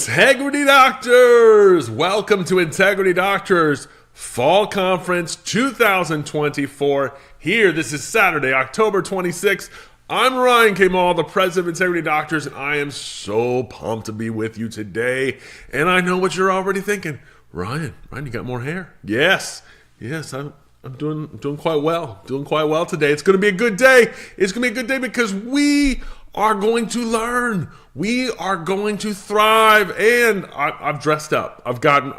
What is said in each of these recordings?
Integrity Doctors! Welcome to Integrity Doctors Fall Conference 2024. Here, this is Saturday, October 26th. I'm Ryan K Maule, the president of Integrity Doctors, and I am so pumped to be with you today. And I know what you're already thinking. Ryan, you got more hair. Yes, I'm doing quite well. Doing quite well today. It's going to be a good day. It's going to be a good day because we are going to learn. We are going to thrive. And I've dressed up. I've gotten,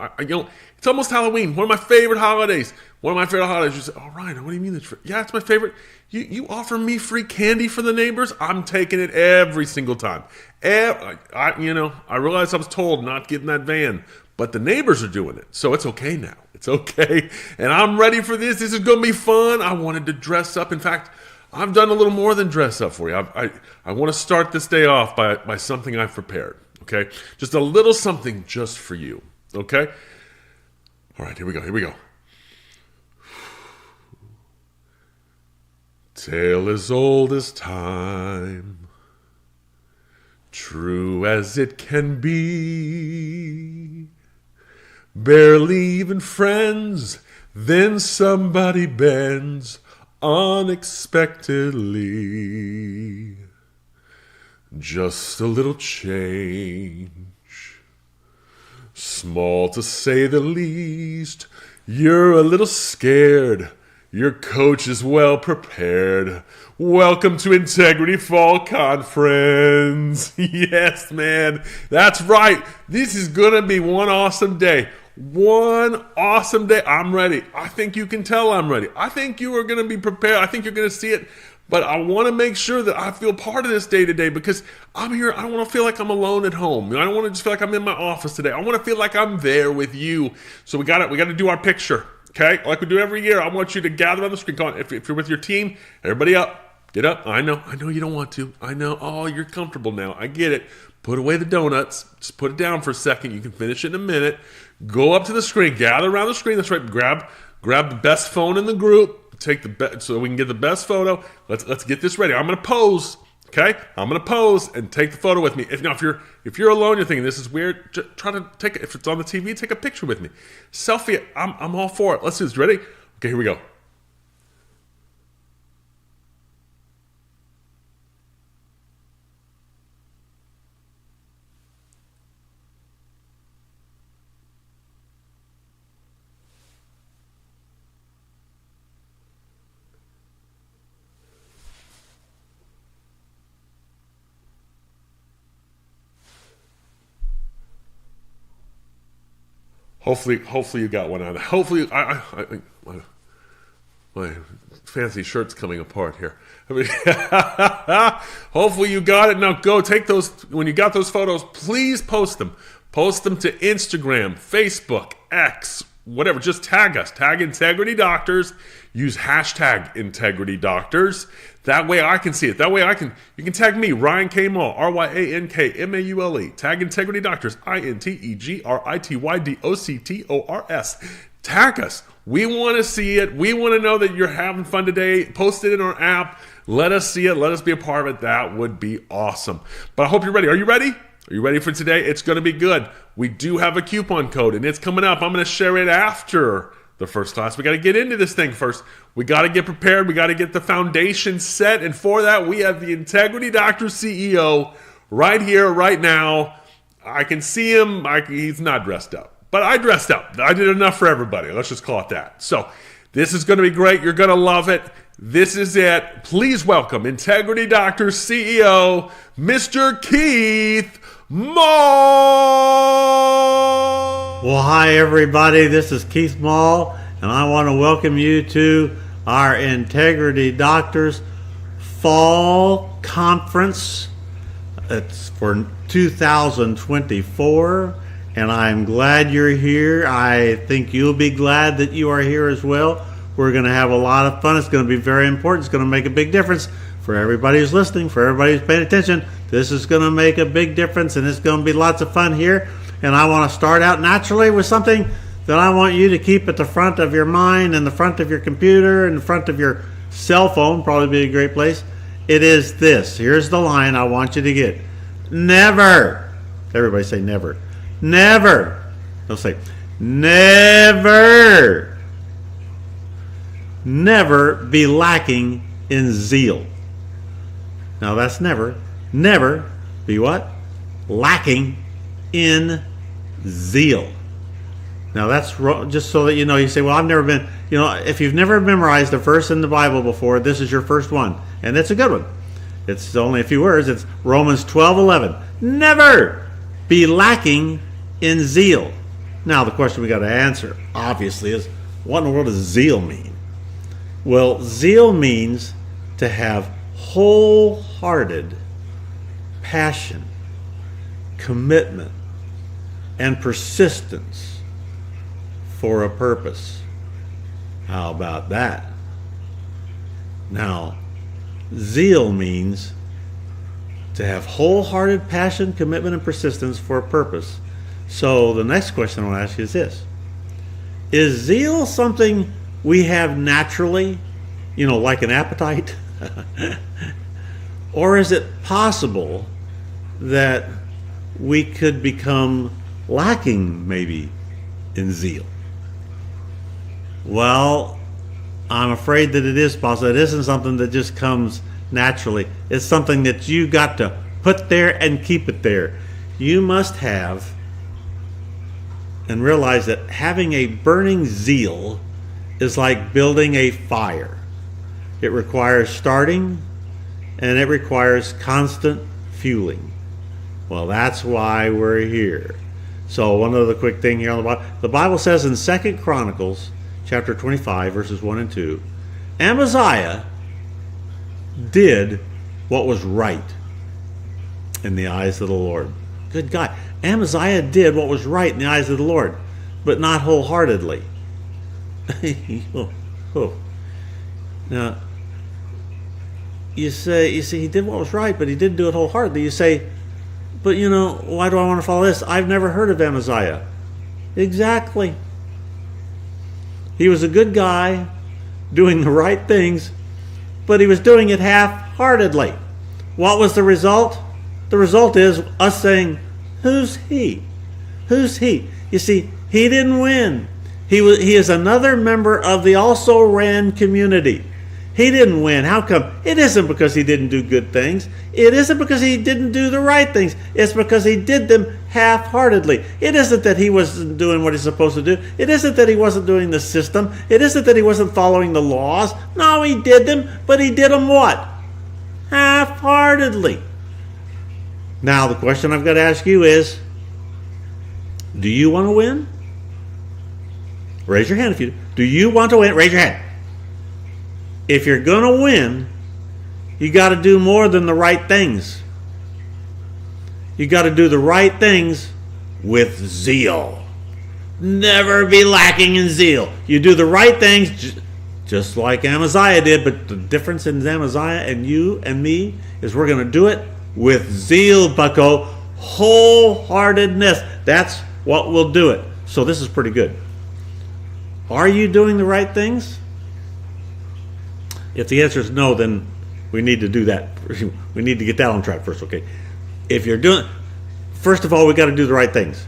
it's almost Halloween. One of my favorite holidays. You say, oh, Ryan, what do you mean? Yeah, it's my favorite. You offer me free candy for the neighbors. I'm taking it every single time. I realize I was told not to get in that van, but the neighbors are doing it. So it's okay now. It's okay. And I'm ready for this. This is going to be fun. I wanted to dress up. In fact, I've done a little more than dress up for you. I want to start this day off by something I've prepared, okay? Just a little something just for you, okay? All right, here we go. Tale as old as time, true as it can be, barely even friends, then somebody bends unexpectedly. Just a little change, small to say the least. You're a little scared. Your coach is well prepared. Welcome to Integrity Fall Conference. Yes, man, that's right. This is gonna be one awesome day. One awesome day. I'm ready. I think you can tell I'm ready. I think you are going to be prepared. I think you're going to see it. But I want to make sure that I feel part of this day today because I'm here. I don't want to feel like I'm alone at home. I don't want to just feel like I'm in my office today. I want to feel like I'm there with you. So we got to do our picture. Okay? Like we do every year. I want you to gather on the screen. Come on. If you're with your team, everybody up. Get up. I know you don't want to. I know. Oh, you're comfortable now. I get it. Put away the donuts. Just put it down for a second. You can finish it in a minute. Go up to the screen. Gather around the screen. That's right. Grab the best phone in the group. Take the best so we can get the best photo. Let's get this ready. I'm going to pose. Okay? I'm going to pose and take the photo with me. If you're alone, you're thinking this is weird. Try to take it. If it's on the TV, take a picture with me. Selfie. I'm all for it. Let's do this. Ready? Okay. Here we go. Hopefully you got one on. Hopefully, my fancy shirt's coming apart here. Hopefully you got it. Now go take those. When you got those photos, please post them. Post them to Instagram, Facebook, X, whatever. Just tag us. Tag Integrity Doctors. Use hashtag Integrity Doctors. That way I can see it. That way you can tag me, Ryan K Maule, RyanKMaule. Tag Integrity Doctors, INTEGRITYDOCTORS. Tag us. We want to see it. We want to know that you're having fun today. Post it in our app. Let us see it. Let us be a part of it. That would be awesome. But I hope you're ready. Are you ready? Are you ready for today? It's going to be good. We do have a coupon code, and it's coming up. I'm going to share it after the first class. We got to get into this thing first. We got to get prepared. We got to get the foundation set. And for that, we have the Integrity Doctor CEO right here, right now. I can see him. He's not dressed up. But I dressed up. I did enough for everybody. Let's just call it that. So this is going to be great. You're going to love it. This is it. Please welcome Integrity Doctor CEO, Mr. Keith Maule. Well, hi everybody, this is Keith Maule, and I want to welcome you to our Integrity Doctors Fall Conference. It's for 2024, and I'm glad you're here. I think you'll be glad that you are here as well. We're going to have a lot of fun. It's going to be very important. It's going to make a big difference for everybody who's listening, for everybody who's paying attention. This is going to make a big difference, and it's going to be lots of fun here. And I want to start out naturally with something that I want you to keep at the front of your mind and the front of your computer and the front of your cell phone. Probably be a great place. It is this. Here's the line I want you to get. Never. Everybody say never. never. They'll say, never be lacking in zeal. Now that's never be what? Lacking in zeal. Now that's just so that you know. You say, well, I've never been, if you've never memorized a verse in the Bible before, this is your first one. And it's a good one. It's only a few words. It's Romans 12:11. Never be lacking in zeal. Now the question we got to answer, obviously, is what in the world does zeal mean? Well, zeal means to have wholehearted passion, commitment, and persistence for a purpose. How about that? Now, zeal means to have wholehearted passion, commitment, and persistence for a purpose. So the next question I want to ask you is this. Is zeal something we have naturally, like an appetite? Or is it possible that we could become lacking maybe in zeal? Well, I'm afraid that it is possible. It isn't something that just comes naturally. It's something that you got to put there and keep it there. You must have and realize that having a burning zeal is like building a fire. It requires starting and it requires constant fueling. Well, that's why we're here. So one other quick thing here on the Bible. The Bible says in 2 Chronicles chapter 25, verses 1 and 2, Amaziah did what was right in the eyes of the Lord. Good God. Amaziah did what was right in the eyes of the Lord, but not wholeheartedly. Now, you say he did what was right, but he didn't do it wholeheartedly. You say, but why do I want to follow this? I've never heard of Amaziah. Exactly. He was a good guy doing the right things, but he was doing it half-heartedly. What was the result? The result is us saying, who's he? Who's he? You see, he didn't win. He is another member of the also ran community. He didn't win. How come? It isn't because he didn't do good things. It isn't because he didn't do the right things. It's because he did them half-heartedly. It isn't that he wasn't doing what he's supposed to do. It isn't that he wasn't doing the system. It isn't that he wasn't following the laws. No, he did them, but he did them what? Half-heartedly. Now, the question I've got to ask you is, do you want to win? Raise your hand if you do. Do you want to win? Raise your hand. If you're going to win, you got to do more than the right things. You got to do the right things with zeal. Never be lacking in zeal. You do the right things just like Amaziah did, but the difference in Amaziah and you and me is we're going to do it with zeal, bucko, wholeheartedness. That's what will do it. So this is pretty good. Are you doing the right things? If the answer is no, then we need to do that. We need to get that on track first, okay? If you're doing, first of all, we got to do the right things.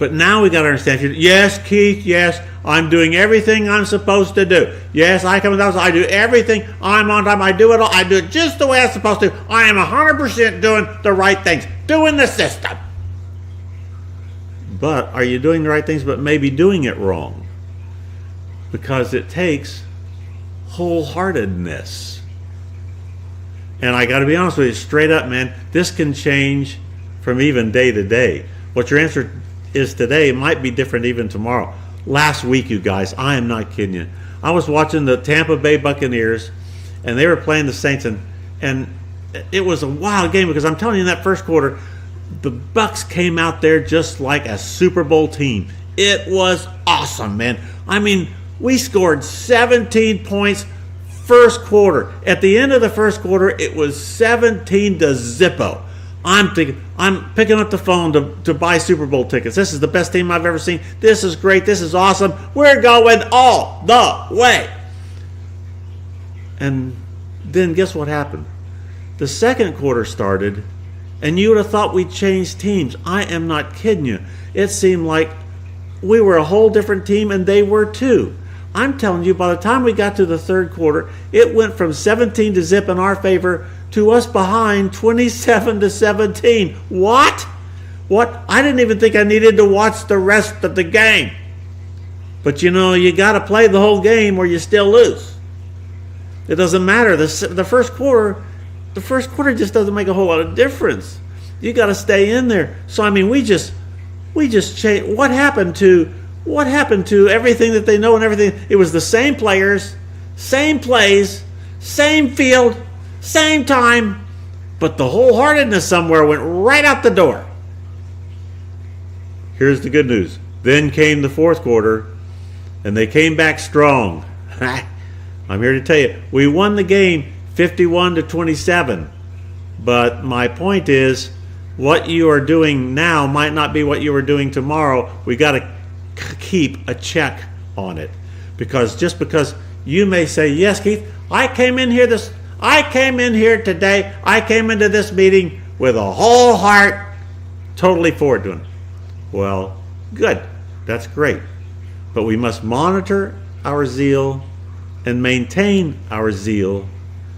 But now we got to understand. Yes, Keith, yes, I'm doing everything I'm supposed to do. Yes, I come down, I do everything. I'm on time. I do it all. I do it just the way I'm supposed to. I am 100% doing the right things, doing the system. But are you doing the right things, but maybe doing it wrong? Because it takes wholeheartedness. And I got to be honest with you, straight up, man, this can change from even day to day. What your answer is today might be different even tomorrow. Last week, you guys, I am not kidding you, I was watching the Tampa Bay Buccaneers, and they were playing the Saints, and it was a wild game because I'm telling you, in that first quarter, the Bucs came out there just like a Super Bowl team. It was awesome, man. I mean, we scored 17 points first quarter. At the end of the first quarter, it was 17-0. I'm thinking, I'm picking up the phone to buy Super Bowl tickets. This is the best team I've ever seen. This is great. This is awesome. We're going all the way. And then guess what happened? The second quarter started, And you would have thought we changed teams. I am not kidding you. It seemed like we were a whole different team and they were too. I'm telling you, by the time we got to the third quarter, it went from 17-0 in our favor to us behind 27-17. What? I didn't even think I needed to watch the rest of the game. But you got to play the whole game or you still lose. It doesn't matter. The first quarter just doesn't make a whole lot of difference. You got to stay in there. So we just changed. What happened to everything that they know and everything? It was the same players, same plays, same field, same time, but the wholeheartedness somewhere went right out the door. Here's the good news. Then came the fourth quarter, and they came back strong. I'm here to tell you, we won the game 51-27. But my point is, what you are doing now might not be what you are doing tomorrow. We got to keep a check on it, because you may say, yes, Keith, I came in here today. I came into this meeting with a whole heart, totally forward to it. Well, good. That's great. But we must monitor our zeal and maintain our zeal,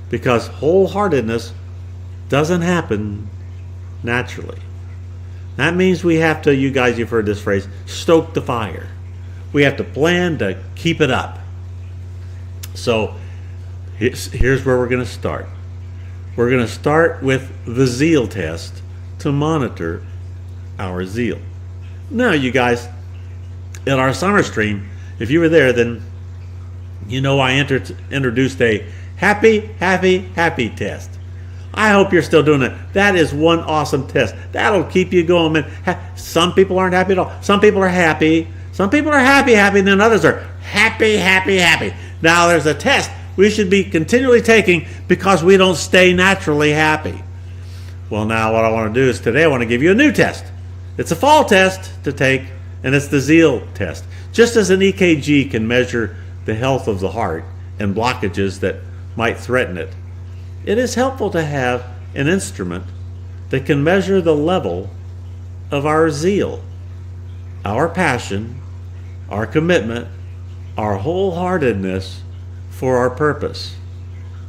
because wholeheartedness doesn't happen naturally. That means we have to, you guys, you've heard this phrase, stoke the fire. We have to plan to keep it up. So here's where we're going to start. We're going to start with the zeal test to monitor our zeal. Now, you guys, in our summer stream, if you were there, then I introduced a happy test. I hope you're still doing it. That is one awesome test. That'll keep you going, man. Some people aren't happy at all. Some people are happy. Some people are happy, and then others are happy. Now, there's a test we should be continually taking because we don't stay naturally happy. Well, now what I want to do is today I want to give you a new test. It's a fall test to take, and it's the zeal test. Just as an EKG can measure the health of the heart and blockages that might threaten it, it is helpful to have an instrument that can measure the level of our zeal, our passion, our commitment, our wholeheartedness for our purpose,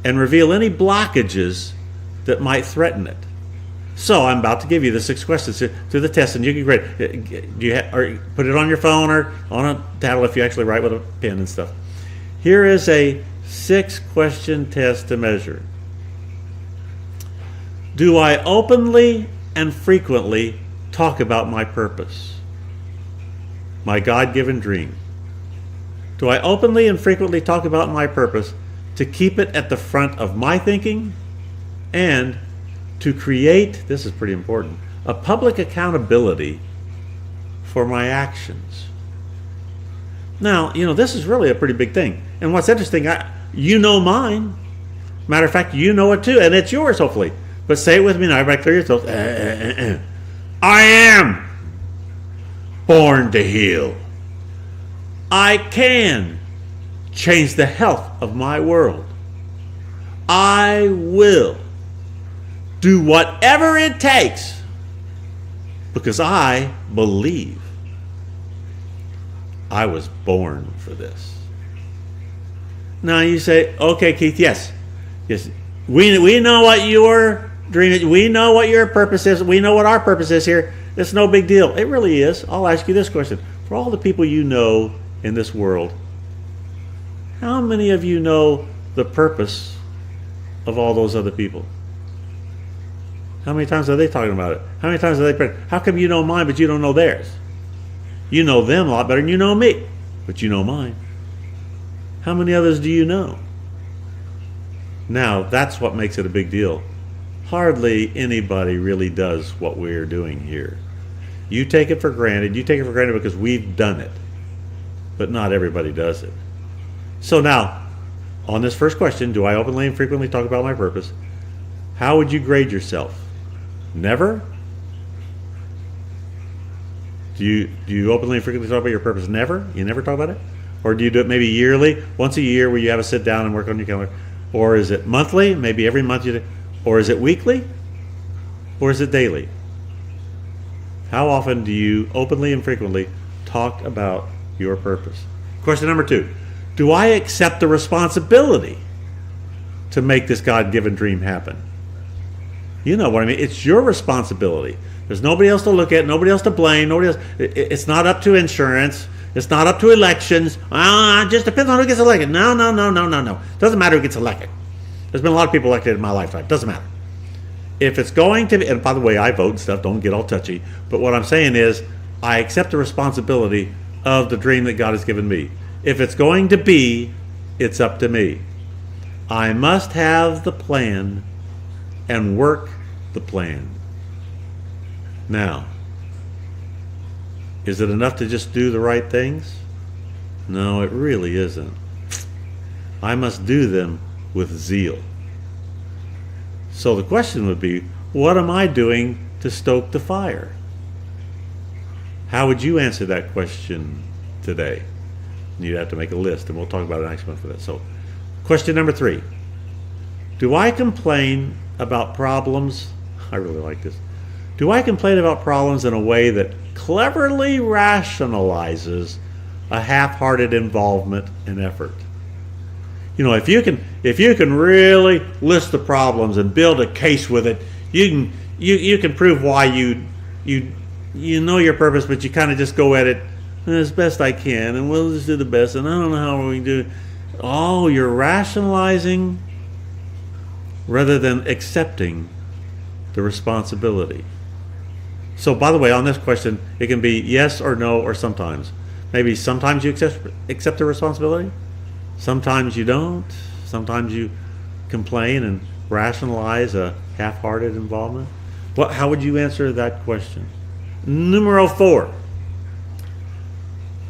and reveal any blockages that might threaten it. So I'm about to give you the 6 questions to the test, and you can grade it. Or put it on your phone or on a tablet if you actually write with a pen and stuff. Here is a 6-question test to measure. Do I openly and frequently talk about my purpose, my God-given dream? Do I openly and frequently talk about my purpose to keep it at the front of my thinking and to create, this is pretty important, a public accountability for my actions? Now, this is really a pretty big thing. And what's interesting, mine. Matter of fact, you know it too, and it's yours, hopefully. But say it with me now. Everybody clear yourselves. I am born to heal. I can change the health of my world. I will do whatever it takes because I believe I was born for this. Now you say, okay, Keith, yes. We know what your dream is. We know what your purpose is. We know what our purpose is here. It's no big deal. It really is. I'll ask you this question. For all the people you know in this world, how many of you know the purpose of all those other people? How many times are they talking about it? How many times are they praying? How come you know mine but you don't know theirs? You know them a lot better than you know me, but you know mine. How many others do you know? Now, that's what makes it a big deal. Hardly anybody really does what we're doing here. You take it for granted. You take it for granted because we've done it. But not everybody does it. So now, on this first question, do I openly and frequently talk about my purpose? How would you grade yourself? Never? Do you openly and frequently talk about your purpose? Never? You never talk about it? Or do you do it maybe yearly, once a year, where you have to sit down and work on your calendar? Or is it monthly? Maybe every month you do. Or is it weekly? or is it daily? How often do you openly and frequently talk about your purpose? Question number 2. Do I accept the responsibility to make this God-given dream happen? You know what I mean. It's your responsibility. There's nobody else to look at, nobody else to blame, nobody else. It's not up to insurance. It's not up to elections. It just depends on who gets elected. No. Doesn't matter who gets elected. There's been a lot of people elected in my lifetime. Doesn't matter. If it's going to be, and by the way, I vote and stuff, don't get all touchy, but what I'm saying is I accept the responsibility of the dream that God has given me. If it's going to be, it's up to me. I must have the plan and work the plan. Now, is it enough to just do the right things? No, it really isn't. I must do them with zeal. So the question would be, what am I doing to stoke the fire? How would you answer that question today? You'd have to make a list, and we'll talk about it next month for that. So, question number 3. Do I complain about problems? I really like this. Do I complain about problems in a way that cleverly rationalizes a half-hearted involvement and effort? You know, if you can really list the problems and build a case with it, you can prove why you know your purpose, but you kind of just go at it as best I can, and we'll just do the best, and I don't know how we do it. Oh, you're rationalizing rather than accepting the responsibility. So, by the way, on this question, it can be yes or no or sometimes. Maybe sometimes you accept the responsibility. Sometimes you don't. Sometimes you complain and rationalize a half-hearted involvement. How would you answer that question? Numero 4.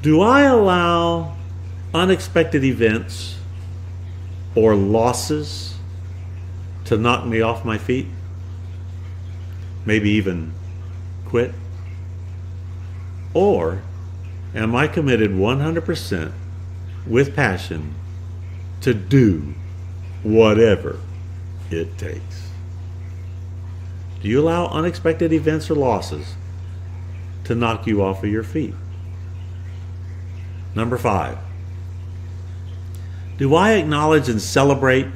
Do I allow unexpected events or losses to knock me off my feet? Maybe even quit? Or am I committed 100% with passion to do whatever it takes? Do you allow unexpected events or losses to knock you off of your feet? Number 5. Do I acknowledge and celebrate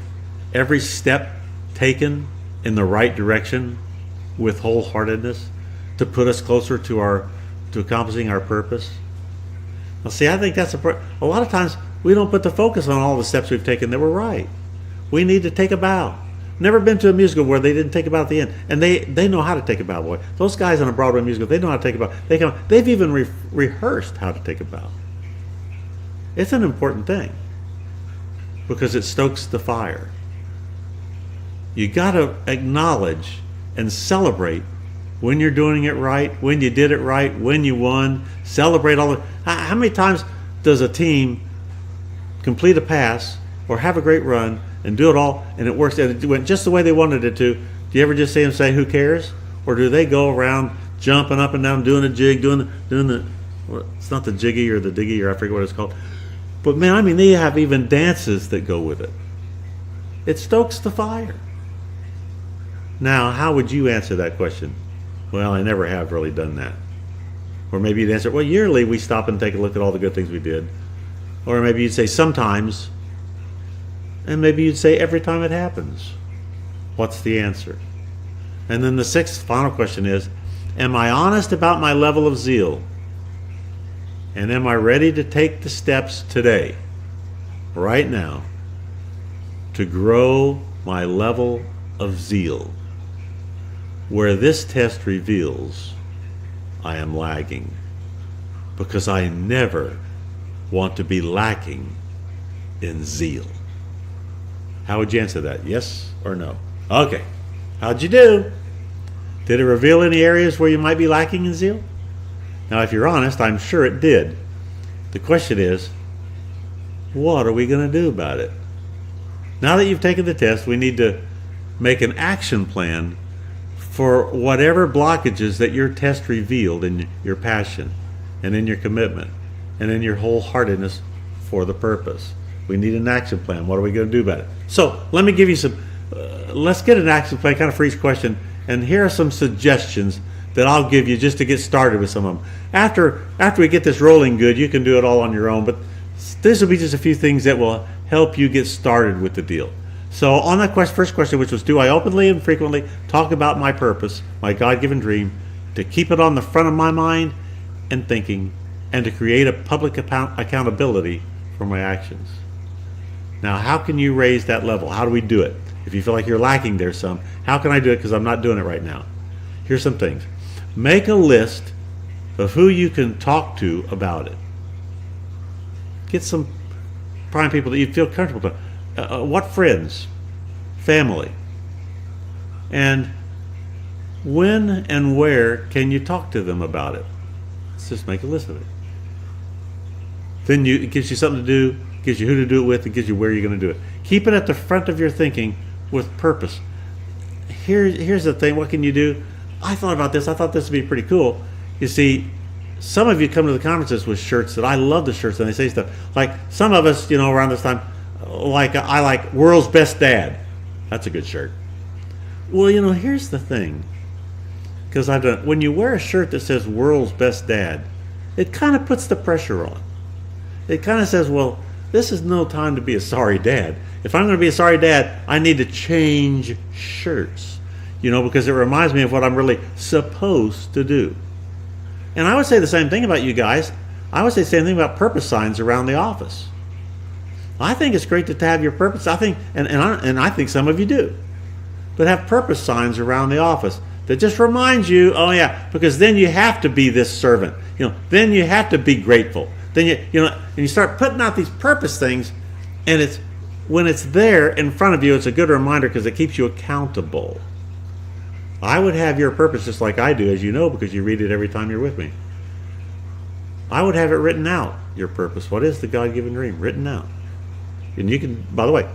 every step taken in the right direction with wholeheartedness to put us closer to accomplishing our purpose? Now, see, I think that's a lot of times we don't put the focus on all the steps we've taken that were right. We need to take a bow. Never been to a musical where they didn't take a bow at the end, and they know how to take a bow. Boy, those guys on a Broadway musical, they know how to take a bow. They've even rehearsed how to take a bow. It's an important thing because it stokes the fire. You got to acknowledge and celebrate when you're doing it right, when you did it right, when you won. Celebrate all the. How many times does a team complete a pass or have a great run and do it all and it works and it went just the way they wanted it to? Do you ever just see them say, "Who cares?" Or do they go around jumping up and down, doing a jig, doing the? Well, it's not the jiggy or the diggy or I forget what it's called. But man, I mean, they have even dances that go with it. It stokes the fire. Now, how would you answer that question? Well, I never have really done that. Or maybe you'd answer, well, yearly we stop and take a look at all the good things we did. Or maybe you'd say sometimes. And maybe you'd say every time it happens. What's the answer? And then the 6th final question is, am I honest about my level of zeal? And am I ready to take the steps today, right now, to grow my level of zeal? Where this test reveals I am lagging, because I never want to be lacking in zeal. How would you answer that? Yes or no? Okay. How'd you do? Did it reveal any areas where you might be lacking in zeal? Now, if you're honest, I'm sure it did. The question is, what are we going to do about it? Now that you've taken the test, we need to make an action plan for whatever blockages that your test revealed in your passion and in your commitment and in your wholeheartedness for the purpose. We need an action plan. What are we going to do about it? So let me give you some, let's get an action plan kind of for each question, And here are some suggestions that I'll give you just to get started with some of them. After we get this rolling good, you can do it all on your own, but this will be just a few things that will help you get started with the deal. So on that first question, which was, do I openly and frequently talk about my purpose, my God-given dream, to keep it on the front of my mind and thinking, and to create a public accountability for my actions? Now, how can you raise that level? How do we do it? If you feel like you're lacking there some, how can I do it because I'm not doing it right now? Here's some things. Make a list of who you can talk to about it. Get some prime people that you feel comfortable with. What friends, family, and when and where can you talk to them about it? Let's just make a list of it. Then it gives you something to do, gives you who to do it with, and gives you where you're going to do it. Keep it at the front of your thinking with purpose. Here's the thing. What can you do? I thought about this. I thought this would be pretty cool. You see, some of you come to the conferences with shirts that I love the shirts, and they say stuff like, some of us, around this time, I like World's Best Dad. That's a good shirt. Well, here's the thing. Because when you wear a shirt that says World's Best Dad, it kind of puts the pressure on. It kind of says, well, this is no time to be a sorry dad. If I'm going to be a sorry dad, I need to change shirts, because it reminds me of what I'm really supposed to do. And I would say the same thing about you guys. I would say the same thing about purpose signs around the office. I think it's great to have your purpose. I think, and I think some of you do, but have purpose signs around the office that just reminds you, oh yeah, because then you have to be this servant. Then you have to be grateful. Then and you start putting out these purpose things, and when it's there in front of you, it's a good reminder because it keeps you accountable. I would have your purpose just like I do, as you know, because you read it every time you're with me. I would have it written out, your purpose. What is the God-given dream? Written out. And you can, by the way,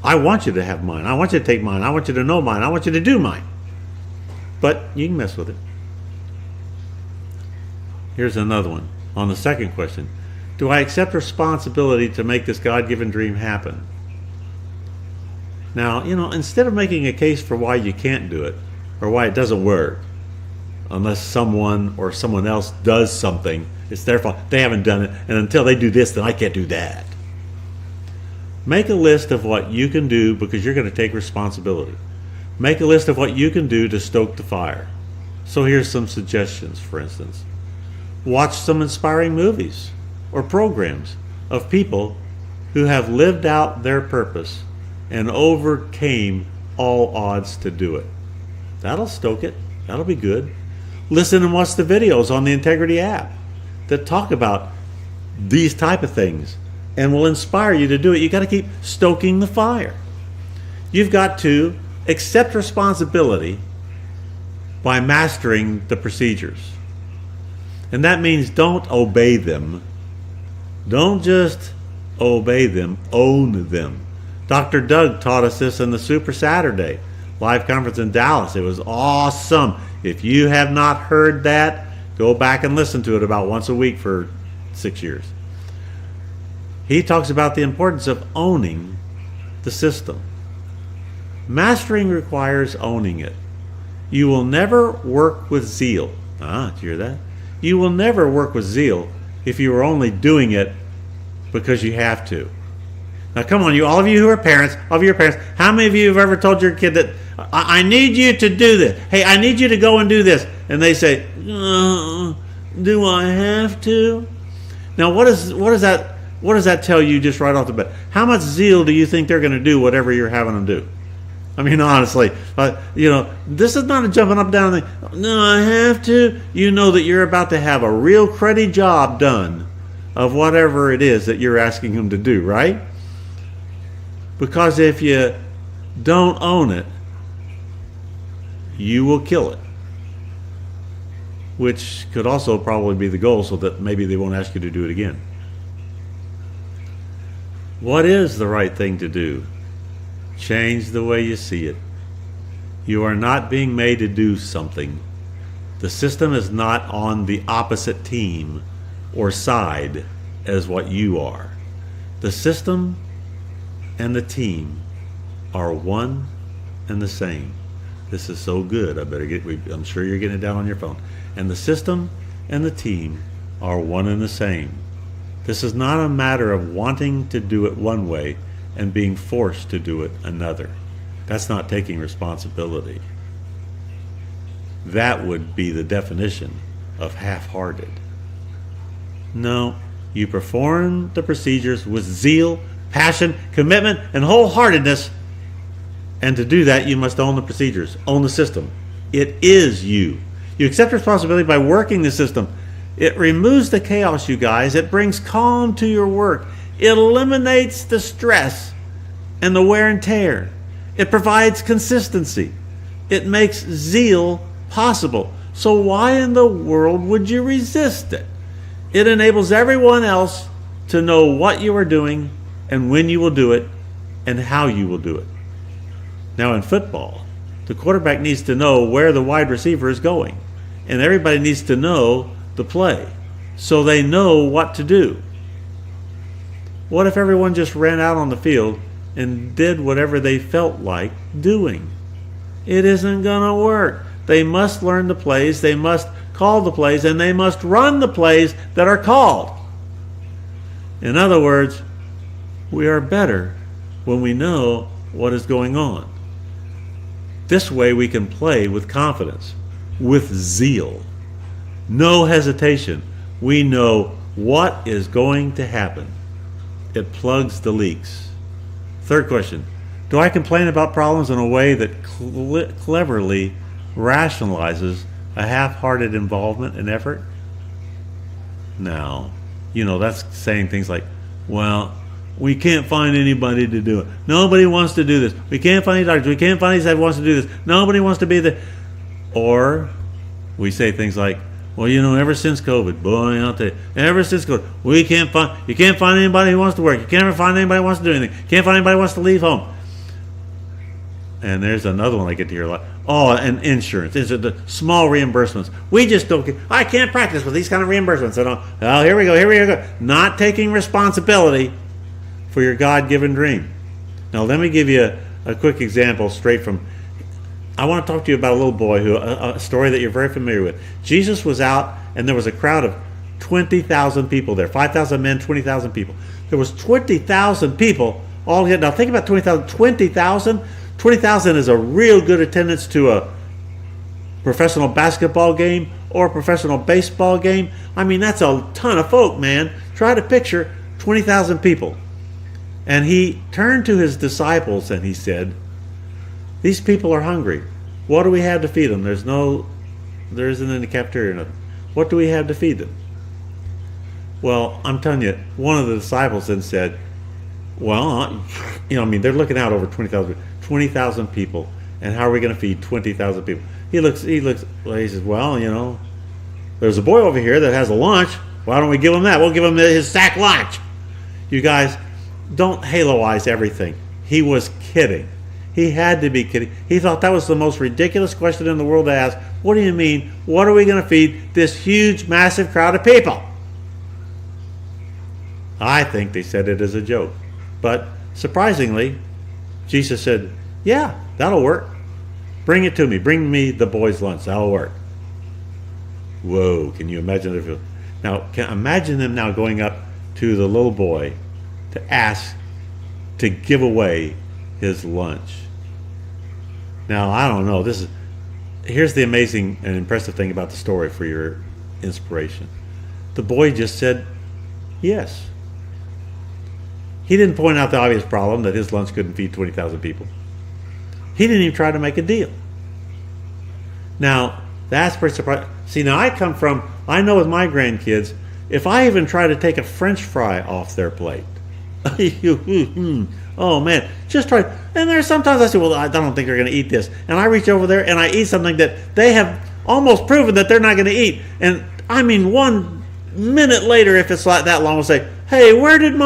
I want you to have mine. I want you to take mine. I want you to know mine. I want you to do mine. But you can mess with it. Here's another one on the second question. Do I accept responsibility to make this God-given dream happen? Now, instead of making a case for why you can't do it or why it doesn't work, unless someone or someone else does something, it's their fault. They haven't done it, and until they do this, then I can't do that. Make a list of what you can do because you're going to take responsibility. Make a list of what you can do to stoke the fire. So here's some suggestions, for instance. Watch some inspiring movies or programs of people who have lived out their purpose and overcame all odds to do it. That'll stoke it. That'll be good. Listen and watch the videos on the Integrity app that talk about these type of things and will inspire you to do it. You got to keep stoking the fire. You've got to accept responsibility by mastering the procedures. And that means don't obey them. Don't just obey them, own them. Dr. Doug taught us this in the Super Saturday live conference in Dallas. It was awesome. If you have not heard that, go back and listen to it about once a week for 6 years. He talks about the importance of owning the system. Mastering requires owning it. You will never work with zeal. Did you hear that? You will never work with zeal if you are only doing it because you have to. Now come on, all of you who are parents, how many of you have ever told your kid that, I need you to do this. Hey, I need you to go and do this. And they say, do I have to? Now what does that tell you just right off the bat? How much zeal do you think they're going to do whatever you're having them do? I mean, honestly, this is not a jumping up down thing. No, I have to. You know that you're about to have a real cruddy job done of whatever it is that you're asking them to do, right? Because if you don't own it, you will kill it. Which could also probably be the goal so that maybe they won't ask you to do it again. What is the right thing to do? Change the way you see it. You are not being made to do something. The system is not on the opposite team or side as what you are. The system and the team are one and the same. This is so good. I'm sure you're getting it down on your phone. And the system and the team are one and the same. This is not a matter of wanting to do it one way and being forced to do it another. That's not taking responsibility. That would be the definition of half-hearted. No, you perform the procedures with zeal, passion, commitment, and wholeheartedness. And to do that, you must own the procedures, own the system. It is you. You accept responsibility by working the system. It removes the chaos, you guys. It brings calm to your work. It eliminates the stress and the wear and tear. It provides consistency. It makes zeal possible. So why in the world would you resist it? It enables everyone else to know what you are doing and when you will do it and how you will do it. Now in football, the quarterback needs to know where the wide receiver is going, and everybody needs to know the play so they know what to do. What if everyone just ran out on the field and did whatever they felt like doing? It isn't going to work. They must learn the plays, they must call the plays, and they must run the plays that are called. In other words, we are better when we know what is going on. This way we can play with confidence, with zeal. No hesitation. We know what is going to happen. It plugs the leaks. Third question. Do I complain about problems in a way that cleverly rationalizes a half-hearted involvement and effort? Now, that's saying things like, well, we can't find anybody to do it. Nobody wants to do this. We can't find any doctors. We can't find anybody that wants to do this. Nobody wants to be the... Or we say things like, well, ever since COVID, boy, I'll tell you, ever since COVID, you can't find anybody who wants to work. You can't ever find anybody who wants to do anything. You can't find anybody who wants to leave home. And there's another one I get to hear a lot. Oh, and insurance. The small reimbursements. We just don't get... I can't practice with these kind of reimbursements. Oh, here we go. Not taking responsibility for your God-given dream. Now, let me give you a quick example straight from... I want to talk to you about a little boy, a story that you're very familiar with. Jesus was out, and there was a crowd of 20,000 people there. 5,000 men, 20,000 people. There was 20,000 people all here. Now, think about 20,000. 20,000 is a real good attendance to a professional basketball game or a professional baseball game. I mean, that's a ton of folk, man. Try to picture 20,000 people. And he turned to his disciples and he said, these people are hungry. What do we have to feed them? There isn't any cafeteria or nothing. What do we have to feed them? Well, I'm telling you, one of the disciples then said, well, they're looking out over 20,000 people, and how are we going to feed 20,000 people? He says, well, there's a boy over here that has a lunch. Why don't we give him that? We'll give him his sack lunch. You guys, don't haloize everything. He was kidding. He had to be kidding. He thought that was the most ridiculous question in the world to ask. What do you mean? What are we going to feed this huge, massive crowd of people? I think they said it as a joke. But surprisingly, Jesus said, yeah, that'll work. Bring it to me. Bring me the boy's lunch. That'll work. Whoa, can you imagine their feelings? Now, imagine them now going up to the little boy to ask to give away his lunch. Now, I don't know. Here's the amazing and impressive thing about the story for your inspiration. The boy just said yes. He didn't point out the obvious problem that his lunch couldn't feed 20,000 people. He didn't even try to make a deal. Now, that's pretty surprising. See, now I know with my grandkids, if I even try to take a French fry off their plate, oh man, just try. And there's sometimes I say, well, I don't think they're going to eat this. And I reach over there and I eat something that they have almost proven that they're not going to eat. And I mean, 1 minute later, if it's like that long, I'll say, hey, where did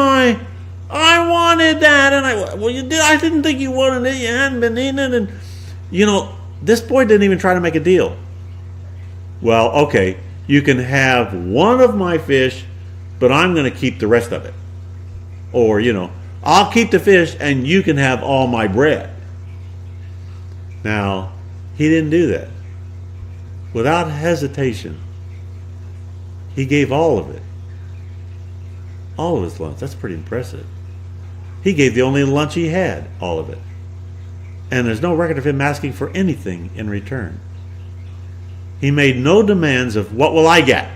I wanted that. And I didn't think you wanted it. You hadn't been eating it. And, this boy didn't even try to make a deal. Well, okay, you can have one of my fish, but I'm going to keep the rest of it. Or, I'll keep the fish and you can have all my bread. Now, He didn't do that. Without hesitation, he gave all of it. All of his lunch. That's pretty impressive. He gave the only lunch he had, all of it. And there's no record of him asking for anything in return. He made no demands of, what will I get?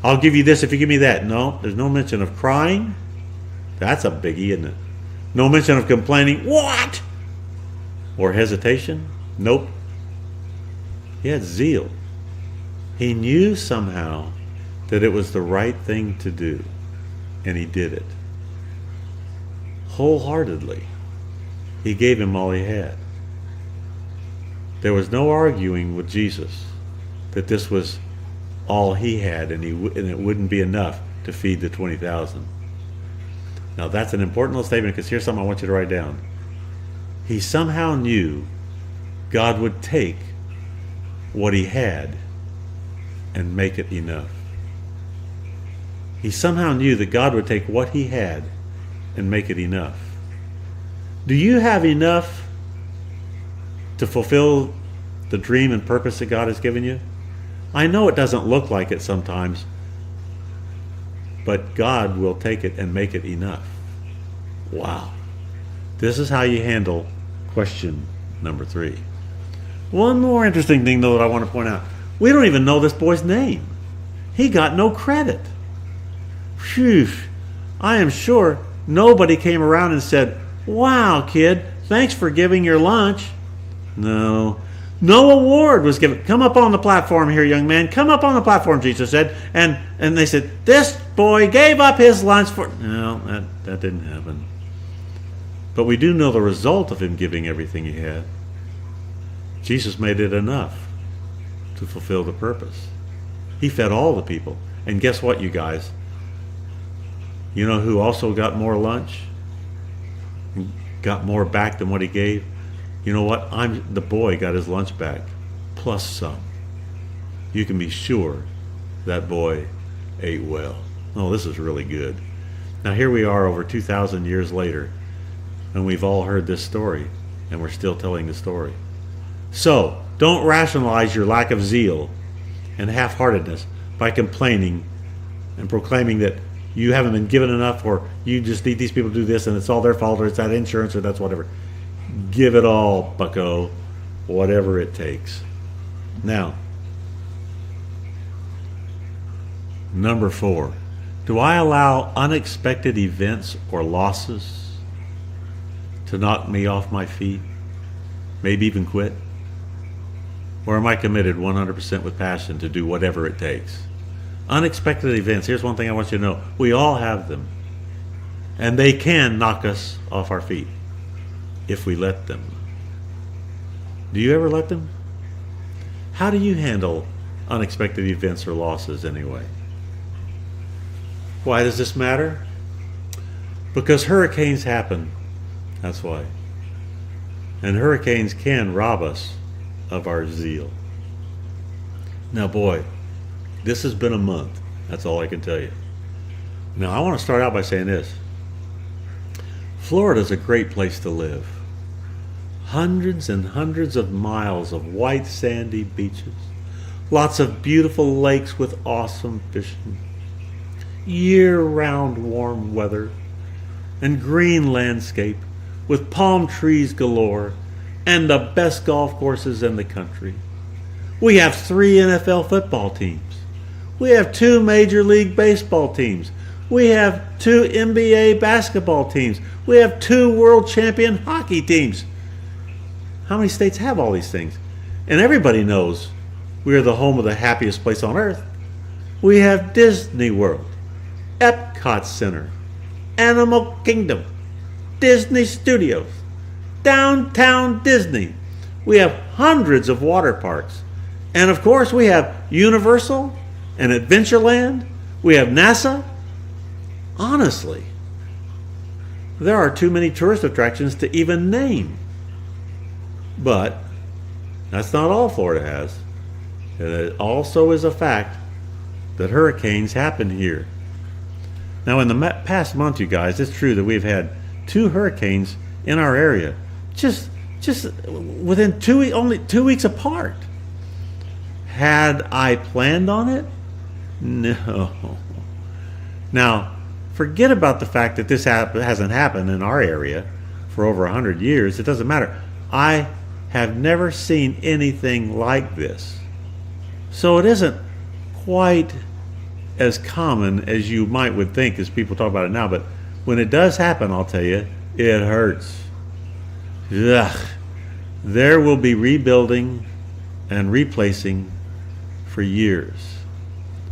I'll give you this if you give me that. No, there's no mention of crying. That's a biggie, isn't it? No mention of complaining. What? Or hesitation. Nope. He had zeal. He knew somehow that it was the right thing to do, and he did it. Wholeheartedly. He gave him all he had. There was no arguing with Jesus that this was all he had, and it wouldn't be enough to feed the 20,000. Now that's an important little statement, because here's something I want you to write down. He somehow knew God would take what he had and make it enough. He somehow knew that God would take what he had and make it enough. Do you have enough to fulfill the dream and purpose that God has given you? I know it doesn't look like it sometimes, but God will take it and make it enough. Wow. This is how you handle question number 3. One more interesting thing, though, that I want to point out. We don't even know this boy's name. He got no credit. Phew. I am sure nobody came around and said, wow, kid, thanks for giving your lunch. No. No award was given. Come up on the platform here, young man. Come up on the platform, Jesus said. And they said, this boy gave up his lunch for... No, that didn't happen. But we do know the result of him giving everything he had. Jesus made it enough to fulfill the purpose. He fed all the people. And guess what, you guys? You know who also got more lunch? Got more back than what he gave? You know what? The boy got his lunch back, plus some. You can be sure that boy ate well. Oh, this is really good. Now here we are over 2,000 years later, and we've all heard this story, and we're still telling the story. So, don't rationalize your lack of zeal and half-heartedness by complaining and proclaiming that you haven't been given enough, or you just need these people to do this and it's all their fault, or it's that insurance, or that's whatever. Give it all, bucko, whatever it takes. Now, number 4. Do I allow unexpected events or losses to knock me off my feet? Maybe even quit? Or am I committed 100% with passion to do whatever it takes? Unexpected events, here's one thing I want you to know. We all have them. And they can knock us off our feet if we let them. Do you ever let them? How do you handle unexpected events or losses anyway? Why does this matter? Because hurricanes happen. That's why. And hurricanes can rob us of our zeal. Now, boy, this has been a month. That's all I can tell you. Now, I want to start out by saying this. Florida's a great place to live. Hundreds and hundreds of miles of white sandy beaches. Lots of beautiful lakes with awesome fishing. Year-round warm weather. And green landscape with palm trees galore. And the best golf courses in the country. We have 3 NFL football teams. We have 2 Major League Baseball teams. We have 2 NBA basketball teams. We have 2 world champion hockey teams. How many states have all these things? And everybody knows we are the home of the happiest place on earth. We have Disney World, Epcot Center, Animal Kingdom, Disney Studios, Downtown Disney. We have hundreds of water parks. And of course we have Universal and Adventureland. We have NASA. Honestly, there are too many tourist attractions to even name. But that's not all Florida has. And it also is a fact that hurricanes happen here. Now, in the past month, you guys, it's true that we've had 2 hurricanes in our area. Just just within only 2 weeks apart. Had I planned on it? No. Now, forget about the fact that this hasn't happened in our area for over 100 years. It doesn't matter. I have never seen anything like this. So it isn't quite as common as you would think as people talk about it now. But when it does happen, I'll tell you, it hurts. Ugh. There will be rebuilding and replacing for years.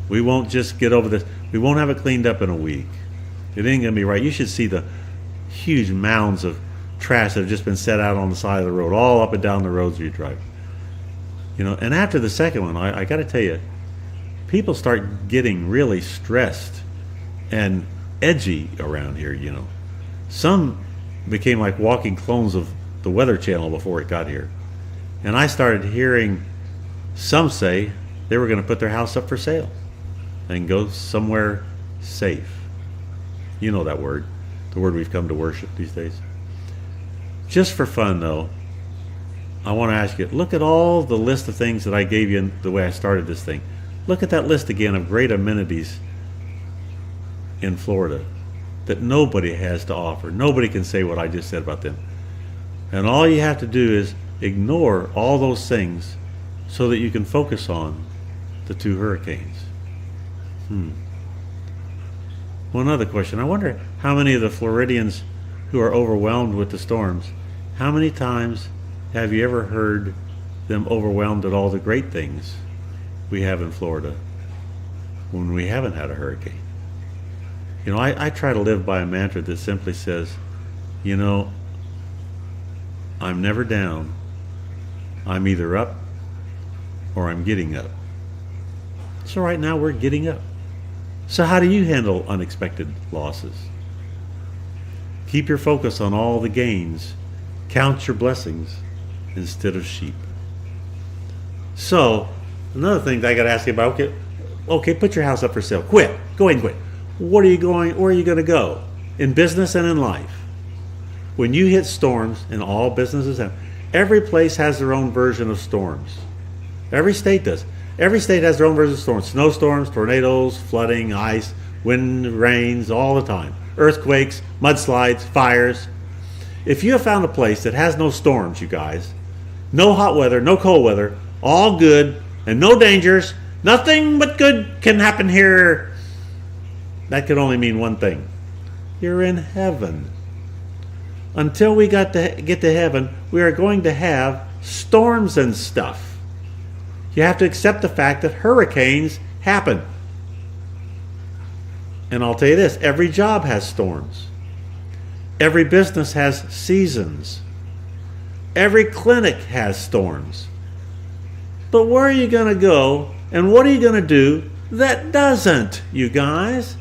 We won't just get over this. We won't have it cleaned up in a week. It ain't going to be right. You should see the huge mounds of trash that have just been set out on the side of the road, all up and down the roads you drive. And after the second one, I got to tell you, people start getting really stressed and edgy around here, Some became like walking clones of the Weather Channel before it got here. And I started hearing some say they were going to put their house up for sale and go somewhere safe. You know that word, the word we've come to worship these days. Just for fun, though, I want to ask you, look at all the list of things that I gave you the way I started this thing. Look at that list again of great amenities in Florida that nobody has to offer. Nobody can say what I just said about them. And all you have to do is ignore all those things so that you can focus on the 2 hurricanes. One other question. I wonder how many of the Floridians who are overwhelmed with the storms, how many times have you ever heard them overwhelmed at all the great things we have in Florida when we haven't had a hurricane? I try to live by a mantra that simply says, I'm never down. I'm either up or I'm getting up. So right now we're getting up. So how do you handle unexpected losses? Keep your focus on all the gains. Count your blessings instead of sheep. So, another thing that I got to ask you about, okay, put your house up for sale. Quit. Go ahead and quit. Where are you going to go? In business and in life. When you hit storms, and all businesses have, every place has their own version of storms. Every state does. Every state has their own version of storms. Snowstorms, tornadoes, flooding, ice, wind, rains, all the time. Earthquakes, mudslides, fires. If you have found a place that has no storms, you guys, no hot weather, no cold weather, all good, and no dangers, nothing but good can happen here, that could only mean one thing. You're in heaven. Until we get to heaven, we are going to have storms and stuff. You have to accept the fact that hurricanes happen. And I'll tell you this, every job has storms. Every business has seasons. Every clinic has storms. But where are you going to go and what are you going to do that doesn't, you guys?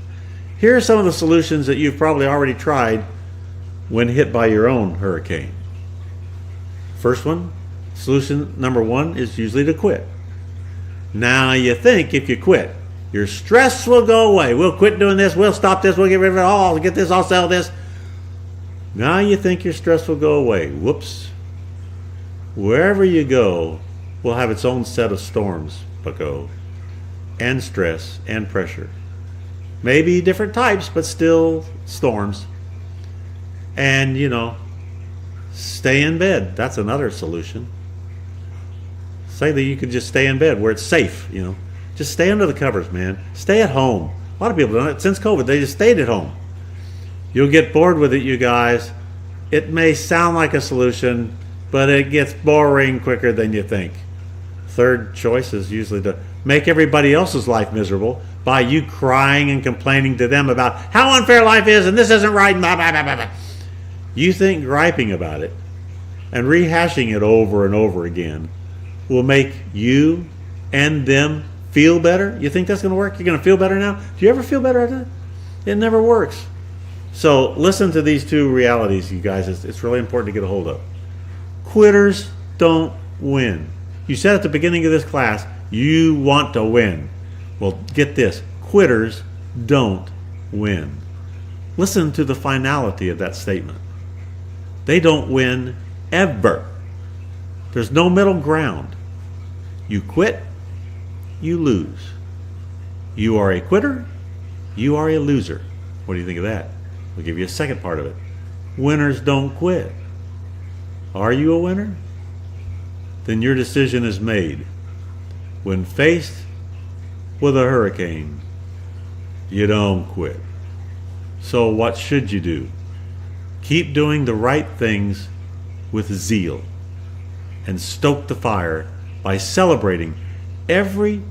Here are some of the solutions that you've probably already tried when hit by your own hurricane. First one, solution number 1 is usually to quit. Now you think if you quit, your stress will go away. We'll quit doing this, we'll stop this, we'll get rid of it all, get this, I'll sell this. Now you think your stress will go away. Whoops. Wherever you go will have its own set of storms, bucko, and stress and pressure. Maybe different types, but still storms. And, stay in bed. That's another solution. Say that you could just stay in bed where it's safe, Just stay under the covers, man. Stay at home. A lot of people have done it since COVID. They just stayed at home. You'll get bored with it, you guys. It may sound like a solution, but it gets boring quicker than you think. Third choice is usually to make everybody else's life miserable by you crying and complaining to them about how unfair life is and this isn't right. Blah, blah, blah, blah. You think griping about it and rehashing it over and over again will make you and them feel better? You think that's going to work? You're going to feel better now? Do you ever feel better after that? It never works. So listen to these 2 realities, you guys. It's really important to get a hold of. Quitters don't win. You said at the beginning of this class, you want to win. Well, get this. Quitters don't win. Listen to the finality of that statement. They don't win ever. There's no middle ground. You quit, you lose. You are a quitter, you are a loser. What do you think of that? We'll give you a second part of it. Winners don't quit. Are you a winner? Then your decision is made. When faced with a hurricane, you don't quit. So what should you do? Keep doing the right things with zeal and stoke the fire by celebrating every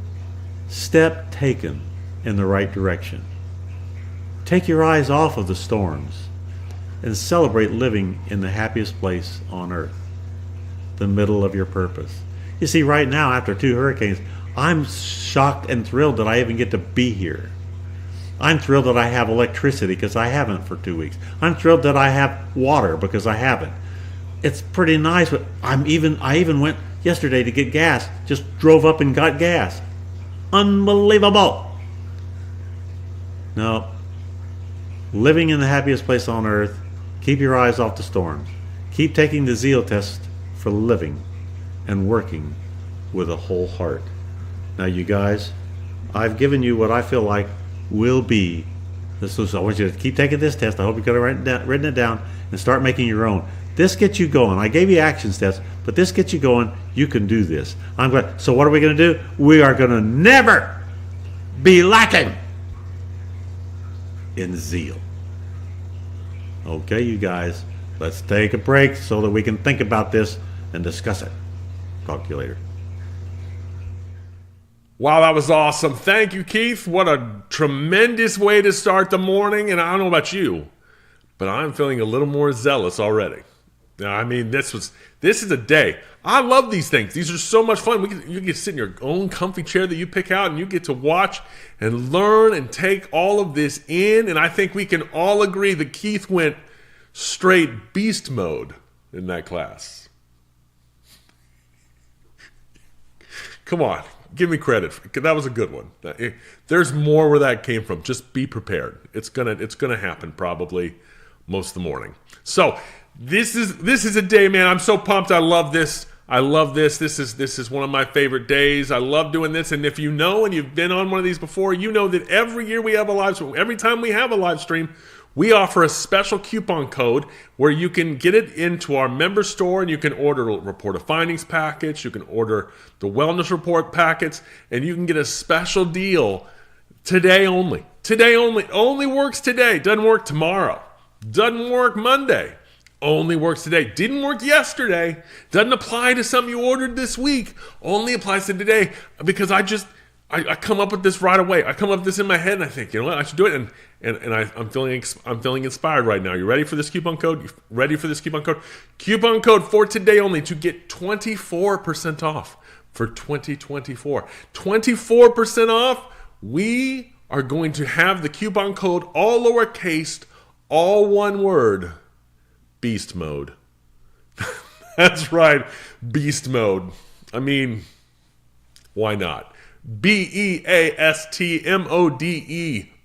step taken in the right direction. Take your eyes off of the storms and celebrate living in the happiest place on earth, the middle of your purpose. You see, right now, after 2 hurricanes, I'm shocked and thrilled that I even get to be here. I'm thrilled that I have electricity because I haven't for 2 weeks. I'm thrilled that I have water because I haven't. It's pretty nice, but I even went yesterday to get gas. Just drove up and got gas. Unbelievable. No. Living in the happiest place on earth, keep your eyes off the storms. Keep taking the zeal test for living and working with a whole heart. Now, you guys, I've given you what I feel like will be this. I want you to keep taking this test. I hope you could have written it down and start making your own. This gets you going. I gave you action steps, but this gets you going. You can do this. I'm glad. So what are we going to do? We are going to never be lacking in zeal. Okay, you guys, let's take a break so that we can think about this and discuss it. Talk to you later. Wow, that was awesome. Thank you, Keith. What a tremendous way to start the morning. And I don't know about you, but I'm feeling a little more zealous already. I mean, this is a day. I love these things. These are so much fun. You get to sit in your own comfy chair that you pick out, and you get to watch and learn and take all of this in. And I think we can all agree that Keith went straight beast mode in that class. Come on, give me credit. That was a good one. There's more where that came from. Just be prepared. It's gonna happen probably most of the morning. So this is a day, man. I'm so pumped. I love this. This is one of my favorite days. I love doing this. And if you know, and you've been on one of these before, you know that every year we have a live stream. Every time we have a live stream, we offer a special coupon code where you can get it into our member store, and you can order a report of findings package. You can order the wellness report packets, and you can get a special deal today only. Today only. Only works today. Doesn't work tomorrow. Doesn't work Monday. Only works today. Didn't work yesterday. Doesn't apply to something you ordered this week. Only applies to today, because I come up with this right away. I come up with this in my head, and I think, you know what, I should do it. And I'm feeling inspired right now. You ready for this coupon code? You ready for this coupon code? Coupon code for today only to get 24% off for 2024. 24% off. We are going to have the coupon code all lowercase, all one word. Beast mode. That's right. Beast mode. I mean, why not? BEASTMODE.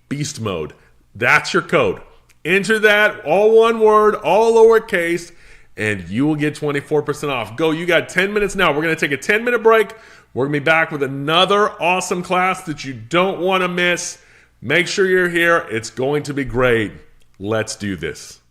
Beast mode. That's your code. Enter that, all one word, all lowercase, and you will get 24% off. Go. You got 10 minutes now. We're going to take a 10-minute break. We're going to be back with another awesome class that you don't want to miss. Make sure you're here. It's going to be great. Let's do this.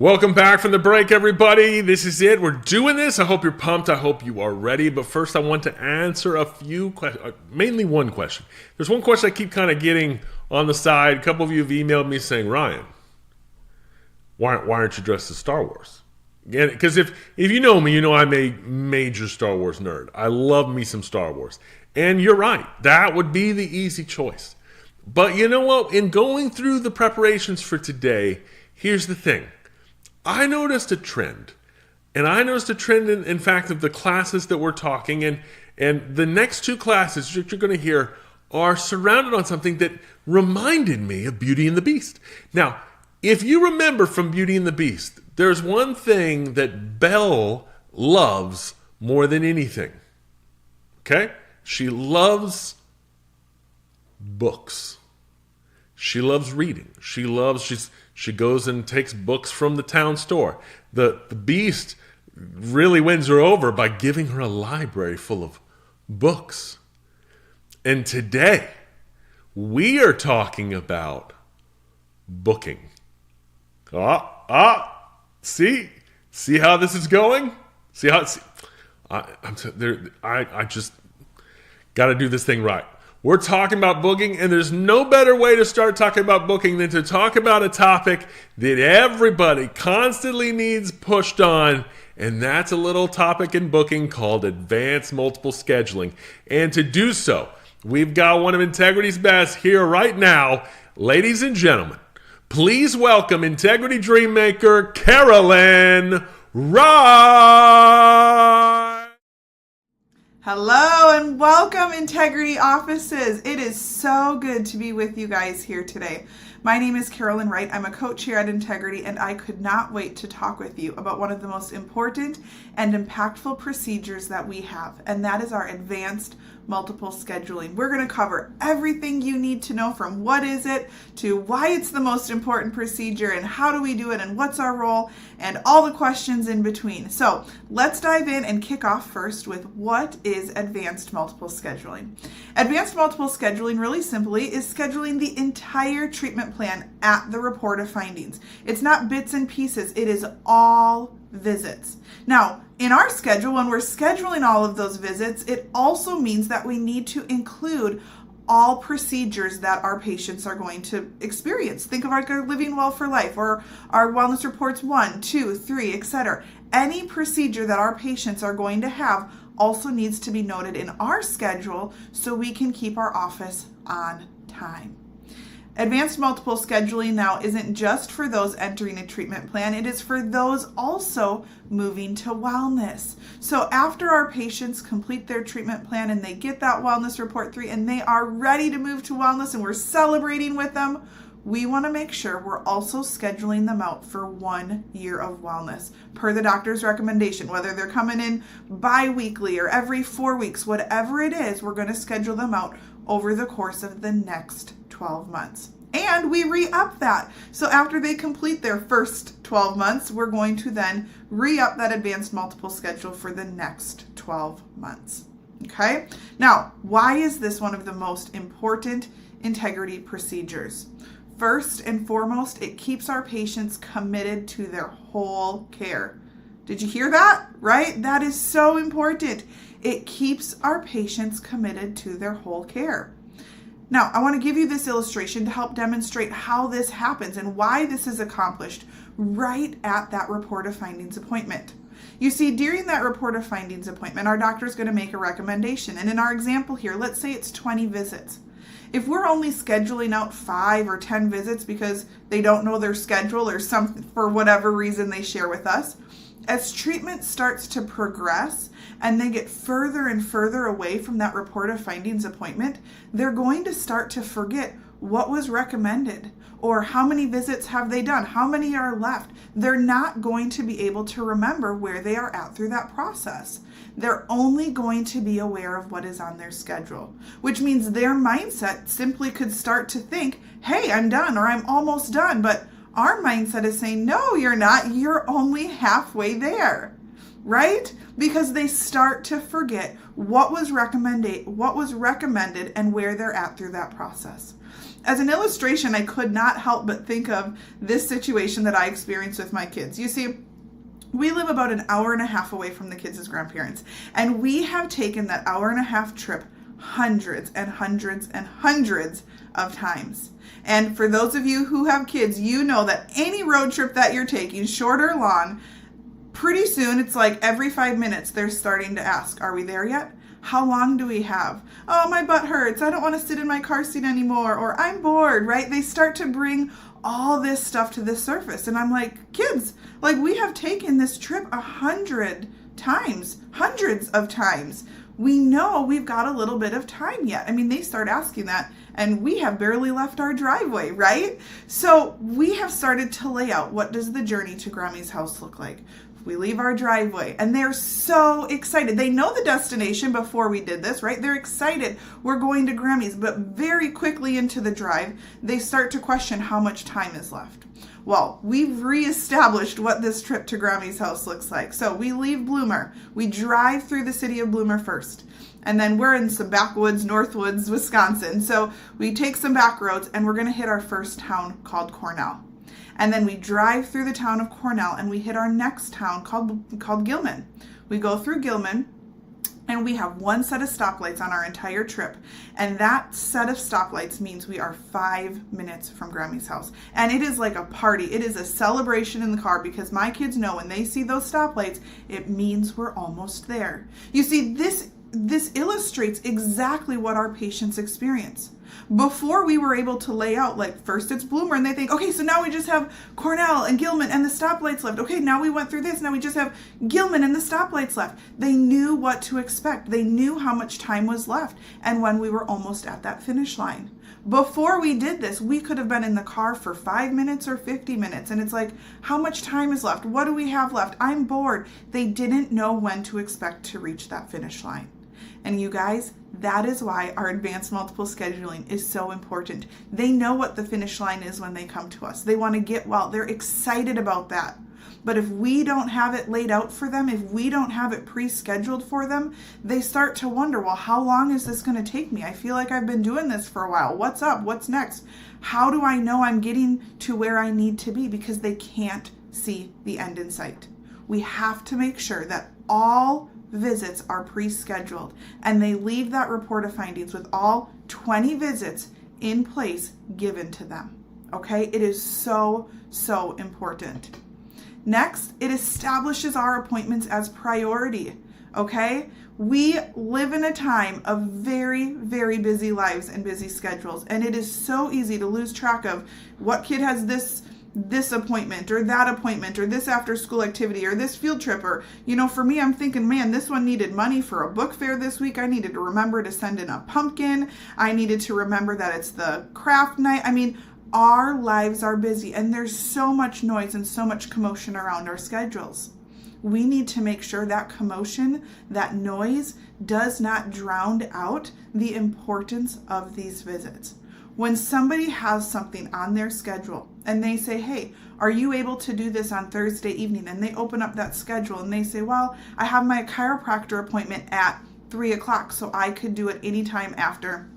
Welcome back from the break, everybody. This is it. We're doing this. I hope you're pumped. I hope you are ready. But first, I want to answer a few questions, mainly one question. There's one question I keep kind of getting on the side. A couple of you have emailed me saying, Ryan, why aren't you dressed as Star Wars? Because if you know me, you know I'm a major Star Wars nerd. I love me some Star Wars. And you're right. That would be the easy choice. But you know what? In going through the preparations for today, here's the thing. I noticed a trend. And I noticed a trend, in fact, of the classes that we're talking. And the next two classes that you're going to hear are surrounded on something that reminded me of Beauty and the Beast. Now, if you remember from Beauty and the Beast, there's one thing that Belle loves more than anything. Okay? She loves books. She loves reading. She goes and takes books from the town store. The Beast really wins her over by giving her a library full of books. And today, we are talking about booking. See how this is going? See how it's... I just got to do this thing right. We're talking about booking, and there's no better way to start talking about booking than to talk about a topic that everybody constantly needs pushed on, and that's a little topic in booking called advanced multiple scheduling. And to do so, we've got one of Integrity's best here right now. Ladies and gentlemen, please welcome Integrity Dreammaker, Carolyn Wright. Hello and welcome, Integrity Offices. It is so good to be with you guys here today. My name is Carolyn Wright. I'm a coach here at Integrity, and I could not wait to talk with you about one of the most important and impactful procedures that we have, and that is our advanced multiple scheduling. We're going to cover everything you need to know, from what is it to why it's the most important procedure and how do we do it and what's our role and all the questions in between. So let's dive in and kick off first with what is advanced multiple scheduling. Advanced multiple scheduling, really simply, is scheduling the entire treatment plan at the report of findings. It's not bits and pieces. It is all visits. Now, in our schedule, when we're scheduling all of those visits, it also means that we need to include all procedures that our patients are going to experience. Think of our Living Well for Life or our wellness reports 1, 2, 3, etc. Any procedure that our patients are going to have also needs to be noted in our schedule so we can keep our office on time. Advanced multiple scheduling now isn't just for those entering a treatment plan, it is for those also moving to wellness. So after our patients complete their treatment plan and they get that wellness report 3 and they are ready to move to wellness and we're celebrating with them, we want to make sure we're also scheduling them out for 1 year of wellness per the doctor's recommendation, whether they're coming in bi-weekly or every 4 weeks, whatever it is, we're going to schedule them out over the course of the next 12 months. And we re-up that. So after they complete their first 12 months, we're going to then re-up that advanced multiple schedule for the next 12 months. Okay? Now, why is this one of the most important integrity procedures? First and foremost, it keeps our patients committed to their whole care. Did you hear that? Right? That is so important. It keeps our patients committed to their whole care. Now, I want to give you this illustration to help demonstrate how this happens and why this is accomplished right at that report of findings appointment. You see, during that report of findings appointment, our doctor is going to make a recommendation. And in our example here, let's say it's 20 visits. If we're only scheduling out 5 or 10 visits because they don't know their schedule or something for whatever reason they share with us, as treatment starts to progress and they get further and further away from that report of findings appointment, they're going to start to forget what was recommended or how many visits have they done, how many are left. They're not going to be able to remember where they are at through that process. They're only going to be aware of what is on their schedule, which means their mindset simply could start to think, hey, I'm done or I'm almost done, but our mindset is saying, no, you're not. You're only halfway there, right? Because they start to forget what was recommended and where they're at through that process. As an illustration, I could not help but think of this situation that I experienced with my kids. You see, we live about an hour and a half away from the kids as grandparents, and we have taken that hour and a half trip hundreds and hundreds and hundreds of times. And for those of you who have kids, you know that any road trip that you're taking, short or long, pretty soon it's like every 5 minutes they're starting to ask, are we there yet? How long do we have? Oh, my butt hurts. I don't want to sit in my car seat anymore. Or I'm bored, right? They start to bring all this stuff to the surface. And I'm like, kids, like we have taken this trip 100 times, hundreds of times. We know we've got a little bit of time yet. I mean, they start asking that and we have barely left our driveway, right? So we have started to lay out, what does the journey to Grammy's house look like? We leave our driveway and they're so excited. They know the destination before we did this, right? They're excited. We're going to Grammy's, but very quickly into the drive, they start to question how much time is left. Well, we've reestablished what this trip to Grammy's house looks like. So we leave Bloomer. We drive through the city of Bloomer first. And then we're in some backwoods, Northwoods, Wisconsin. So we take some back roads and we're going to hit our first town called Cornell. And then we drive through the town of Cornell and we hit our next town called Gilman. We go through Gilman and we have one set of stoplights on our entire trip. And that set of stoplights means we are 5 minutes from Grammy's house. And it is like a party. It is a celebration in the car because my kids know when they see those stoplights, it means we're almost there. You see, this illustrates exactly what our patients experience. Before we were able to lay out, like first it's Bloomer and they think, okay, so now we just have Cornell and Gilman and the stoplights left. Okay, now we went through this. Now we just have Gilman and the stoplights left. They knew what to expect. They knew how much time was left and when we were almost at that finish line. Before we did this, we could have been in the car for 5 minutes or 50 minutes. And it's like, how much time is left? What do we have left? I'm bored. They didn't know when to expect to reach that finish line. And you guys, that is why our advanced multiple scheduling is so important. They know what the finish line is when they come to us. They want to get well. They're excited about that. But if we don't have it laid out for them, if we don't have it pre-scheduled for them, they start to wonder, well, how long is this going to take me? I feel like I've been doing this for a while. What's up? What's next? How do I know I'm getting to where I need to be? Because they can't see the end in sight. We have to make sure that all visits are pre-scheduled and they leave that report of findings with all 20 visits in place given to them. Okay, it is so important. Next, it establishes our appointments as priority. Okay, we live in a time of very busy lives and busy schedules, and it is so easy to lose track of what kid has this appointment or that appointment or this after school activity or this field trip. Or, for me, I'm thinking, man, this one needed money for a book fair this week. I needed to remember to send in a pumpkin. I needed to remember that it's the craft night. I mean, our lives are busy and there's so much noise and so much commotion around our schedules. We need to make sure that commotion, that noise does not drown out the importance of these visits. When somebody has something on their schedule and they say, hey, are you able to do this on Thursday evening? And they open up that schedule and they say, well, I have my chiropractor appointment at 3:00, so I could do it anytime after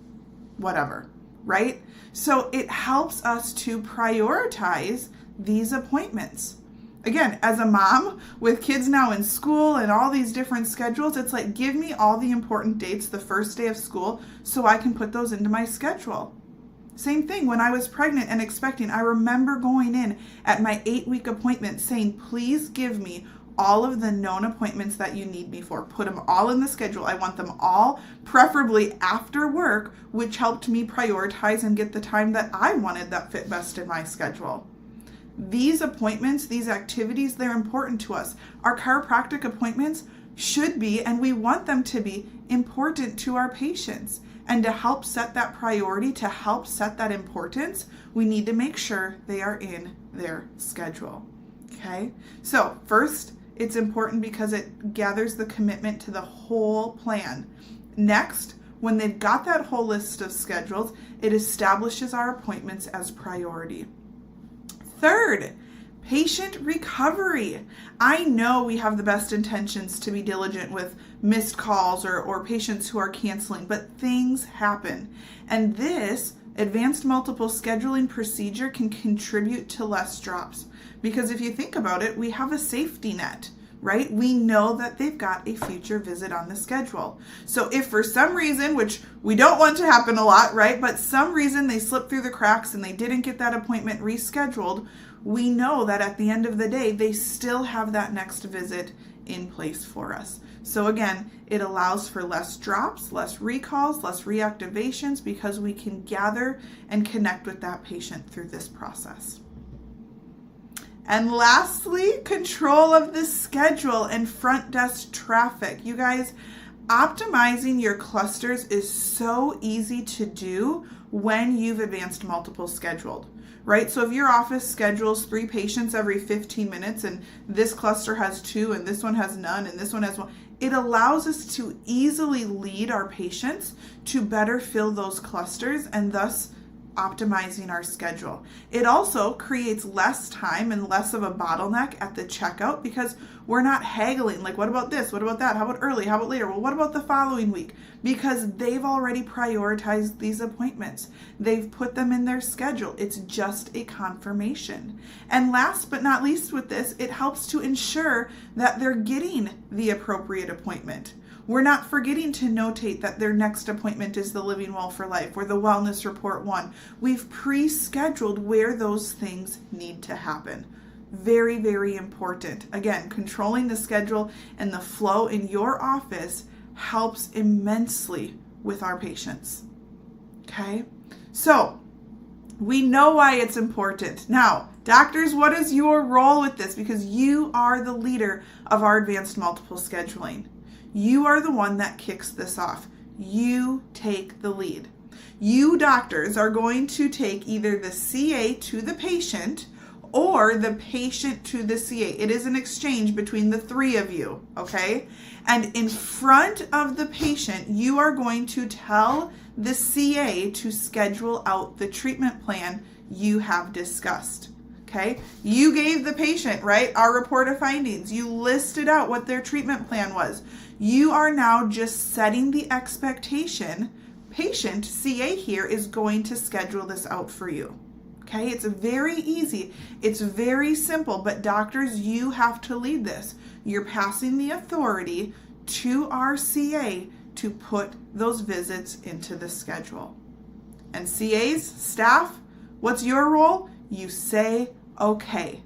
whatever, right? So it helps us to prioritize these appointments. Again, as a mom with kids now in school and all these different schedules, it's like, give me all the important dates the first day of school so I can put those into my schedule. Same thing when I was pregnant and expecting. I remember going in at my 8-week appointment saying, please give me all of the known appointments that you need me for. Put them all in the schedule. I want them all, preferably after work, which helped me prioritize and get the time that I wanted that fit best in my schedule. These appointments, these activities, they're important to us. Our chiropractic appointments should be, and we want them to be, important to our patients. And to help set that priority, to help set that importance, we need to make sure they are in their schedule. Okay? So first, it's important because it gathers the commitment to the whole plan. Next, when they've got that whole list of schedules, it establishes our appointments as priority. Third, patient recovery. I know we have the best intentions to be diligent with missed calls or patients who are canceling, but things happen. And this Advanced multiple scheduling procedure can contribute to less drops because if you think about it, we have a safety net, right? We know that they've got a future visit on the schedule. So if for some reason, which we don't want to happen a lot, right? But some reason they slipped through the cracks and they didn't get that appointment rescheduled, we know that at the end of the day, they still have that next visit in place for us. So again, it allows for less drops, less recalls, less reactivations because we can gather and connect with that patient through this process. And lastly, control of the schedule and front desk traffic. You guys, optimizing your clusters is so easy to do when you've advanced multiple scheduled, right? So if your office schedules 3 patients every 15 minutes and this cluster has 2 and this one has none and this one has 1, it allows us to easily lead our patients to better fill those clusters and thus optimizing our schedule. It also creates less time and less of a bottleneck at the checkout because we're not haggling like, what about this? What about that? How about early? How about later? Well, what about the following week? Because they've already prioritized these appointments. They've put them in their schedule. It's just a confirmation. And last but not least with this, it helps to ensure that they're getting the appropriate appointment. We're not forgetting to notate that their next appointment is the Living Well for Life or the Wellness Report 1. We've pre-scheduled where those things need to happen. Very, very important. Again, controlling the schedule and the flow in your office helps immensely with our patients. Okay? So, we know why it's important. Now, doctors, what is your role with this? Because you are the leader of our advanced multiple scheduling. You are the one that kicks this off. You take the lead. You doctors are going to take either the CA to the patient or the patient to the CA. It is an exchange between the 3 of you, okay? And in front of the patient, you are going to tell the CA to schedule out the treatment plan you have discussed. Okay, you gave the patient, right, our report of findings. You listed out what their treatment plan was. You are now just setting the expectation. Patient, CA here, is going to schedule this out for you. Okay, it's very easy. It's very simple, but doctors, you have to lead this. You're passing the authority to our CA to put those visits into the schedule. And CAs, staff, what's your role? You say, okay.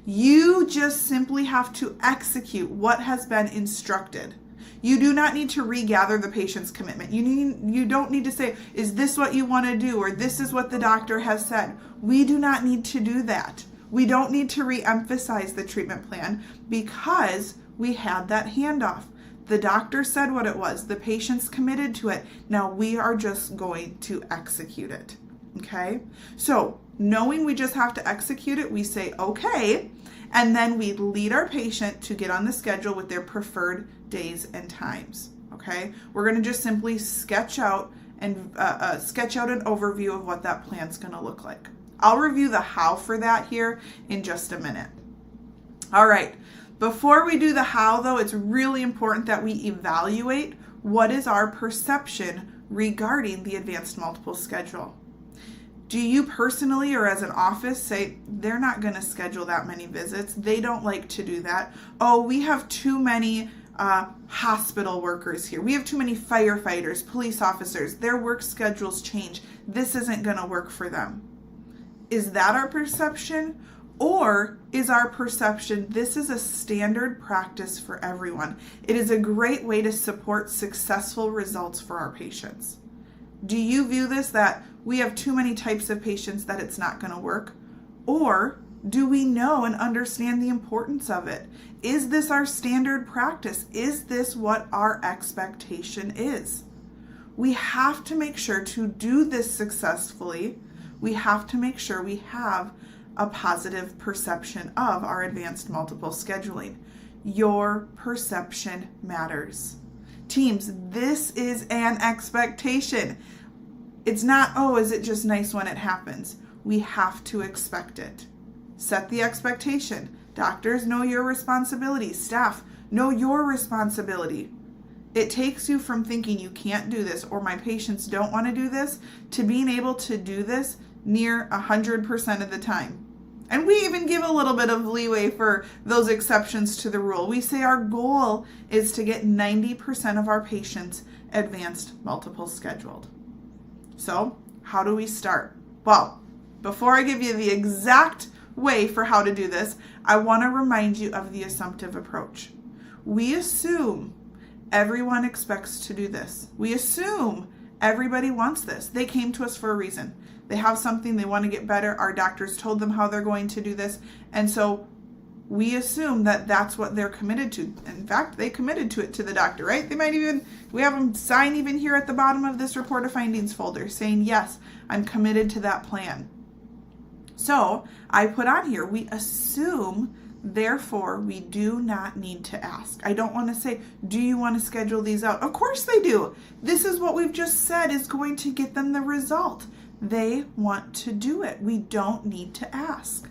You just simply have to execute what has been instructed. You do not need to regather the patient's commitment. You don't need to say, is this what you want to do? Or this is what the doctor has said. We do not need to do that. We don't need to re-emphasize the treatment plan because we had that handoff. The doctor said what it was. The patient's committed to it. Now we are just going to execute it. Okay? So knowing we just have to execute it, we say, okay, and then we lead our patient to get on the schedule with their preferred days and times. Okay? We're going to just simply sketch out an overview of what that plan's going to look like. I'll review the how for that here in just a minute. All right. Before we do the how, though, it's really important that we evaluate what is our perception regarding the advanced multiple schedule. Do you personally or as an office say, they're not going to schedule that many visits? They don't like to do that. Oh, we have too many hospital workers here. We have too many firefighters, police officers. Their work schedules change. This isn't going to work for them. Is that our perception? Or is our perception, this is a standard practice for everyone? It is a great way to support successful results for our patients. Do you view this that we have too many types of patients that it's not going to work? Or do we know and understand the importance of it? Is this our standard practice? Is this what our expectation is? We have to make sure to do this successfully. We have to make sure we have a positive perception of our advanced multiple scheduling. Your perception matters. Teams, this is an expectation. It's not, oh, is it just nice when it happens? We have to expect it. Set the expectation. Doctors, know your responsibility. Staff, know your responsibility. It takes you from thinking you can't do this or my patients don't want to do this to being able to do this near 100% of the time. And we even give a little bit of leeway for those exceptions to the rule. We say our goal is to get 90% of our patients advanced multiple scheduled. So how do we start? Well, before I give you the exact way for how to do this, I want to remind you of the assumptive approach. We assume everyone expects to do this. We assume everybody wants this. They came to us for a reason. They have something, they want to get better. Our doctors told them how they're going to do this. And so we assume that that's what they're committed to. In fact, they committed to it to the doctor, right? They might even, we have them sign even here at the bottom of this report of findings folder saying, yes, I'm committed to that plan. So I put on here, we assume, therefore we do not need to ask. I don't want to say, do you want to schedule these out? Of course they do. This is what we've just said is going to get them the result. They want to do it. We don't need to ask.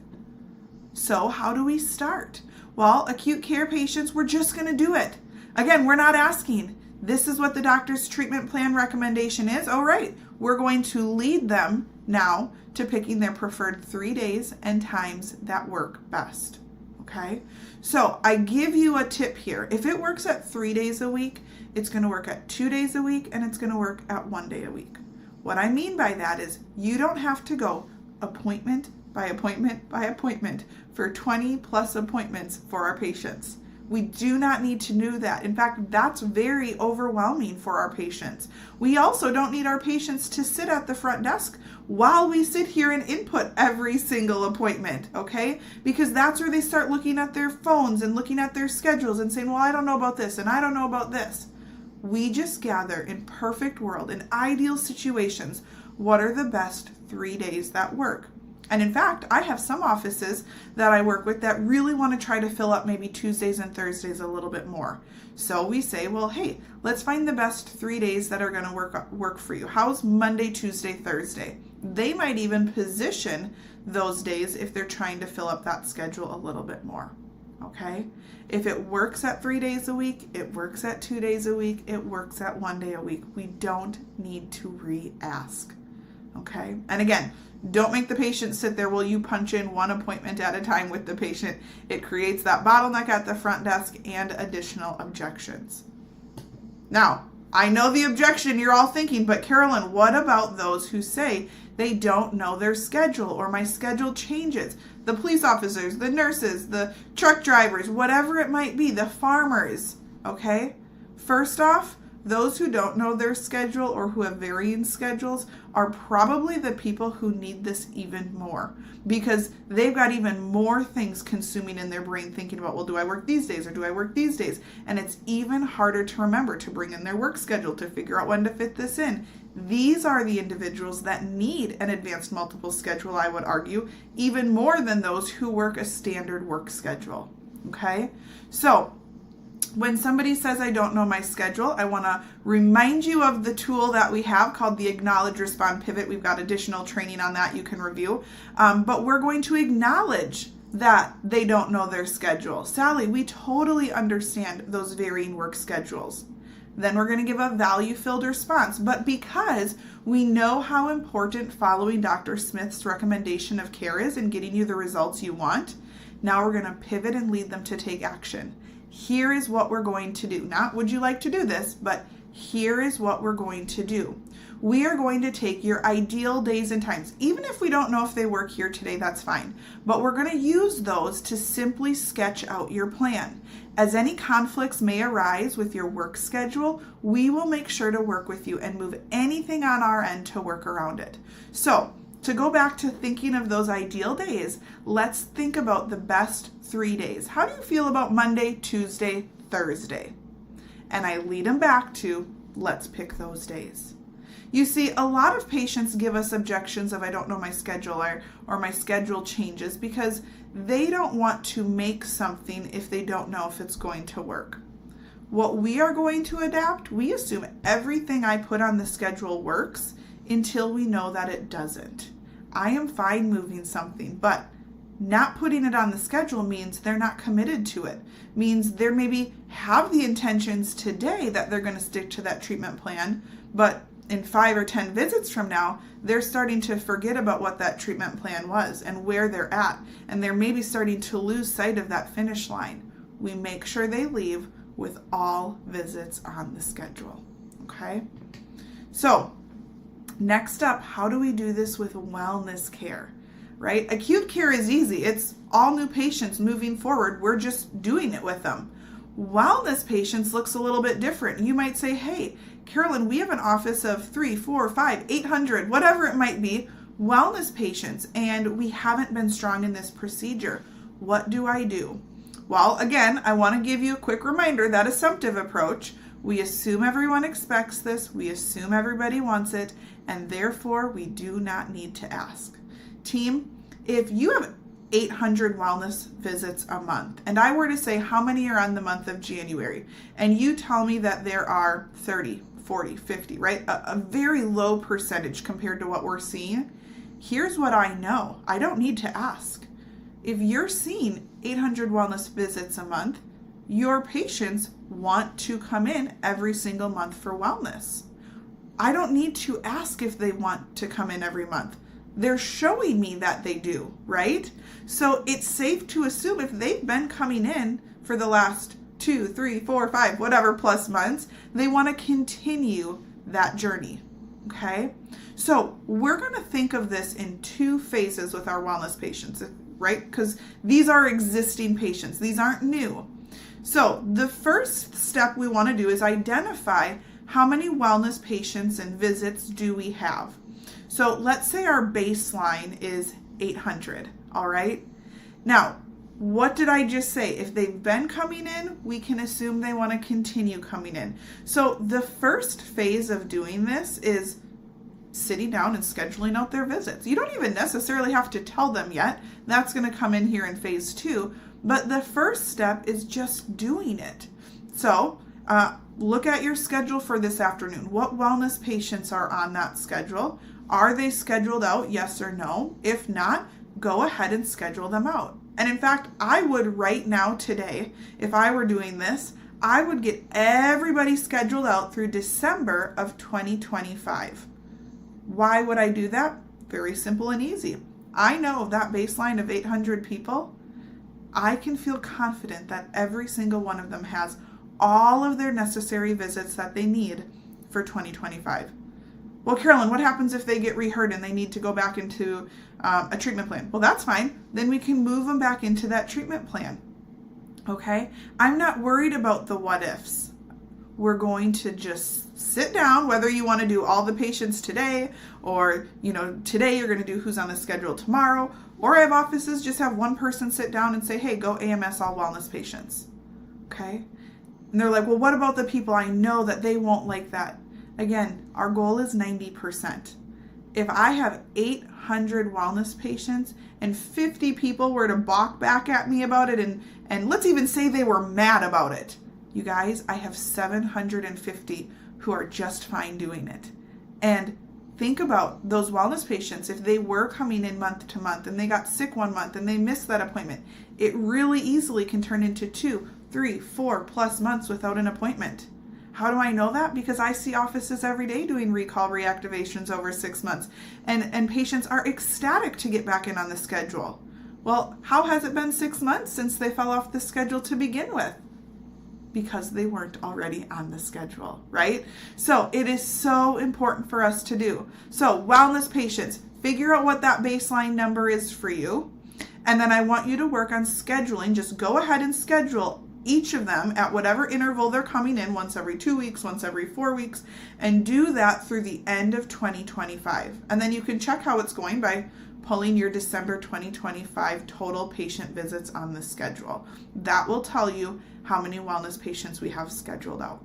So how do we start? Well, acute care patients, we're just going to do it. Again, we're not asking. This is what the doctor's treatment plan recommendation is. All right, we're going to lead them now to picking their preferred 3 days and times that work best. Okay, so I give you a tip here. If it works at 3 days a week, it's going to work at 2 days a week, and it's going to work at 1 day a week. What I mean by that is you don't have to go appointment by appointment by appointment for 20 plus appointments for our patients. We do not need to do that. In fact, that's very overwhelming for our patients. We also don't need our patients to sit at the front desk while we sit here and input every single appointment, okay? Because that's where they start looking at their phones and looking at their schedules and saying, well, I don't know about this and I don't know about this. We just gather in perfect world, in ideal situations, what are the best 3 days that work. And in fact, I have some offices that I work with that really want to try to fill up maybe Tuesdays and Thursdays a little bit more. So we say, well, hey, let's find the best 3 days that are going to work for you. How's Monday, Tuesday, Thursday? They might even position those days if they're trying to fill up that schedule a little bit more. Okay? If it works at 3 days a week, it works at 2 days a week, it works at 1 day a week. We don't need to re-ask. Okay? And again, don't make the patient sit there while you punch in one appointment at a time with the patient. It creates that bottleneck at the front desk and additional objections. Now, I know the objection you're all thinking, but Carolyn, what about those who say they don't know their schedule or my schedule changes? The police officers, the nurses, the truck drivers, whatever it might be, the farmers, okay? First off, those who don't know their schedule or who have varying schedules are probably the people who need this even more because they've got even more things consuming in their brain thinking about, well, do I work these days or do I work these days? And it's even harder to remember to bring in their work schedule to figure out when to fit this in. These are the individuals that need an advanced multiple schedule, I would argue, even more than those who work a standard work schedule. Okay? So, when somebody says, I don't know my schedule, I want to remind you of the tool that we have called the Acknowledge, Respond, Pivot. We've got additional training on that you can review. But we're going to acknowledge that they don't know their schedule. Sally, we totally understand those varying work schedules. Then we're going to give a value-filled response. But because we know how important following Dr. Smith's recommendation of care is in getting you the results you want, now we're going to pivot and lead them to take action. Here is what we're going to do. Not would you like to do this, but here is what we're going to do. We are going to take your ideal days and times. Even if we don't know if they work here today, that's fine. But we're going to use those to simply sketch out your plan. As any conflicts may arise with your work schedule, we will make sure to work with you and move anything on our end to work around it. So, to go back to thinking of those ideal days, let's think about the best 3 days. How do you feel about Monday, Tuesday, Thursday? And I lead them back to, let's pick those days. You see, a lot of patients give us objections of I don't know my schedule or my schedule changes because they don't want to make something if they don't know if it's going to work. What we are going to adapt, we assume everything I put on the schedule works until we know that it doesn't. I am fine moving something, but Not putting it on the schedule means they're not committed to it, means they maybe have the intentions today that they're going to stick to that treatment plan, but in 5 or 10 visits from now, they're starting to forget about what that treatment plan was and where they're at, and they're maybe starting to lose sight of that finish line. We make sure they leave with all visits on the schedule, okay? So, next up, how do we do this with wellness care? Right? Acute care is easy. It's all new patients moving forward. We're just doing it with them. Wellness patients looks a little bit different. You might say, hey, Carolyn, we have an office of 3, 4, 5, 800, whatever it might be, wellness patients, and we haven't been strong in this procedure. What do I do? Well, again, I want to give you a quick reminder, that assumptive approach. We assume everyone expects this. We assume everybody wants it, and therefore we do not need to ask. Team, if you have 800 wellness visits a month, and I were to say how many are on the month of January, and you tell me that there are 30, 40, 50, right? A very low percentage compared to what we're seeing. Here's what I know. I don't need to ask. If you're seeing 800 wellness visits a month, your patients want to come in every single month for wellness. I don't need to ask if they want to come in every month. They're showing me that they do, right? So it's safe to assume if they've been coming in for the last 2, 3, 4, 5, whatever plus months, they want to continue that journey, okay? So we're going to think of this in 2 phases with our wellness patients, right? Because these are existing patients. These aren't new. So the first step we want to do is identify how many wellness patients and visits do we have. So let's say our baseline is 800, all right? Now, what did I just say? If they've been coming in, we can assume they want to continue coming in. So the first phase of doing this is sitting down and scheduling out their visits. You don't even necessarily have to tell them yet. That's going to come in here in phase 2. But the first step is just doing it. So look at your schedule for this afternoon. What wellness patients are on that schedule? Are they scheduled out? Yes or no? If not, go ahead and schedule them out. And in fact, I would right now today, if I were doing this, I would get everybody scheduled out through December of 2025. Why would I do that? Very simple and easy. I know that baseline of 800 people, I can feel confident that every single one of them has all of their necessary visits that they need for 2025. Well, Carolyn, what happens if they get reheard and they need to go back into a treatment plan? Well, that's fine. Then we can move them back into that treatment plan. Okay? I'm not worried about the what ifs. We're going to just sit down, whether you want to do all the patients today, or, today you're going to do who's on the schedule tomorrow, or I have offices just have one person sit down and say, hey, go AMS all wellness patients. Okay? And they're like, well, what about the people I know that they won't like that? Again, our goal is 90%. If I have 800 wellness patients and 50 people were to balk back at me about it, and let's even say they were mad about it, you guys, I have 750 who are just fine doing it. And think about those wellness patients. If they were coming in month to month and they got sick one month and they missed that appointment, it really easily can turn into 2, 3, 4 plus months without an appointment. How do I know that? Because I see offices every day doing recall reactivations over 6 months, and patients are ecstatic to get back in on the schedule. Well, how has it been 6 months since they fell off the schedule to begin with? Because they weren't already on the schedule, right? So it is so important for us to do. So wellness patients, figure out what that baseline number is for you. And then I want you to work on scheduling. Just go ahead and schedule each of them at whatever interval they're coming in, once every 2 weeks, once every 4 weeks, and do that through the end of 2025. And then you can check how it's going by pulling your December 2025 total patient visits on the schedule. That will tell you how many wellness patients we have scheduled out.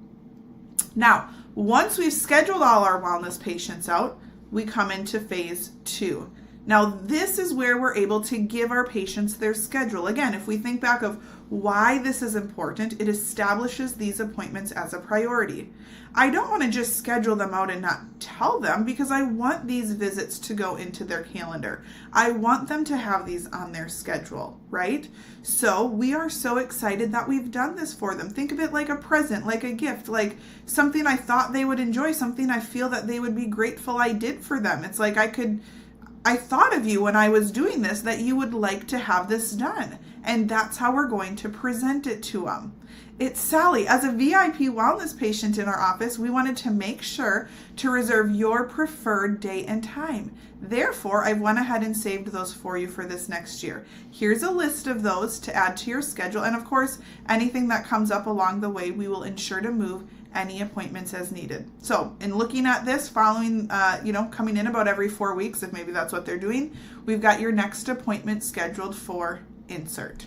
Now, once we've scheduled all our wellness patients out, we come into phase 2. Now, this is where we're able to give our patients their schedule. Again, if we think back of why this is important, it establishes these appointments as a priority. I don't want to just schedule them out and not tell them, because I want these visits to go into their calendar. I want them to have these on their schedule, right? So we are so excited that we've done this for them. Think of it like a present, like a gift, like something I thought they would enjoy, something I feel that they would be grateful I did for them. It's like I thought of you when I was doing this, that you would like to have this done. And that's how we're going to present it to them. It's Sally. As a VIP wellness patient in our office, we wanted to make sure to reserve your preferred date and time. Therefore, I've went ahead and saved those for you for this next year. Here's a list of those to add to your schedule. And of course, anything that comes up along the way, we will ensure to move any appointments as needed. So in looking at this, following, coming in about every 4 weeks, if maybe that's what they're doing, we've got your next appointment scheduled for insert.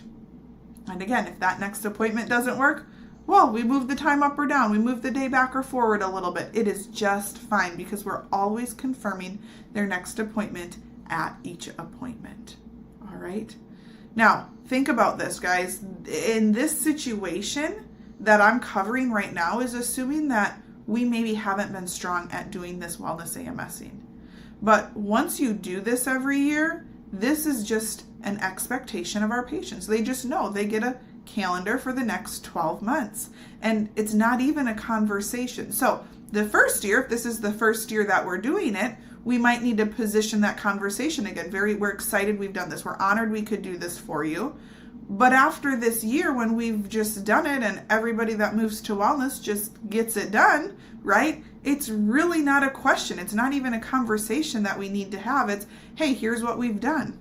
And again, if that next appointment doesn't work, well, we move the time up or down. We move the day back or forward a little bit. It is just fine, because we're always confirming their next appointment at each appointment. All right. Now, think about this, guys. In this situation that I'm covering right now is assuming that we maybe haven't been strong at doing this wellness AMSing. But once you do this every year, this is just an expectation of our patients. They just know they get a calendar for the next 12 months. And it's not even a conversation. So the first year, if this is the first year that we're doing it, we might need to position that conversation again. We're excited we've done this. We're honored we could do this for you. But after this year, when we've just done it and everybody that moves to wellness just gets it done, right? It's really not a question. It's not even a conversation that we need to have. It's, hey, here's what we've done.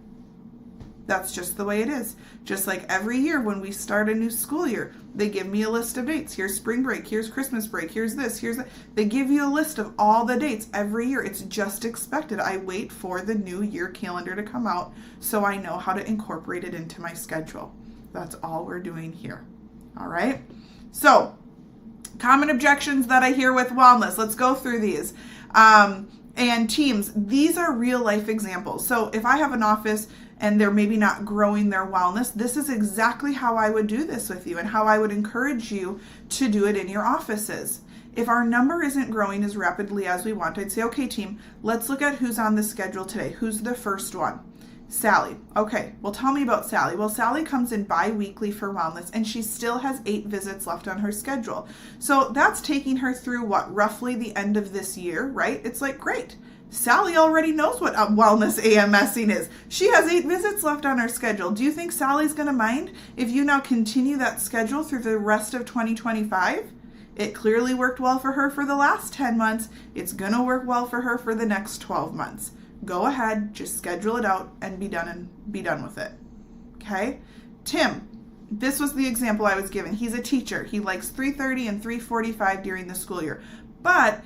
That's just the way it is. Just like every year when we start a new school year, they give me a list of dates. Here's spring break, here's Christmas break, here's this, here's that. They give you a list of all the dates every year. It's just expected. I wait for the new year calendar to come out so I know how to incorporate it into my schedule. That's all we're doing here. All right. So, common objections that I hear with wellness. Let's go through these. And teams, these are real life examples. So if I have an office and they're maybe not growing their wellness, this is exactly how I would do this with you and how I would encourage you to do it in your offices. If our number isn't growing as rapidly as we want, I'd say, okay, team, let's look at who's on the schedule today. Who's the first one? Sally. Okay, well, tell me about Sally. Well, Sally comes in bi-weekly for wellness, and she still has 8 visits left on her schedule. So that's taking her through roughly the end of this year, right? It's like, great. Sally already knows what wellness AMSing is. She has 8 visits left on her schedule. Do you think Sally's going to mind if you now continue that schedule through the rest of 2025? It clearly worked well for her for the last 10 months. It's going to work well for her for the next 12 months. Go ahead, just schedule it out and be done with it. Okay? Tim, this was the example I was given. He's a teacher. He likes 3:30 and 3:45 during the school year. But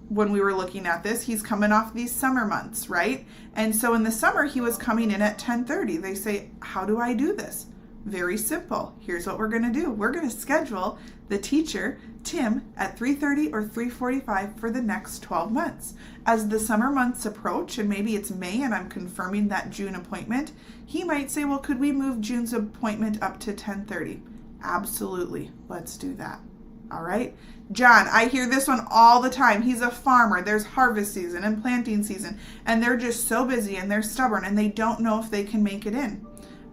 when we were looking at this, he's coming off these summer months, right? And so in the summer, he was coming in at 10:30. They say, how do I do this? Very simple. Here's what we're going to do. We're going to schedule the teacher, Tim, at 3:30 or 3:45 for the next 12 months. As the summer months approach, and maybe it's May and I'm confirming that June appointment, he might say, well, could we move June's appointment up to 10:30? Absolutely. Let's do that. All right. John, I hear this one all the time. He's a farmer. There's harvest season and planting season, and they're just so busy and they're stubborn and they don't know if they can make it in.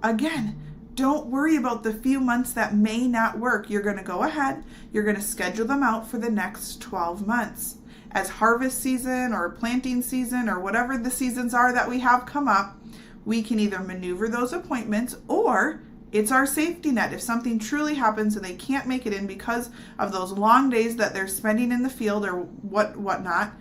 Again, don't worry about the few months that may not work. You're going to go ahead. You're going to schedule them out for the next 12 months. As harvest season or planting season or whatever the seasons are that we have come up, we can either maneuver those appointments or it's our safety net. If something truly happens and they can't make it in because of those long days that they're spending in the field or whatnot,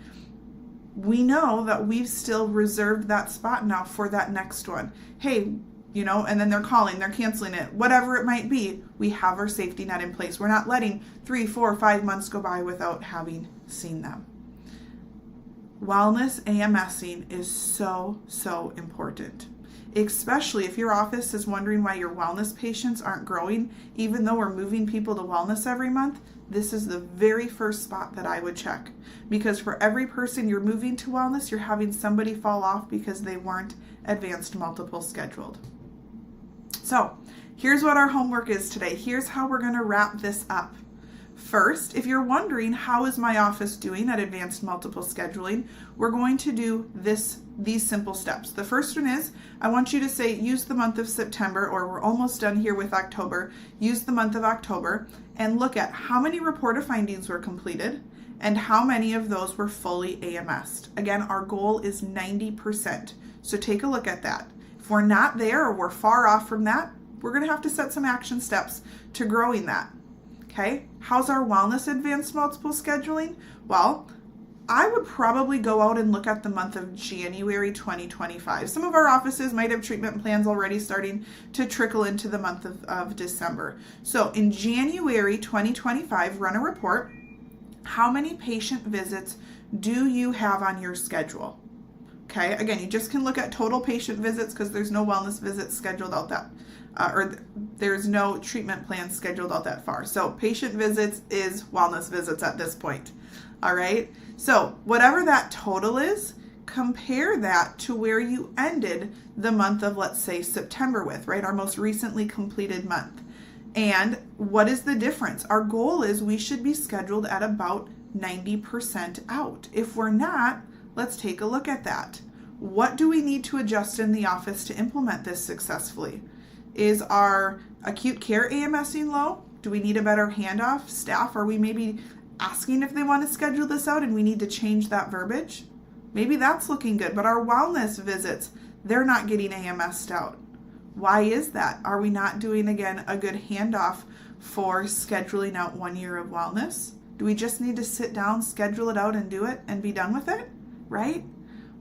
we know that we've still reserved that spot now for that next one. Hey, and then they're calling, they're canceling it, whatever it might be, we have our safety net in place. We're not letting 3, 4, 5 months go by without having seen them. Wellness AMSing is so, so important, especially if your office is wondering why your wellness patients aren't growing, even though we're moving people to wellness every month. this is the very first spot that I would check, because for every person you're moving to wellness, you're having somebody fall off because they weren't advanced multiple scheduled. So here's what our homework is today. Here's how we're going to wrap this up. First, if you're wondering how is my office doing at advanced multiple scheduling, we're going to do these simple steps. The first one is, I want you to say, use the month of September, or we're almost done here with October, use the month of October and look at how many reported findings were completed and how many of those were fully AMS'd. Again, our goal is 90%. So take a look at that. If we're not there or we're far off from that, we're going to have to set some action steps to growing that. Okay, how's our wellness advanced multiple scheduling? Well, I would probably go out and look at the month of January 2025. Some of our offices might have treatment plans already starting to trickle into the month of December. So in January 2025, run a report. How many patient visits do you have on your schedule? Okay, again, you just can look at total patient visits because there's no wellness visits scheduled out that or there's no treatment plan scheduled out that far. So patient visits is wellness visits at this point. All right. So whatever that total is, compare that to where you ended the month of, let's say, September with, right? Our most recently completed month. And what is the difference? Our goal is we should be scheduled at about 90% out. If we're not, let's take a look at that. What do we need to adjust in the office to implement this successfully? Is our acute care AMSing low? Do we need a better handoff staff? Are we maybe asking if they want to schedule this out and we need to change that verbiage? Maybe that's looking good, but our wellness visits, they're not getting AMS'd out. Why is that? Are we not doing, again, a good handoff for scheduling out 1 year of wellness? Do we just need to sit down, schedule it out and do it and be done with it, right?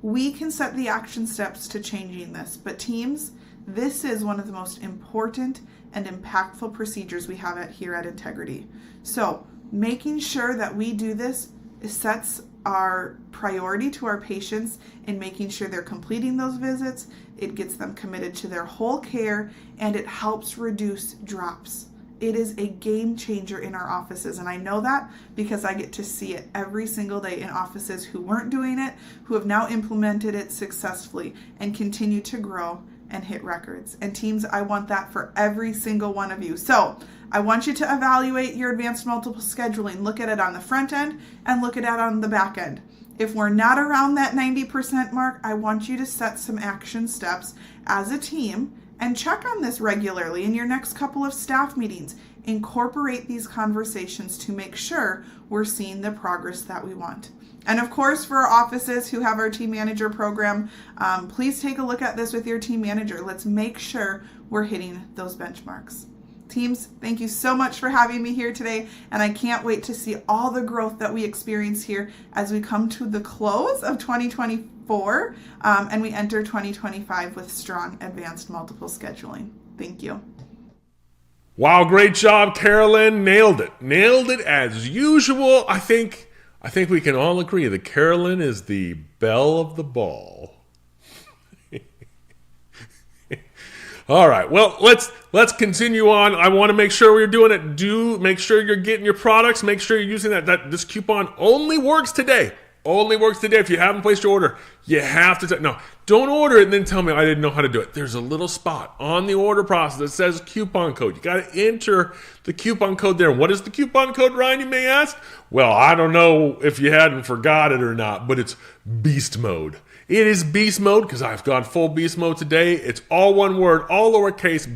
We can set the action steps to changing this, but teams, this is one of the most important and impactful procedures we have here at Integrity. So making sure that we do this sets our priority to our patients in making sure they're completing those visits. It gets them committed to their whole care, and it helps reduce drops. It is a game changer in our offices, and I know that because I get to see it every single day in offices who weren't doing it, who have now implemented it successfully and continue to grow and hit records. And teams, I want that for every single one of you. So I want you to evaluate your advanced multiple scheduling. Look at it on the front end and look at it on the back end. If we're not around that 90% mark, I want you to set some action steps as a team and check on this regularly in your next couple of staff meetings. Incorporate these conversations to make sure we're seeing the progress that we want. And of course, for our offices who have our team manager program, please take a look at this with your team manager. Let's make sure we're hitting those benchmarks. Teams, thank you so much for having me here today, and I can't wait to see all the growth that we experience here as we come to the close of 2024 and we enter 2025 with strong advanced multiple scheduling. Thank you. Wow, great job, Carolyn. Nailed it. Nailed it as usual. I think we can all agree that Carolyn is the belle of the ball. All right, well, let's continue on. I want to make sure we're doing it. Do make sure you're getting your products. Make sure you're using that this coupon only works today. Only works today. If you haven't placed your order, you have to. No, don't order it and then tell me I didn't know how to do it. There's a little spot on the order process that says coupon code. You got to enter the coupon code there. What is the coupon code, Ryan, you may ask? Well, I don't know if you hadn't forgot it or not, but it's beast mode. It is beast mode because I've gone full beast mode today. It's all one word, all lowercase,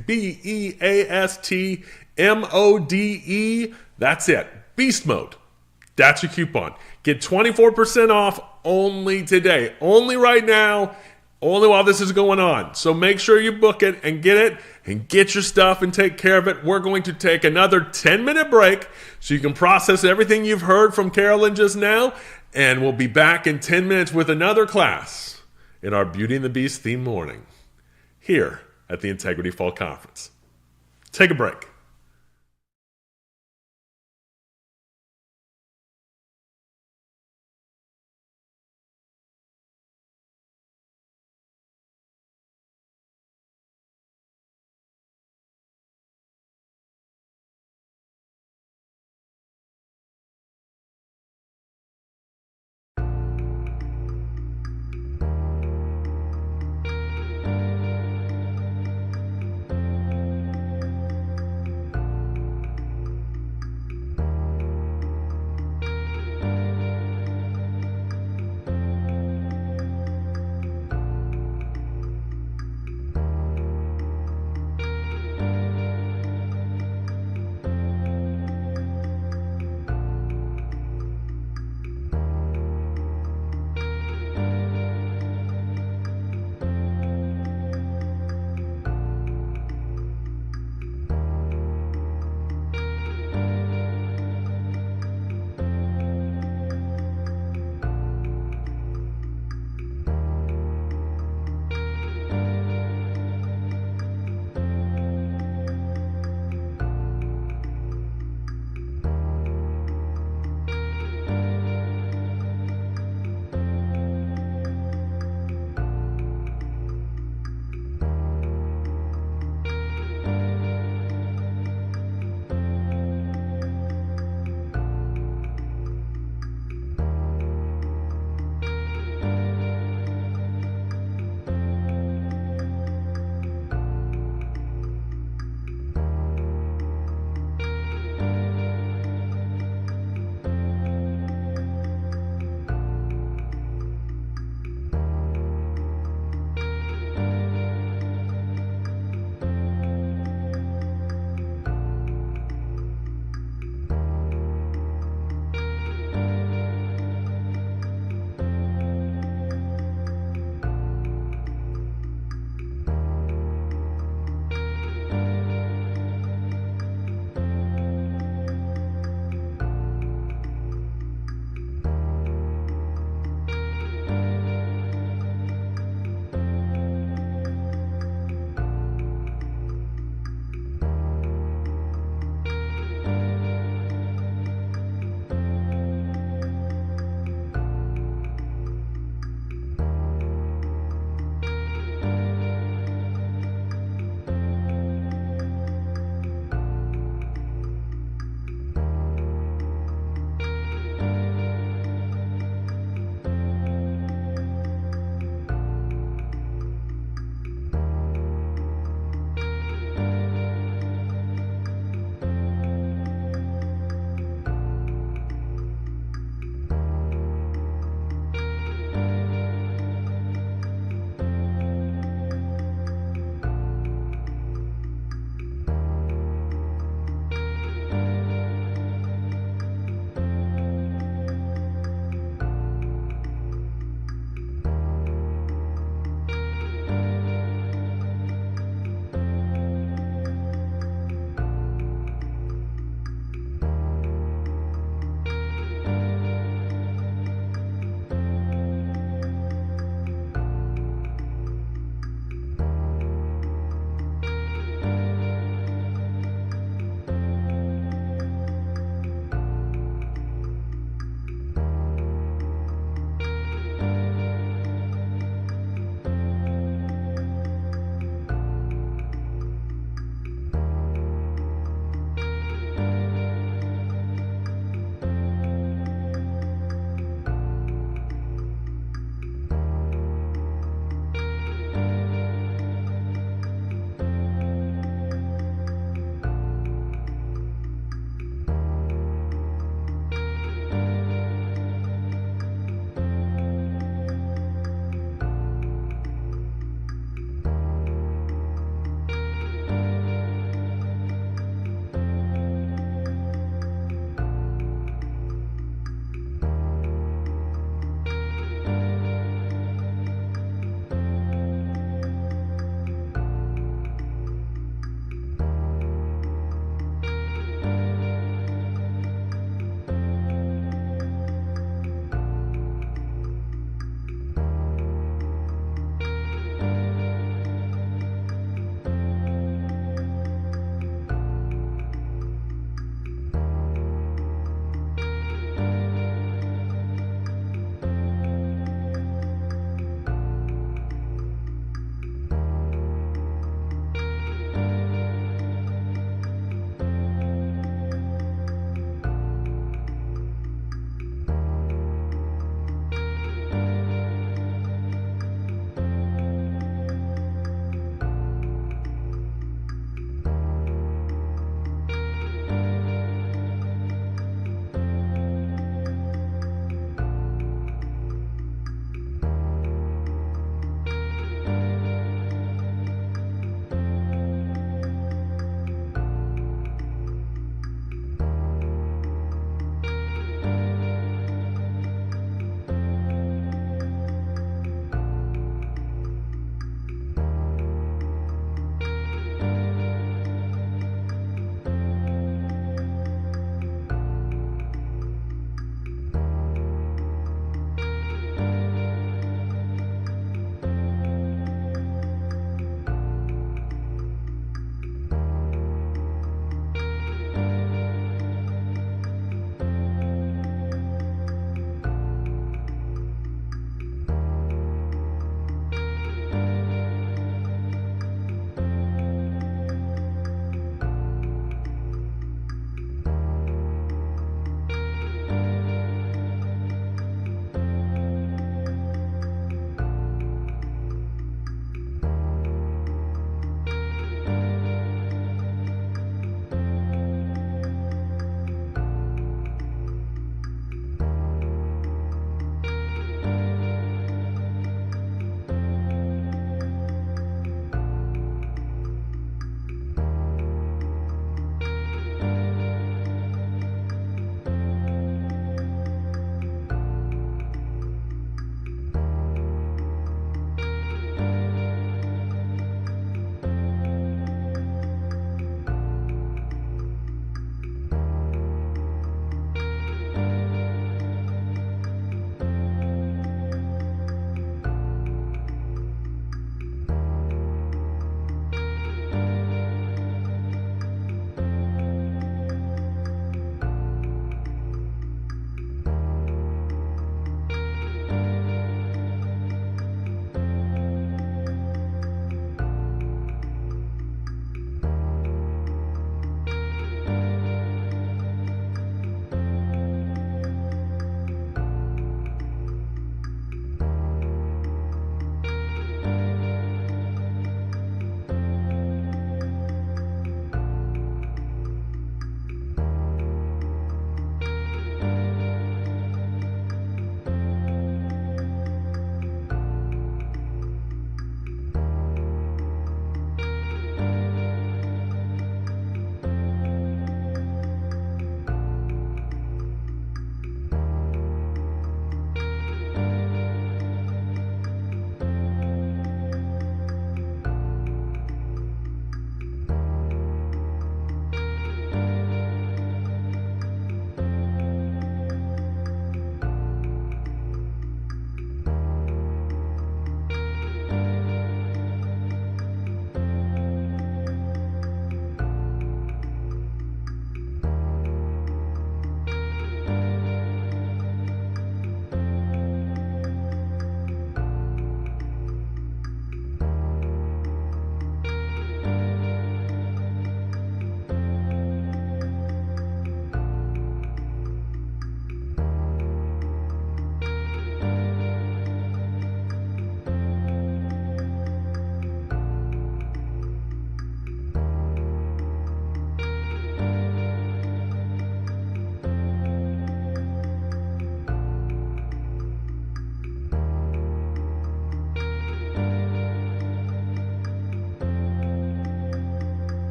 BEASTMODE. That's it. Beast mode. That's your coupon. Get 24% off only today. Only right now. Only while this is going on. So make sure you book it and get your stuff and take care of it. We're going to take another 10-minute break so you can process everything you've heard from Carolyn just now. And we'll be back in 10 minutes with another class in our Beauty and the Beast theme morning here at the Integrity Fall Conference. Take a break.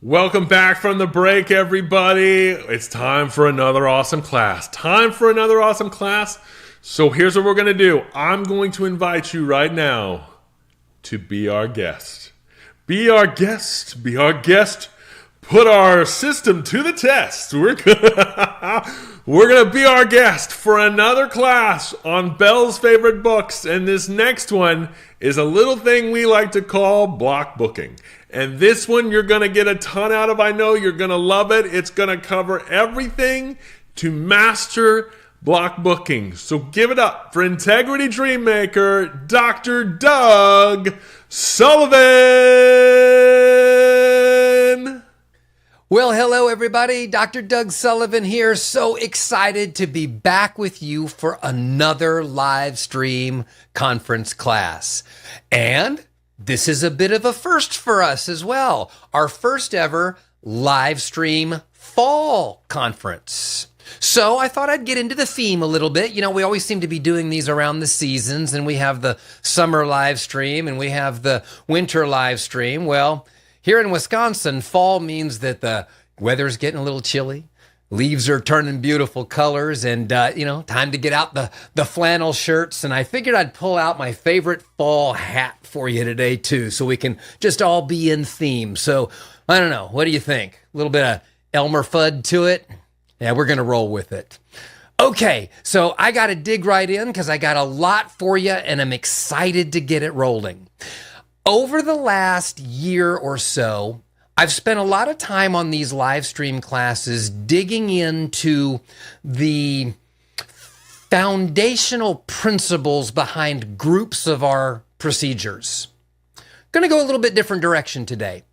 Welcome back from the break, everybody. It's time for another awesome class. So here's what we're going to do. I'm going to invite you right now to be our guest. Be our guest. Put our system to the test. We're going to be our guest for another class on Belle's favorite books. And this next one is a little thing we like to call block booking. And this one you're going to get a ton out of. I know you're going to love it. It's going to cover everything to master block booking. So give it up for Integrity Dreammaker, Dr. Doug Sullivan. Well, hello, everybody. Dr. Doug Sullivan here. So excited to be back with you for another live stream conference class. And this is a bit of a first for us as well. Our first ever live stream fall conference. So I thought I'd get into the theme a little bit. You know, we always seem to be doing these around the seasons, and we have the summer live stream and we have the winter live stream. Well, here in Wisconsin, fall means that the weather's getting a little chilly. Leaves are turning beautiful colors, and, time to get out the flannel shirts. And I figured I'd pull out my favorite fall hat for you today, too, so we can just all be in theme. So, I don't know. What do you think? A little bit of Elmer Fudd to it? Yeah, we're going to roll with it. Okay, so I got to dig right in because I got a lot for you, and I'm excited to get it rolling. Over the last year or so, I've spent a lot of time on these live stream classes digging into the foundational principles behind groups of our procedures. Going to go a little bit different direction today.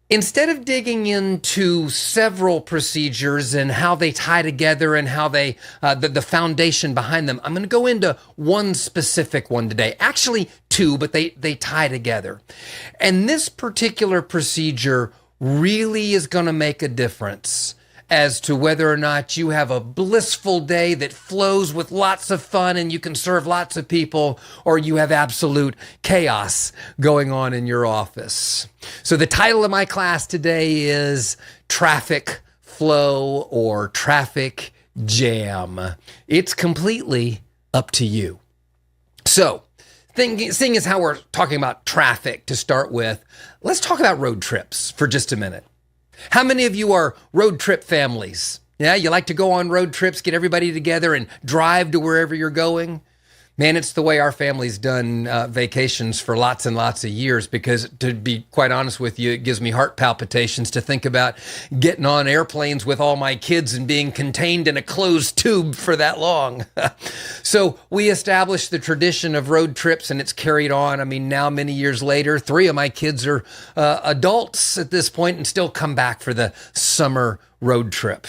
Instead of digging into several procedures and how they tie together and how they, the foundation behind them, I'm going to go into one specific one today. Actually, two, but they tie together. And this particular procedure really is going to make a difference as to whether or not you have a blissful day that flows with lots of fun and you can serve lots of people, or you have absolute chaos going on in your office. So the title of my class today is Traffic Flow or Traffic Jam. It's completely up to you. So, seeing as how we're talking about traffic to start with, let's talk about road trips for just a minute. How many of you are road trip families? Yeah, you like to go on road trips, get everybody together and drive to wherever you're going? Man, it's the way our family's done vacations for lots and lots of years, because to be quite honest with you, it gives me heart palpitations to think about getting on airplanes with all my kids and being contained in a closed tube for that long. So we established the tradition of road trips, and it's carried on. I mean, now many years later, 3 of my kids are adults at this point and still come back for the summer road trip.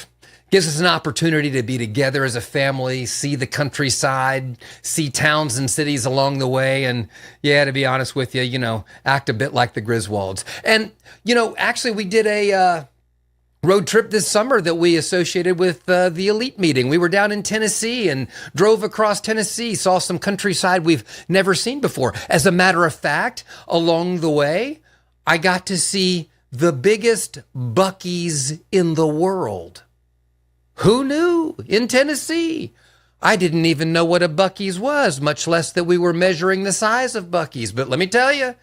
Gives us an opportunity to be together as a family, see the countryside, see towns and cities along the way, and yeah, to be honest with you, act a bit like the Griswolds. And, actually we did a road trip this summer that we associated with the elite meeting. We were down in Tennessee and drove across Tennessee, saw some countryside we've never seen before. As a matter of fact, along the way, I got to see the biggest Buc-ee's in the world. Who knew? In Tennessee. I didn't even know what a Buc-ee's was, much less that we were measuring the size of Buc-ee's. But let me tell you,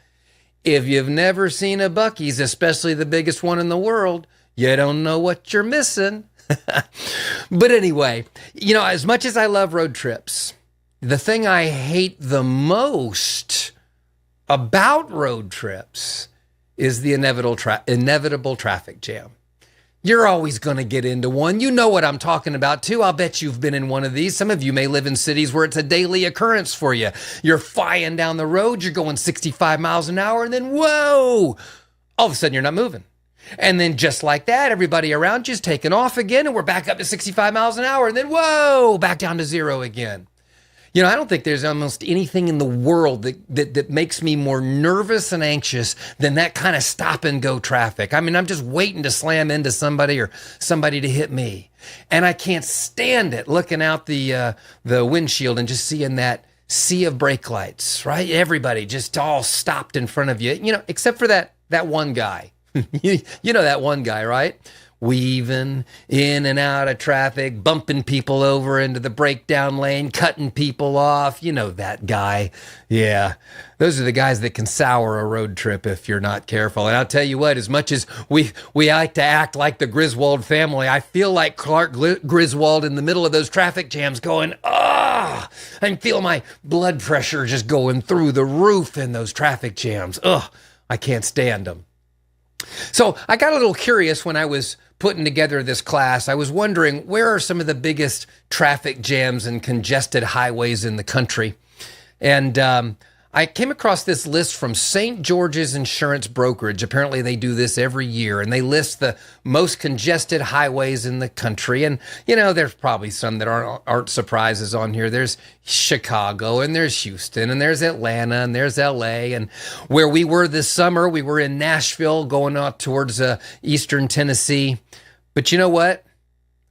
if you've never seen a Buc-ee's, especially the biggest one in the world, you don't know what you're missing. But anyway, as much as I love road trips, the thing I hate the most about road trips is the inevitable traffic jam. You're always going to get into one. You know what I'm talking about, too. I'll bet you've been in one of these. Some of you may live in cities where it's a daily occurrence for you. You're flying down the road, you're going 65 miles an hour, and then, whoa, all of a sudden you're not moving. And then just like that, everybody around you is taking off again, and we're back up to 65 miles an hour, and then, whoa, back down to 0 again. I don't think there's almost anything in the world that makes me more nervous and anxious than that kind of stop and go traffic. I mean, I'm just waiting to slam into somebody or somebody to hit me. And I can't stand it looking out the windshield and just seeing that sea of brake lights, right? Everybody just all stopped in front of you, except for that one guy. You know that one guy, right? Weaving in and out of traffic, bumping people over into the breakdown lane, cutting people off. You know that guy. Yeah, those are the guys that can sour a road trip if you're not careful. And I'll tell you what, as much as we like to act like the Griswold family, I feel like Clark Griswold in the middle of those traffic jams going, I feel my blood pressure just going through the roof in those traffic jams. I can't stand them. So I got a little curious when I was putting together this class. I was wondering, where are some of the biggest traffic jams and congested highways in the country? And I came across this list from St. George's Insurance Brokerage. Apparently they do this every year, and they list the most congested highways in the country. And, you know, there's probably some that aren't surprises on here. There's Chicago, and there's Houston, and there's Atlanta, and there's LA. And where we were this summer, we were in Nashville going out towards eastern Tennessee. But you know what?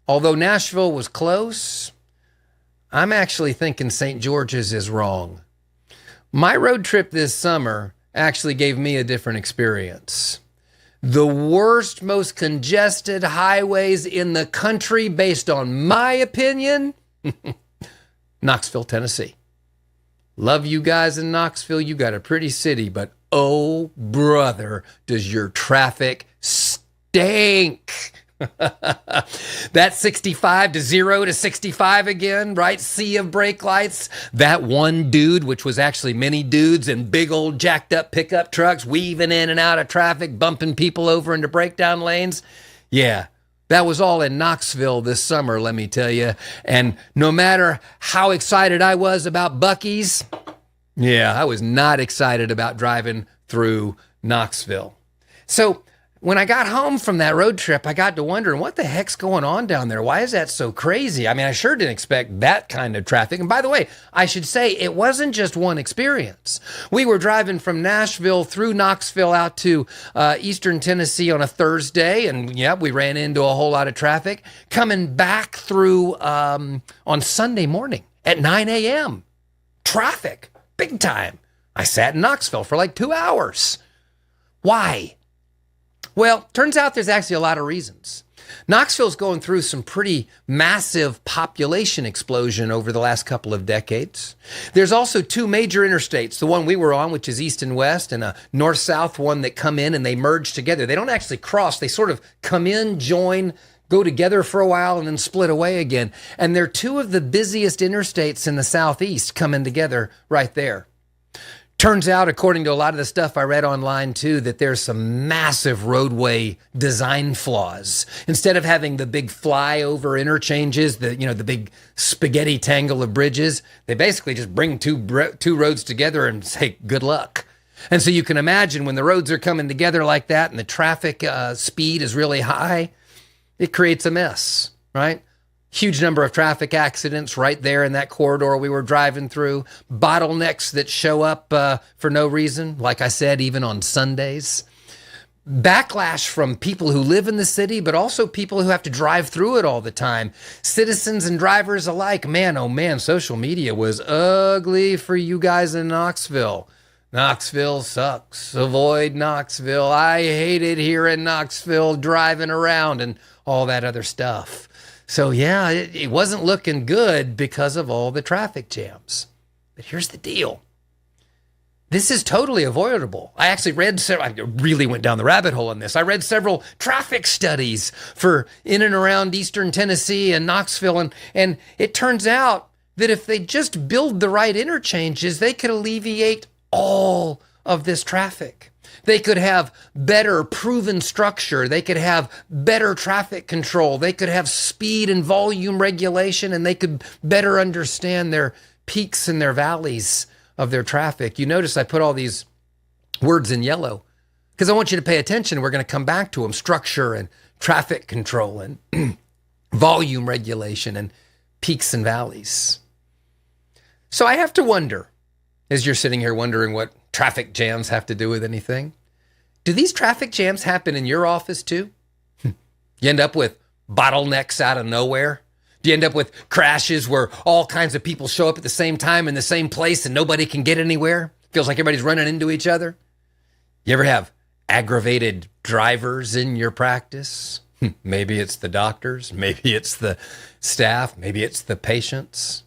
Although Nashville was close, I'm actually thinking St. George's is wrong. My road trip this summer actually gave me a different experience. The worst, most congested highways in the country, based on my opinion, Knoxville, Tennessee. Love you guys in Knoxville. You got a pretty city, but oh, brother, does your traffic stink. That 65 to 0 to 65 again, right? Sea of brake lights. That one dude, which was actually many dudes in big old jacked up pickup trucks, weaving in and out of traffic, bumping people over into breakdown lanes. Yeah, that was all in Knoxville this summer, let me tell you. And no matter how excited I was about Buc-ee's, yeah, I was not excited about driving through Knoxville. So when I got home from that road trip, I got to wondering, what the heck's going on down there? Why is that so crazy? I mean, I sure didn't expect that kind of traffic. And by the way, I should say it wasn't just one experience. We were driving from Nashville through Knoxville out to eastern Tennessee on a Thursday. And yeah, we ran into a whole lot of traffic. Coming back through on Sunday morning at 9 a.m. Traffic, big time. I sat in Knoxville for like 2 hours. Why? Well, turns out there's actually a lot of reasons. Knoxville's going through some pretty massive population explosion over the last couple of decades. There's also two major interstates, the one we were on, which is east and west, and a north-south one that come in and they merge together. They don't actually cross. They sort of come in, join, go together for a while, and then split away again. And they're two of the busiest interstates in the southeast coming together right there. Turns out, according to a lot of the stuff I read online too, that there's some massive roadway design flaws. Instead of having the big flyover interchanges, the big spaghetti tangle of bridges, they basically just bring two roads together and say, good luck. And so you can imagine when the roads are coming together like that and the traffic speed is really high, it creates a mess, right? Huge number of traffic accidents right there in that corridor we were driving through. Bottlenecks that show up for no reason, like I said, even on Sundays. Backlash from people who live in the city, but also people who have to drive through it all the time. Citizens and drivers alike. Man, oh man, social media was ugly for you guys in Knoxville. Knoxville sucks. Avoid Knoxville. I hate it here in Knoxville, driving around and all that other stuff. So yeah, it wasn't looking good because of all the traffic jams. But here's the deal. This is totally avoidable. I actually I really went down the rabbit hole on this. I read several traffic studies for in and around eastern Tennessee and Knoxville. And it turns out that if they just build the right interchanges, they could alleviate all of this traffic. They could have better proven structure. They could have better traffic control. They could have speed and volume regulation, and they could better understand their peaks and their valleys of their traffic. You notice I put all these words in yellow because I want you to pay attention. We're going to come back to them: structure and traffic control and volume regulation and peaks and valleys. So I have to wonder, as you're sitting here wondering what traffic jams have to do with anything, do these traffic jams happen in your office too? You end up with bottlenecks out of nowhere? Do you end up with crashes where all kinds of people show up at the same time in the same place and nobody can get anywhere? Feels like everybody's running into each other? You ever have aggravated drivers in your practice. Maybe it's the doctors, maybe it's the staff, maybe it's the patients.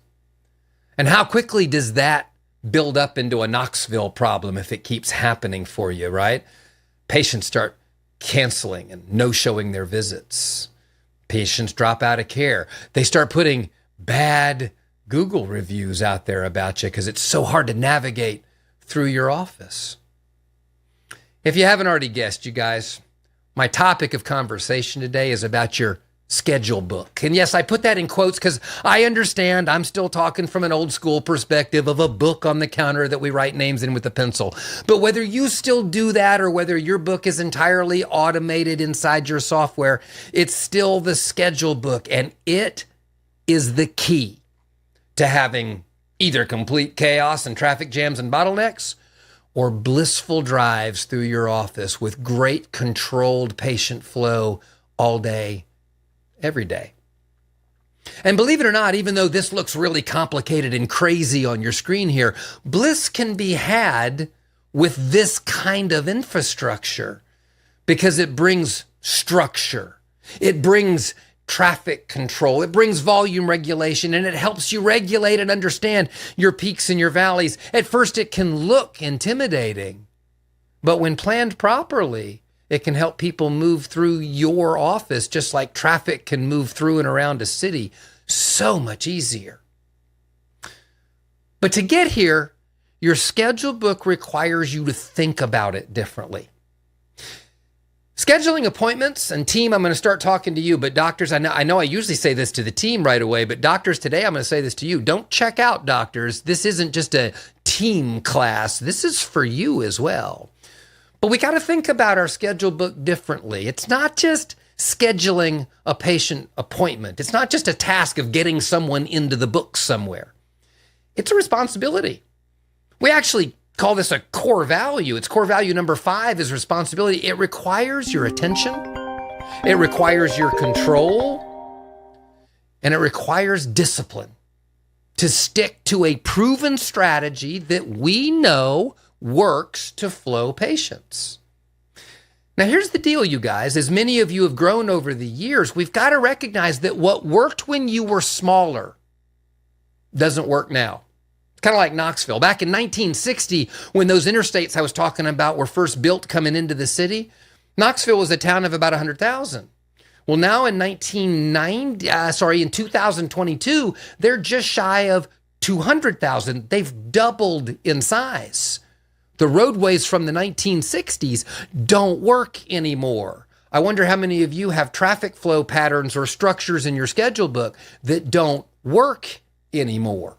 And how quickly does that build up into a Knoxville problem if it keeps happening for you, right? Patients start canceling and no-showing their visits. Patients drop out of care. They start putting bad Google reviews out there about you because it's so hard to navigate through your office. If you haven't already guessed, you guys, my topic of conversation today is about your schedule book. And yes, I put that in quotes because I understand I'm still talking from an old school perspective of a book on the counter that we write names in with a pencil. But whether you still do that or whether your book is entirely automated inside your software, it's still the schedule book. And it is the key to having either complete chaos and traffic jams and bottlenecks or blissful drives through your office with great controlled patient flow all day, every day. And believe it or not, even though this looks really complicated and crazy on your screen here, bliss can be had with this kind of infrastructure because it brings structure. It brings traffic control. It brings volume regulation, and it helps you regulate and understand your peaks and your valleys. At first, it can look intimidating, but when planned properly, it can help people move through your office just like traffic can move through and around a city so much easier. But to get here, your schedule book requires you to think about it differently. Scheduling appointments, and team, I'm going to start talking to you, but doctors, I know I usually say this to the team right away, but doctors, today I'm going to say this to you. Don't check out, doctors. This isn't just a team class. This is for you as well. But we got to think about our schedule book differently. It's not just scheduling a patient appointment. It's not just a task of getting someone into the book somewhere. It's a responsibility. We actually call this a core value. It's core value number 5 is responsibility. It requires your attention. It requires your control. And it requires discipline to stick to a proven strategy that we know works to flow patients. Now, here's the deal, you guys. As many of you have grown over the years, we've got to recognize that what worked when you were smaller doesn't work now. Kind of like Knoxville. Back in 1960, when those interstates I was talking about were first built coming into the city, Knoxville was a town of about 100,000. Well, now in 2022, they're just shy of 200,000. They've doubled in size. The roadways from the 1960s don't work anymore. I wonder how many of you have traffic flow patterns or structures in your schedule book that don't work anymore.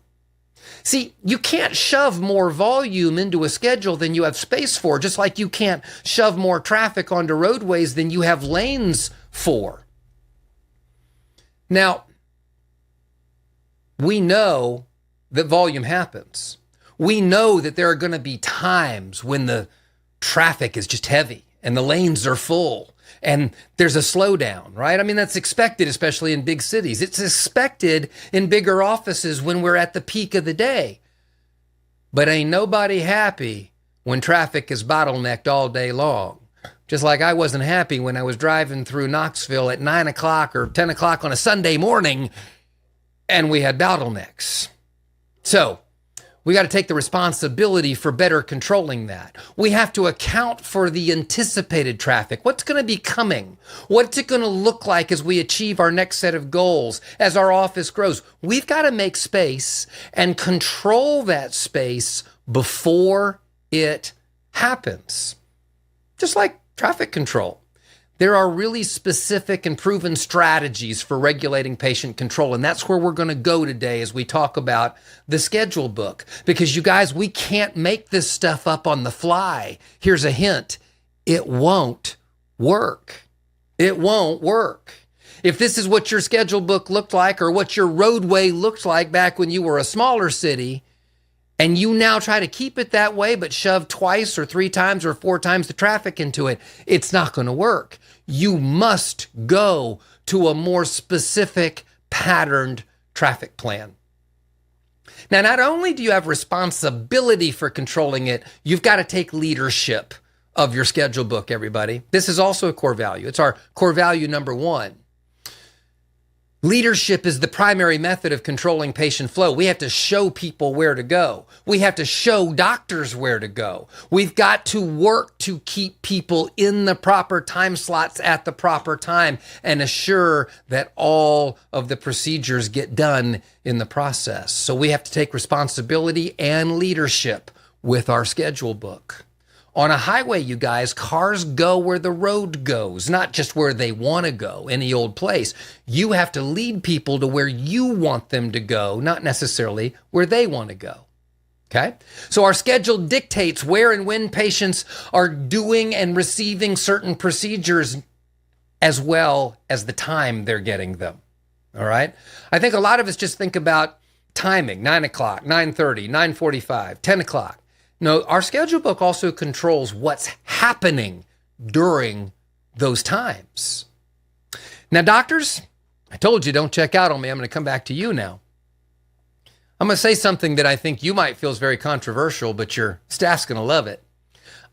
See, you can't shove more volume into a schedule than you have space for, just like you can't shove more traffic onto roadways than you have lanes for. Now, we know that volume happens. We know that there are going to be times when the traffic is just heavy and the lanes are full and there's a slowdown, right? I mean, that's expected, especially in big cities. It's expected in bigger offices when we're at the peak of the day. But ain't nobody happy when traffic is bottlenecked all day long. Just like I wasn't happy when I was driving through Knoxville at 9 o'clock or 10 o'clock on a Sunday morning and we had bottlenecks. So we got to take the responsibility for better controlling that. We have to account for the anticipated traffic. What's going to be coming? What's it going to look like as we achieve our next set of goals, as our office grows? We've got to make space and control that space before it happens. Just like traffic control. There are really specific and proven strategies for regulating patient control, and that's where we're going to go today as we talk about the schedule book. Because you guys, we can't make this stuff up on the fly. Here's a hint. It won't work. It won't work. If this is what your schedule book looked like or what your roadway looked like back when you were a smaller city, and you now try to keep it that way, but shove 2 or 3 times or 4 times the traffic into it, it's not going to work. You must go to a more specific, patterned traffic plan. Now, not only do you have responsibility for controlling it, you've got to take leadership of your schedule book, everybody. This is also a core value. It's our core value number 1. Leadership is the primary method of controlling patient flow. We have to show people where to go. We have to show doctors where to go. We've got to work to keep people in the proper time slots at the proper time and assure that all of the procedures get done in the process. So we have to take responsibility and leadership with our schedule book. On a highway, you guys, cars go where the road goes, not just where they want to go, any old place. You have to lead people to where you want them to go, not necessarily where they want to go. Okay? So our schedule dictates where and when patients are doing and receiving certain procedures as well as the time they're getting them. All right? I think a lot of us just think about timing, 9 o'clock, 9:30, 9:45, 10 o'clock. No, our schedule book also controls what's happening during those times. Now, doctors, I told you don't check out on me. I'm going to come back to you now. I'm going to say something that I think you might feel is very controversial, but your staff's going to love it.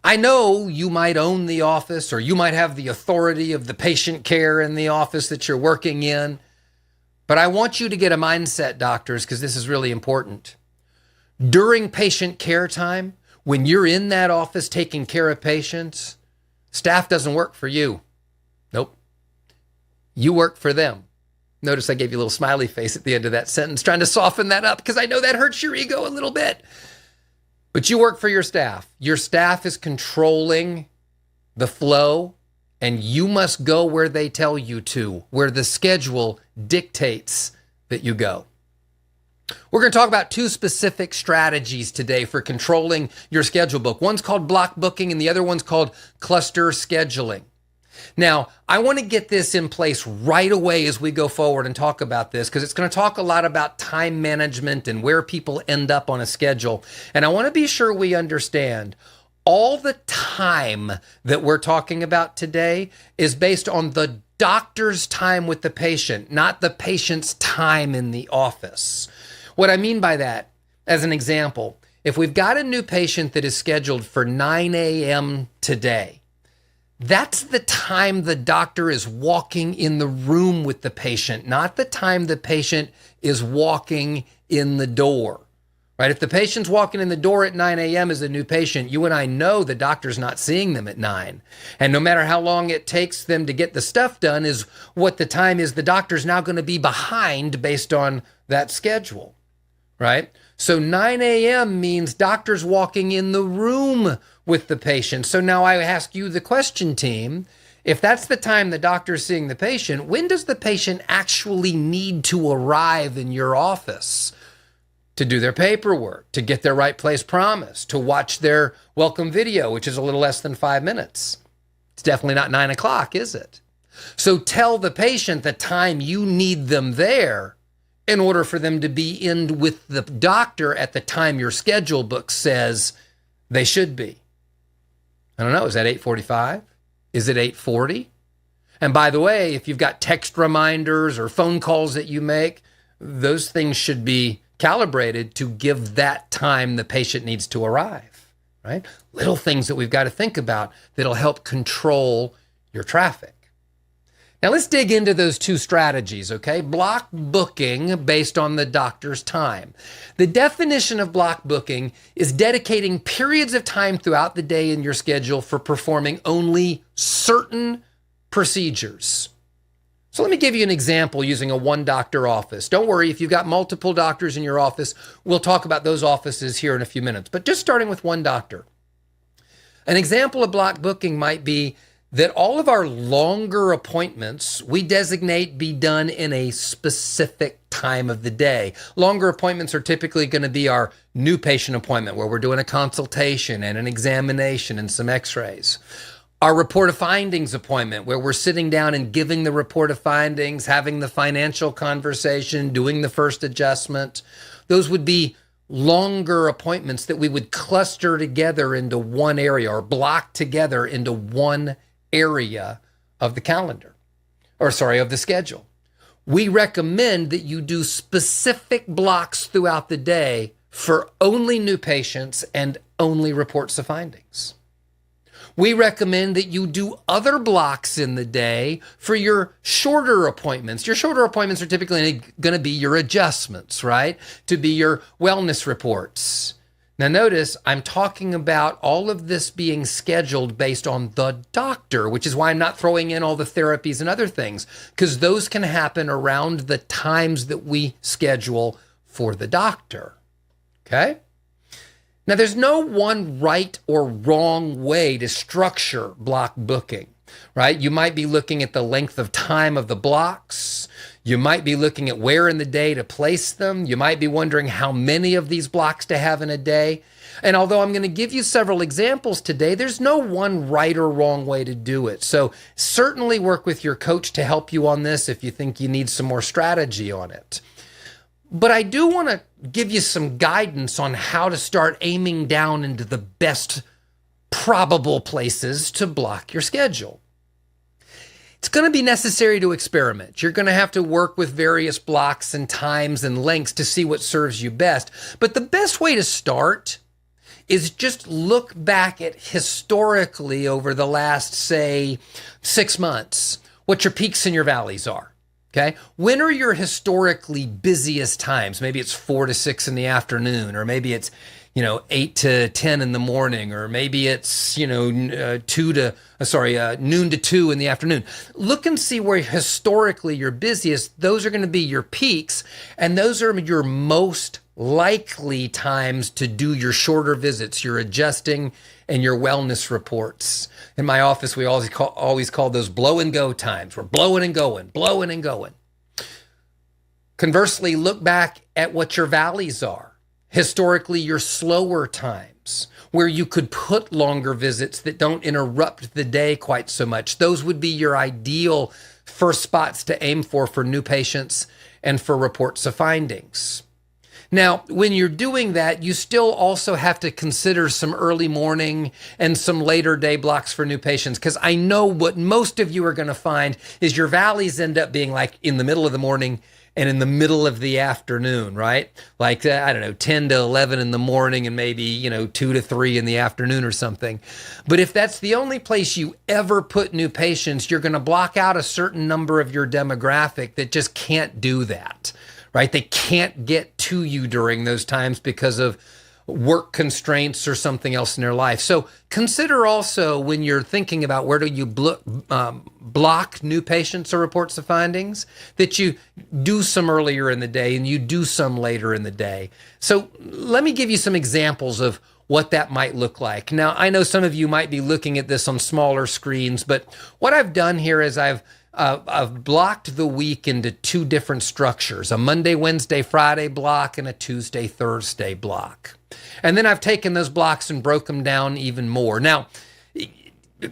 I know you might own the office or you might have the authority of the patient care in the office that you're working in, but I want you to get a mindset, doctors, because this is really important. During patient care time, when you're in that office taking care of patients, staff doesn't work for you. Nope. You work for them. Notice I gave you a little smiley face at the end of that sentence, trying to soften that up because I know that hurts your ego a little bit. But you work for your staff. Your staff is controlling the flow, and you must go where they tell you to, where the schedule dictates that you go. We're going to talk about 2 specific strategies today for controlling your schedule book. One's called block booking and the other one's called cluster scheduling. Now, I want to get this in place right away as we go forward and talk about this because it's going to talk a lot about time management and where people end up on a schedule. And I want to be sure we understand all the time that we're talking about today is based on the doctor's time with the patient, not the patient's time in the office. What I mean by that, as an example, if we've got a new patient that is scheduled for 9 a.m. today, that's the time the doctor is walking in the room with the patient, not the time the patient is walking in the door, right? If the patient's walking in the door at 9 a.m. as a new patient, you and I know the doctor's not seeing them at 9. And no matter how long it takes them to get the stuff done is what the time is the doctor's now going to be behind based on that schedule. Right? So 9 a.m. means doctors walking in the room with the patient. So now I ask you the question, team, if that's the time the doctor's seeing the patient, when does the patient actually need to arrive in your office to do their paperwork, to get their right place promise, to watch their welcome video, which is a little less than 5 minutes? It's definitely not 9 o'clock, is it? So tell the patient the time you need them there in order for them to be in with the doctor at the time your schedule book says they should be. I don't know, is that 8:45? Is it 8:40? And by the way, if you've got text reminders or phone calls that you make, those things should be calibrated to give that time the patient needs to arrive, right? Little things that we've got to think about that'll help control your traffic. Now let's dig into those 2 strategies, okay? Block booking based on the doctor's time. The definition of block booking is dedicating periods of time throughout the day in your schedule for performing only certain procedures. So let me give you an example using a 1-doctor office. Don't worry, if you've got multiple doctors in your office, we'll talk about those offices here in a few minutes. But just starting with 1 doctor. An example of block booking might be that all of our longer appointments we designate be done in a specific time of the day. Longer appointments are typically going to be our new patient appointment where we're doing a consultation and an examination and some x-rays. Our report of findings appointment where we're sitting down and giving the report of findings, having the financial conversation, doing the first adjustment. Those would be longer appointments that we would cluster together into one area or block together into one area of the calendar, of the schedule. We recommend that you do specific blocks throughout the day for only new patients and only reports of findings. We recommend that you do other blocks in the day for your shorter appointments. Your shorter appointments are typically going to be your adjustments, right? To be your wellness reports. Now notice I'm talking about all of this being scheduled based on the doctor, which is why I'm not throwing in all the therapies and other things, because those can happen around the times that we schedule for the doctor. Okay? Now, there's no one right or wrong way to structure block booking, right? You might be looking at the length of time of the blocks. You might be looking at where in the day to place them. You might be wondering how many of these blocks to have in a day. And although I'm going to give you several examples today, there's no one right or wrong way to do it. So certainly work with your coach to help you on this if you think you need some more strategy on it. But I do want to give you some guidance on how to start aiming down into the best probable places to block your schedule. It's going to be necessary to experiment. You're going to have to work with various blocks and times and lengths to see what serves you best. But the best way to start is just look back at historically over the last, say, 6 months, what your peaks and your valleys are. Okay. When are your historically busiest times? Maybe it's 4 to 6 in the afternoon, or maybe it's, 8 to 10 in the morning, or maybe it's, noon to 2 in the afternoon. Look and see where historically you're busiest. Those are going to be your peaks, and those are your most likely times to do your shorter visits, your adjusting and your wellness reports. In my office, we always call those blow and go times. We're blowing and going, blowing and going. Conversely, look back at what your valleys are. Historically, your slower times, where you could put longer visits that don't interrupt the day quite so much. Those would be your ideal first spots to aim for new patients and for reports of findings. Now, when you're doing that, you still also have to consider some early morning and some later day blocks for new patients, because I know what most of you are going to find is your valleys end up being like in the middle of the morning and in the middle of the afternoon, right? Like, 10 to 11 in the morning and maybe, 2 to 3 in the afternoon or something. But if that's the only place you ever put new patients, you're going to block out a certain number of your demographic that just can't do that. Right? They can't get to you during those times because of work constraints or something else in their life. So consider also when you're thinking about where do you block new patients or reports of findings, that you do some earlier in the day and you do some later in the day. So let me give you some examples of what that might look like. Now, I know some of you might be looking at this on smaller screens, but what I've done here is I've blocked the week into 2 different structures, a Monday, Wednesday, Friday block and a Tuesday, Thursday block. And then I've taken those blocks and broke them down even more. Now,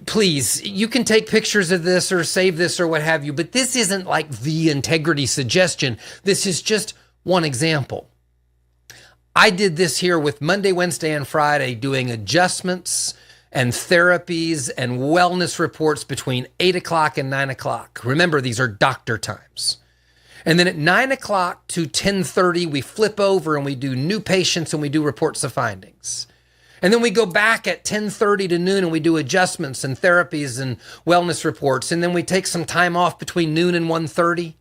please, you can take pictures of this or save this or what have you, but this isn't like the integrity suggestion. This is just one example. I did this here with Monday, Wednesday, and Friday doing adjustments and therapies and wellness reports between 8 o'clock and 9 o'clock. Remember, these are doctor times. And then at 9 o'clock to 10:30, we flip over and we do new patients and we do reports of findings. And then we go back at 10:30 to noon and we do adjustments and therapies and wellness reports. And then we take some time off between noon and 1:30.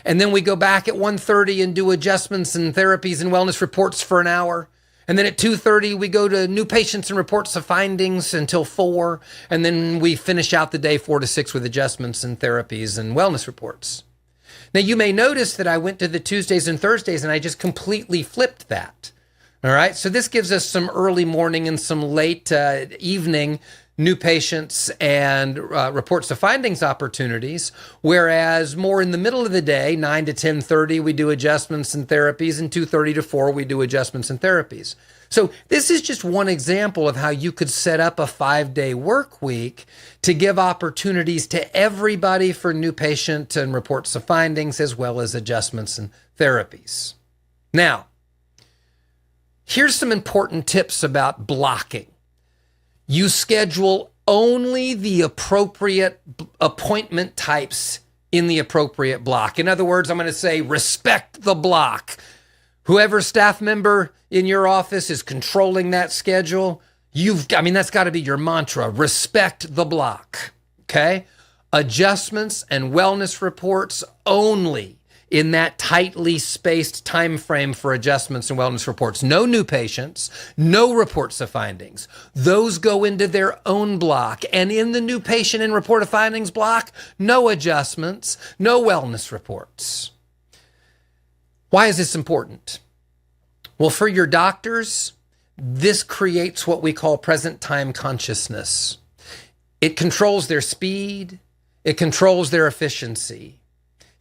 And then we go back at 1:30 and do adjustments and therapies and wellness reports for an hour. And then at 2:30, we go to new patients and reports of findings until 4. And then we finish out the day 4 to 6 with adjustments and therapies and wellness reports. Now, you may notice that I went to the Tuesdays and Thursdays and I just completely flipped that. All right. So this gives us some early morning and some late evening new patients and reports of findings opportunities, whereas more in the middle of the day, 9 to 10:30, we do adjustments and therapies, and 2:30 to 4, we do adjustments and therapies. So this is just one example of how you could set up a 5-day work week to give opportunities to everybody for new patient and reports of findings, as well as adjustments and therapies. Now, here's some important tips about blocking. You schedule only the appropriate appointment types in the appropriate block. In other words, I'm going to say respect the block. Whoever staff member in your office is controlling that schedule, That's got to be your mantra. Respect the block. Okay? Adjustments and wellness reports only in that tightly spaced time frame for adjustments and wellness reports. No new patients, no reports of findings. Those go into their own block. And in the new patient and report of findings block, no adjustments, no wellness reports. Why is this important? Well, for your doctors, this creates what we call present time consciousness. It controls their speed. It controls their efficiency.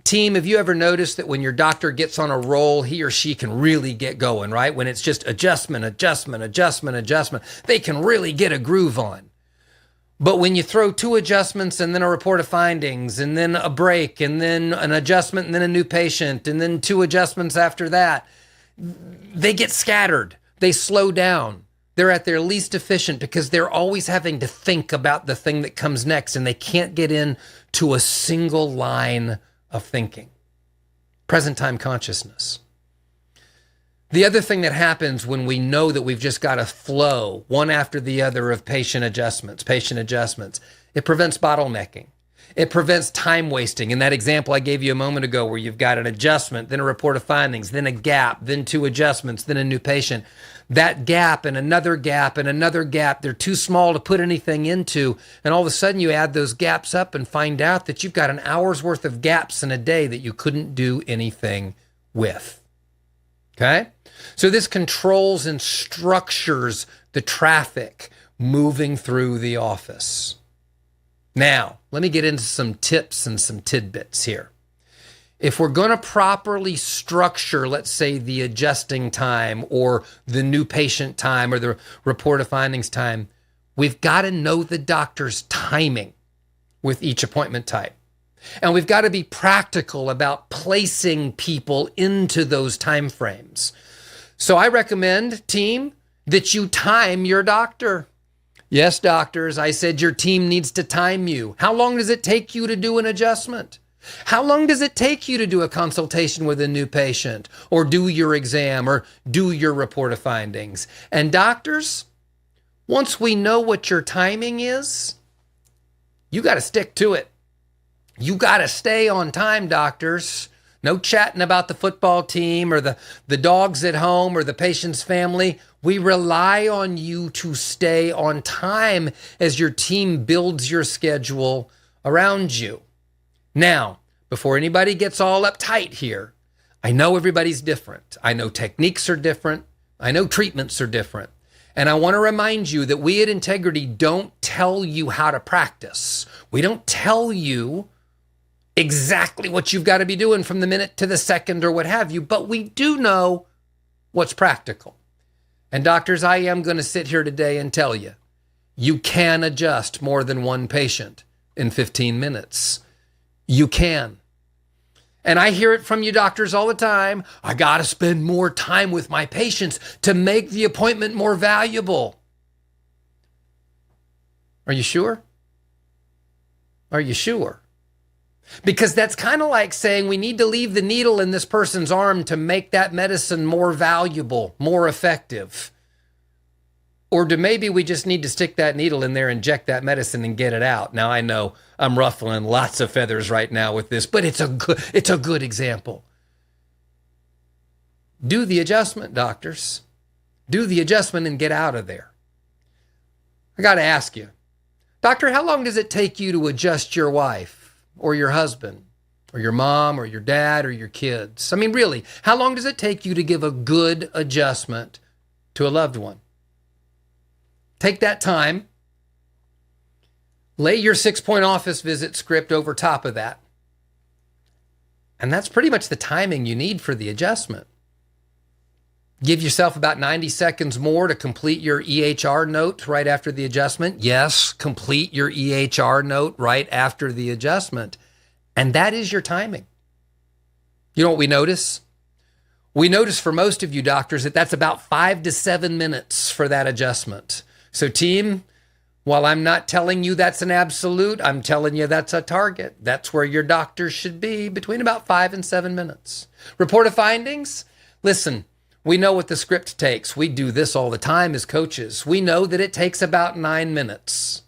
Team, have you ever noticed that when your doctor gets on a roll, he or she can really get going, right? When it's just adjustment, they can really get a groove on. But when you throw 2 adjustments and then a report of findings and then a break and then an adjustment and then a new patient and then 2 adjustments after that, they get scattered. They slow down. They're at their least efficient because they're always having to think about the thing that comes next and they can't get into a single line of thinking. Present time consciousness. The other thing that happens when we know that we've just got a flow, one after the other of patient adjustments, it prevents bottlenecking. It prevents time wasting. In that example I gave you a moment ago where you've got an adjustment, then a report of findings, then a gap, then 2 adjustments, then a new patient. That gap and another gap and another gap, they're too small to put anything into. And all of a sudden you add those gaps up and find out that you've got an hour's worth of gaps in a day that you couldn't do anything with. Okay? So this controls and structures the traffic moving through the office. Now, let me get into some tips and some tidbits here. If we're going to properly structure, let's say, the adjusting time or the new patient time or the report of findings time, we've got to know the doctor's timing with each appointment type. And we've got to be practical about placing people into those time frames. So I recommend, team, that you time your doctor. Yes, doctors, I said your team needs to time you. How long does it take you to do an adjustment? How long does it take you to do a consultation with a new patient or do your exam or do your report of findings? And doctors, once we know what your timing is, you got to stick to it. You got to stay on time, doctors. No chatting about the football team or the dogs at home or the patient's family. We rely on you to stay on time as your team builds your schedule around you. Now, before anybody gets all uptight here, I know everybody's different. I know techniques are different. I know treatments are different. And I want to remind you that we at Integrity don't tell you how to practice. We don't tell you exactly what you've got to be doing from the minute to the second or what have you, but we do know what's practical. And doctors, I am going to sit here today and tell you, you can adjust more than one patient in 15 minutes. You can. And I hear it from you doctors all the time. I got to spend more time with my patients to make the appointment more valuable. Are you sure? Are you sure? Because that's kind of like saying we need to leave the needle in this person's arm to make that medicine more valuable, more effective. Or do maybe we just need to stick that needle in there, inject that medicine and get it out? Now I know I'm ruffling lots of feathers right now with this, but it's a good example. Do the adjustment, doctors. Do the adjustment and get out of there. I got to ask you, doctor, how long does it take you to adjust your wife? Or your husband, or your mom, or your dad, or your kids? I mean, really, how long does it take you to give a good adjustment to a loved one? Take that time, lay your 6-point office visit script over top of that. And that's pretty much the timing you need for the adjustment. Give yourself about 90 seconds more to complete your EHR note right after the adjustment. Yes, complete your EHR note right after the adjustment. And that is your timing. You know what we notice? We notice for most of you doctors that that's about 5 to 7 minutes for that adjustment. So team, while I'm not telling you that's an absolute, I'm telling you that's a target. That's where your doctor should be, between about 5 and 7 minutes. Report of findings? Listen, We know what the script takes. We do this all the time as coaches. We know that it takes about 9 minutes.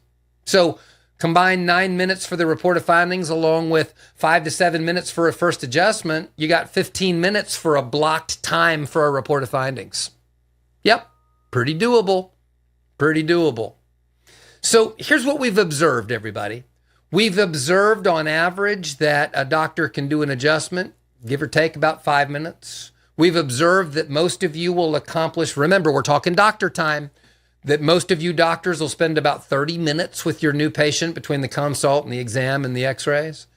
So combine 9 minutes for the report of findings along with 5 to 7 minutes for a first adjustment. You got 15 minutes for a blocked time for a report of findings. Yep, pretty doable. Pretty doable. So here's what we've observed, everybody. We've observed on average that a doctor can do an adjustment, give or take about 5 minutes. We've observed that most of you will accomplish, remember, we're talking doctor time, that most of you doctors will spend about 30 minutes with your new patient between the consult and the exam and the x-rays.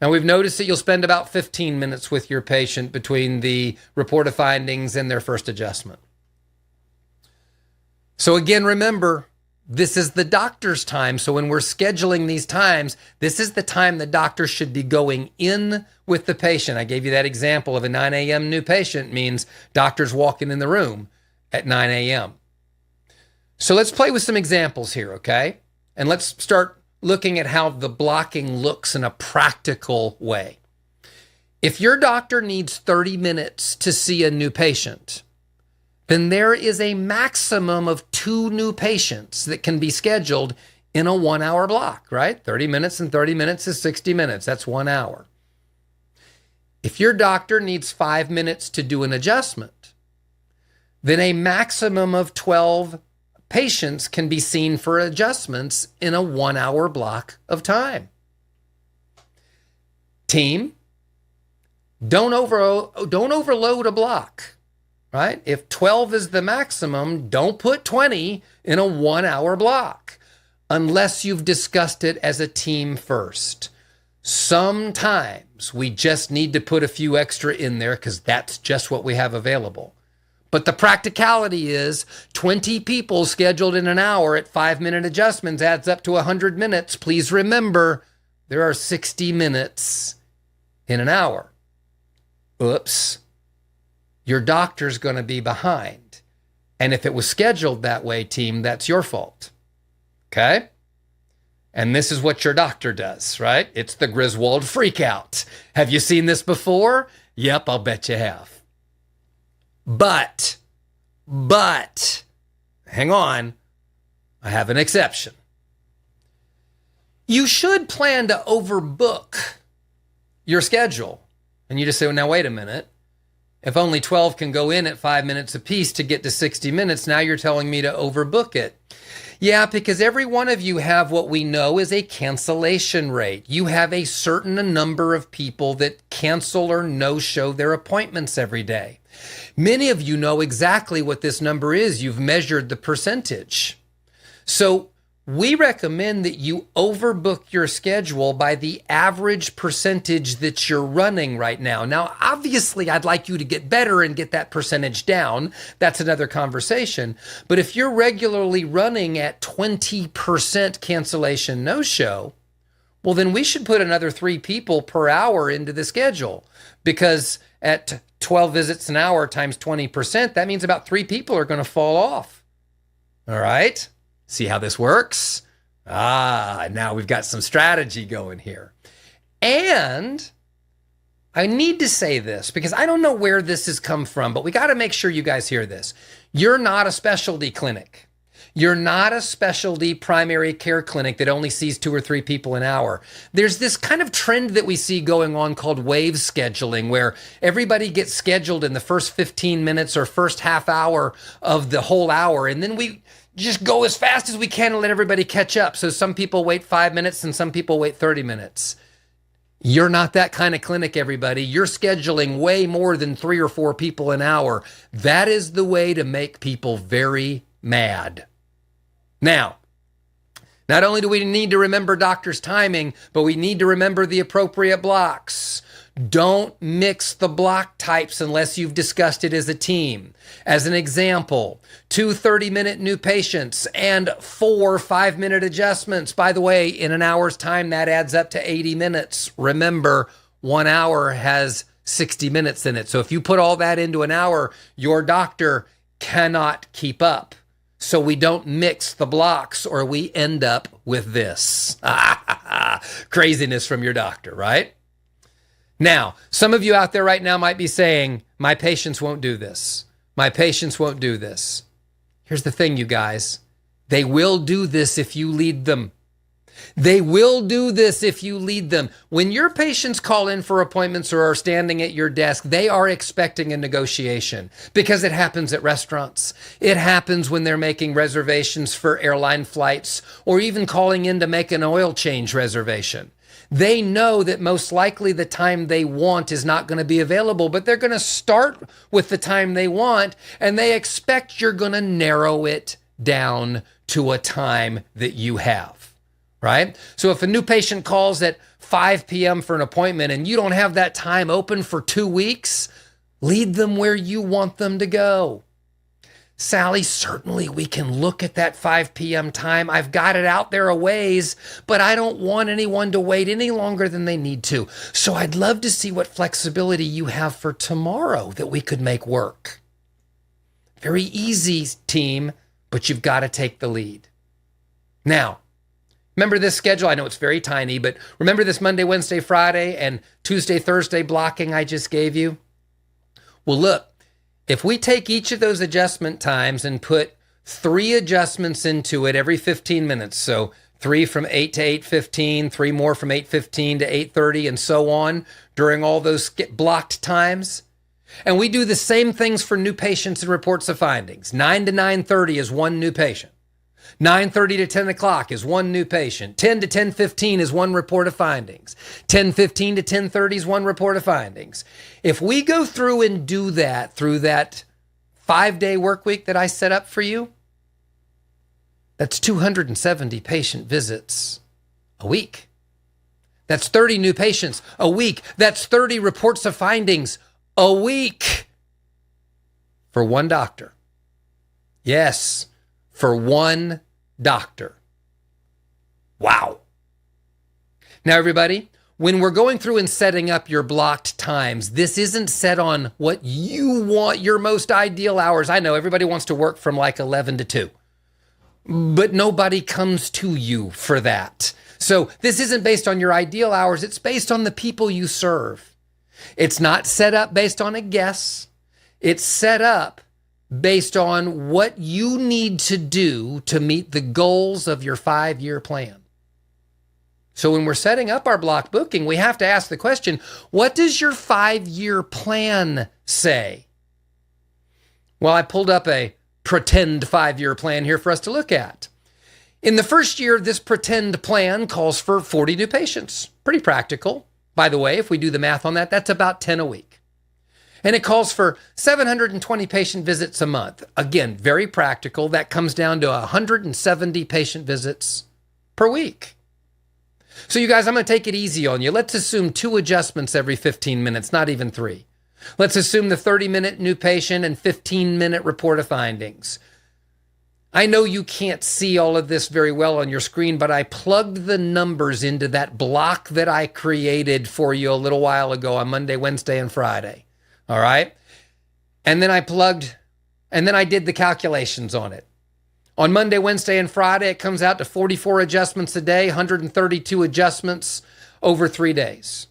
And we've noticed that you'll spend about 15 minutes with your patient between the report of findings and their first adjustment. So again, remember, this is the doctor's time. So when we're scheduling these times, this is the time the doctor should be going in with the patient. I gave you that example of a 9 a.m. new patient means doctor's walking in the room at 9 a.m. So let's play with some examples here, okay? And let's start looking at how the blocking looks in a practical way. If your doctor needs 30 minutes to see a new patient, then there is a maximum of 2 new patients that can be scheduled in a 1-hour block, right? 30 minutes and 30 minutes is 60 minutes. That's 1 hour. If your doctor needs 5 minutes to do an adjustment, then a maximum of 12 patients can be seen for adjustments in a 1-hour block of time. Team, don't overload a block, right? If 12 is the maximum, don't put 20 in a 1-hour block unless you've discussed it as a team first. Sometimes we just need to put a few extra in there because that's just what we have available. But the practicality is 20 people scheduled in an hour at 5-minute adjustments adds up to 100 minutes. Please remember, there are 60 minutes in an hour. Oops. Your doctor's going to be behind. And if it was scheduled that way, team, that's your fault. Okay? And this is what your doctor does, right? It's the Griswold freakout. Have you seen this before? Yep, I'll bet you have. But, hang on, I have an exception. You should plan to overbook your schedule. And you just say, well, now wait a minute. If only 12 can go in at 5 minutes apiece to get to 60 minutes, now you're telling me to overbook it. Yeah, because every one of you have what we know is a cancellation rate. You have a certain number of people that cancel or no-show their appointments every day. Many of you know exactly what this number is. You've measured the percentage. So we recommend that you overbook your schedule by the average percentage that you're running right now. Now, obviously, I'd like you to get better and get that percentage down. That's another conversation. But if you're regularly running at 20% cancellation no-show, well, then we should put another 3 people per hour into the schedule, because at 12 visits an hour times 20%, that means about 3 people are going to fall off. All right? See how this works? Now we've got some strategy going here. And I need to say this because I don't know where this has come from, but we got to make sure you guys hear this. You're not a specialty clinic. You're not a specialty primary care clinic that only sees 2 or 3 people an hour. There's this kind of trend that we see going on called wave scheduling, where everybody gets scheduled in the first 15 minutes or first half hour of the whole hour. And then we just go as fast as we can and let everybody catch up. So some people wait 5 minutes and some people wait 30 minutes. You're not that kind of clinic, everybody. You're scheduling way more than 3 or 4 people an hour. That is the way to make people very mad. Now, not only do we need to remember doctor's timing, but we need to remember the appropriate blocks. Don't mix the block types unless you've discussed it as a team. As an example, 2 30-minute new patients and 4 5-minute adjustments. By the way, in an hour's time, that adds up to 80 minutes. Remember, 1 hour has 60 minutes in it. So if you put all that into an hour, your doctor cannot keep up. So we don't mix the blocks or we end up with this. Craziness from your doctor, right? Now, some of you out there right now might be saying, my patients won't do this. My patients won't do this. Here's the thing, you guys. They will do this if you lead them. They will do this if you lead them. When your patients call in for appointments or are standing at your desk, they are expecting a negotiation because it happens at restaurants. It happens when they're making reservations for airline flights or even calling in to make an oil change reservation. They know that most likely the time they want is not going to be available, but they're going to start with the time they want, and they expect you're going to narrow it down to a time that you have. Right? So if a new patient calls at 5 p.m. for an appointment and you don't have that time open for 2 weeks, lead them where you want them to go. Sally, certainly we can look at that 5 p.m. time. I've got it out there a ways, but I don't want anyone to wait any longer than they need to. So I'd love to see what flexibility you have for tomorrow that we could make work. Very easy, team, but you've got to take the lead. Now, remember this schedule? I know it's very tiny, but remember this Monday, Wednesday, Friday, and Tuesday, Thursday blocking I just gave you? Well, look, if we take each of those adjustment times and put 3 adjustments into it every 15 minutes, so 3 from 8 to 8:15, 3 more from 8:15 to 8:30, and so on during all those blocked times, and we do the same things for new patients and reports of findings. 9 to 9:30 is 1 new patient. 9:30 to 10 o'clock is 1 new patient. 10 to 10:15 is 1 report of findings. 10:15 to 10:30 is 1 report of findings. If we go through and do that through that 5-day work week that I set up for you, that's 270 patient visits a week. That's 30 new patients a week. That's 30 reports of findings a week for 1 doctor. Yes, for 1 doctor. Wow. Now, everybody, when we're going through and setting up your blocked times, this isn't set on what you want your most ideal hours. I know everybody wants to work from like 11 to 2, but nobody comes to you for that. So this isn't based on your ideal hours. It's based on the people you serve. It's not set up based on a guess. It's set up based on what you need to do to meet the goals of your 5-year plan. So when we're setting up our block booking, we have to ask the question, what does your 5-year plan say? Well, I pulled up a pretend 5-year plan here for us to look at. In the first year, this pretend plan calls for 40 new patients. Pretty practical. By the way, if we do the math on that, that's about 10 a week. And it calls for 720 patient visits a month. Again, very practical. That comes down to 170 patient visits per week. So you guys, I'm going to take it easy on you. Let's assume 2 adjustments every 15 minutes, not even 3. Let's assume the 30-minute new patient and 15-minute report of findings. I know you can't see all of this very well on your screen, but I plugged the numbers into that block that I created for you a little while ago on Monday, Wednesday, and Friday. All right. And then I did the calculations on it. On Monday, Wednesday, and Friday, it comes out to 44 adjustments a day, 132 adjustments over 3 days.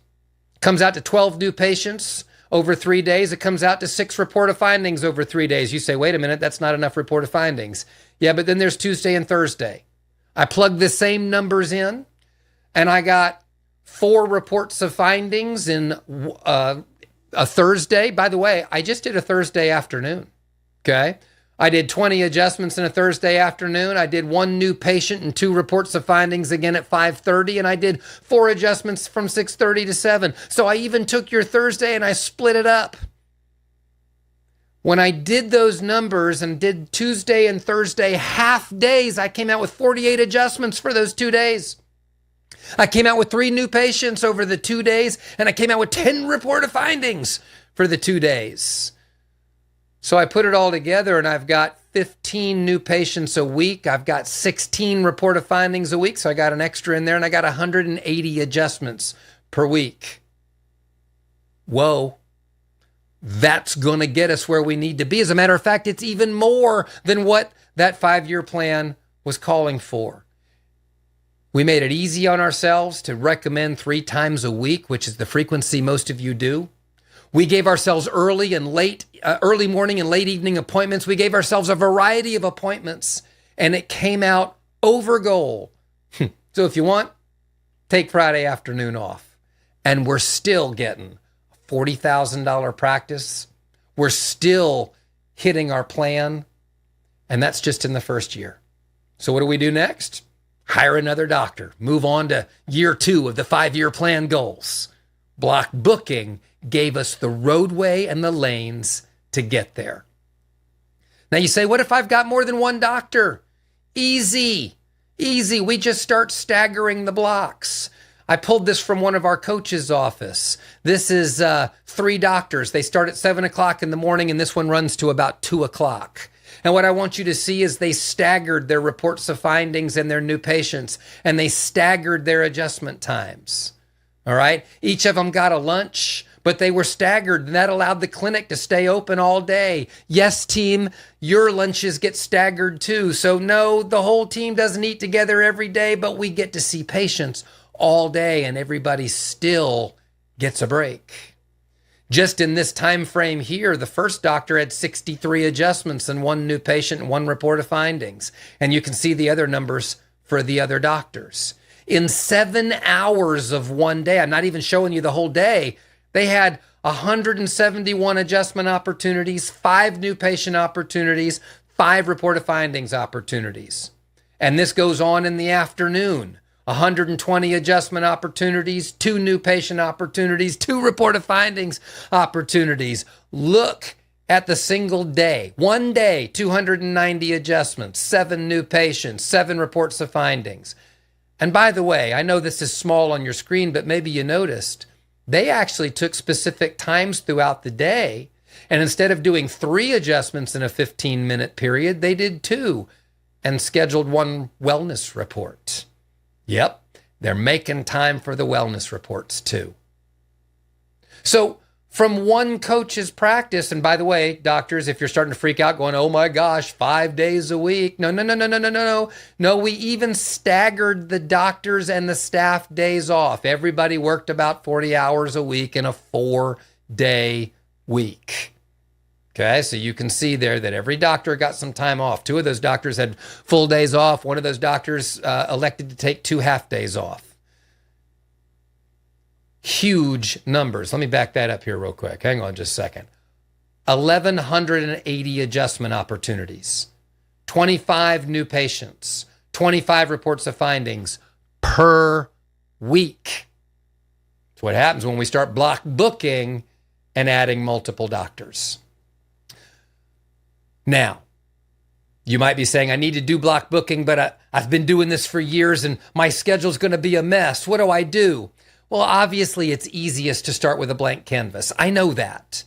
It comes out to 12 new patients over 3 days. It comes out to 6 report of findings over 3 days. You say, wait a minute, that's not enough report of findings. Yeah, but then there's Tuesday and Thursday. I plugged the same numbers in, and I got 4 reports of findings in a Thursday. By the way, I just did a Thursday afternoon, okay? I did 20 adjustments in a Thursday afternoon. I did 1 new patient and 2 reports of findings again at 5:30, and I did 4 adjustments from 6:30 to 7. So I even took your Thursday and I split it up. When I did those numbers and did Tuesday and Thursday half days, I came out with 48 adjustments for those 2 days. I came out with 3 new patients over the 2 days, and I came out with 10 report of findings for the 2 days. So I put it all together, and I've got 15 new patients a week. I've got 16 report of findings a week, so I got an extra in there, and I got 180 adjustments per week. Whoa. That's going to get us where we need to be. As a matter of fact, it's even more than what that 5-year plan was calling for. We made it easy on ourselves to recommend 3 times a week, which is the frequency most of you do. We gave ourselves early morning and late evening appointments. We gave ourselves a variety of appointments, and it came out over goal. So if you want, take Friday afternoon off. And we're still getting a $40,000 practice. We're still hitting our plan. And that's just in the first year. So what do we do next? Hire another doctor. Move on to year 2 of the 5-year plan goals. Block booking gave us the roadway and the lanes to get there. Now you say, what if I've got more than one doctor? Easy. We just start staggering the blocks. I pulled this from one of our coaches' office. This is 3 doctors. They start at 7 o'clock in the morning, and this one runs to about 2 o'clock. And what I want you to see is they staggered their reports of findings and their new patients, and they staggered their adjustment times. All right? Each of them got a lunch, but they were staggered, and that allowed the clinic to stay open all day. Yes, team, your lunches get staggered too. So no, the whole team doesn't eat together every day, but we get to see patients all day, and everybody still gets a break. Just in this time frame here, the first doctor had 63 adjustments and 1 new patient and 1 report of findings. And you can see the other numbers for the other doctors. In 7 hours of one day, I'm not even showing you the whole day, they had 171 adjustment opportunities, 5 new patient opportunities, 5 report of findings opportunities. And this goes on in the afternoon. 120 adjustment opportunities, 2 new patient opportunities, 2 report of findings opportunities. Look at the single day. One day, 290 adjustments, 7 new patients, 7 reports of findings. And by the way, I know this is small on your screen, but maybe you noticed, they actually took specific times throughout the day. And instead of doing 3 adjustments in a 15-minute period, they did 2 and scheduled 1 wellness report. Yep, they're making time for the wellness reports too. So from one coach's practice, and by the way, doctors, if you're starting to freak out going, oh my gosh, 5 days a week. No, we even staggered the doctors and the staff days off. Everybody worked about 40 hours a week in a 4-day week. Okay, so you can see there that every doctor got some time off. 2 of those doctors had full days off. One of those doctors elected to take 2 half days off. Huge numbers. Let me back that up here real quick. Hang on just a second. 1,180 adjustment opportunities, 25 new patients, 25 reports of findings per week. That's what happens when we start block booking and adding multiple doctors. Now, you might be saying, I need to do block booking, but I've been doing this for years and my schedule's going to be a mess. What do I do? Well, obviously, it's easiest to start with a blank canvas. I know that.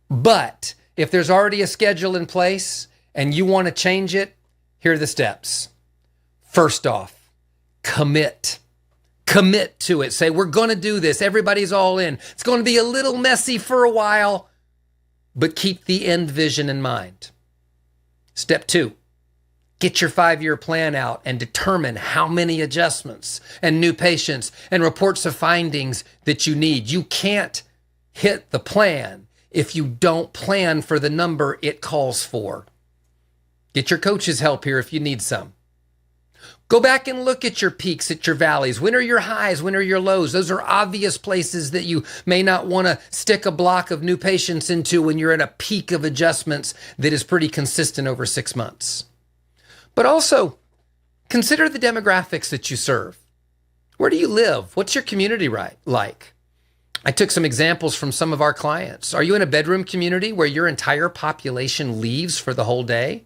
But if there's already a schedule in place and you want to change it, here are the steps. First off, commit. Commit to it. Say, we're going to do this. Everybody's all in. It's going to be a little messy for a while, but keep the end vision in mind. Step 2, get your 5-year plan out and determine how many adjustments and new patients and reports of findings that you need. You can't hit the plan if you don't plan for the number it calls for. Get your coach's help here if you need some. Go back and look at your peaks, at your valleys. When are your highs? When are your lows? Those are obvious places that you may not want to stick a block of new patients into when you're at a peak of adjustments that is pretty consistent over 6 months. But also, consider the demographics that you serve. Where do you live? What's your community like? I took some examples from some of our clients. Are you in a bedroom community where your entire population leaves for the whole day?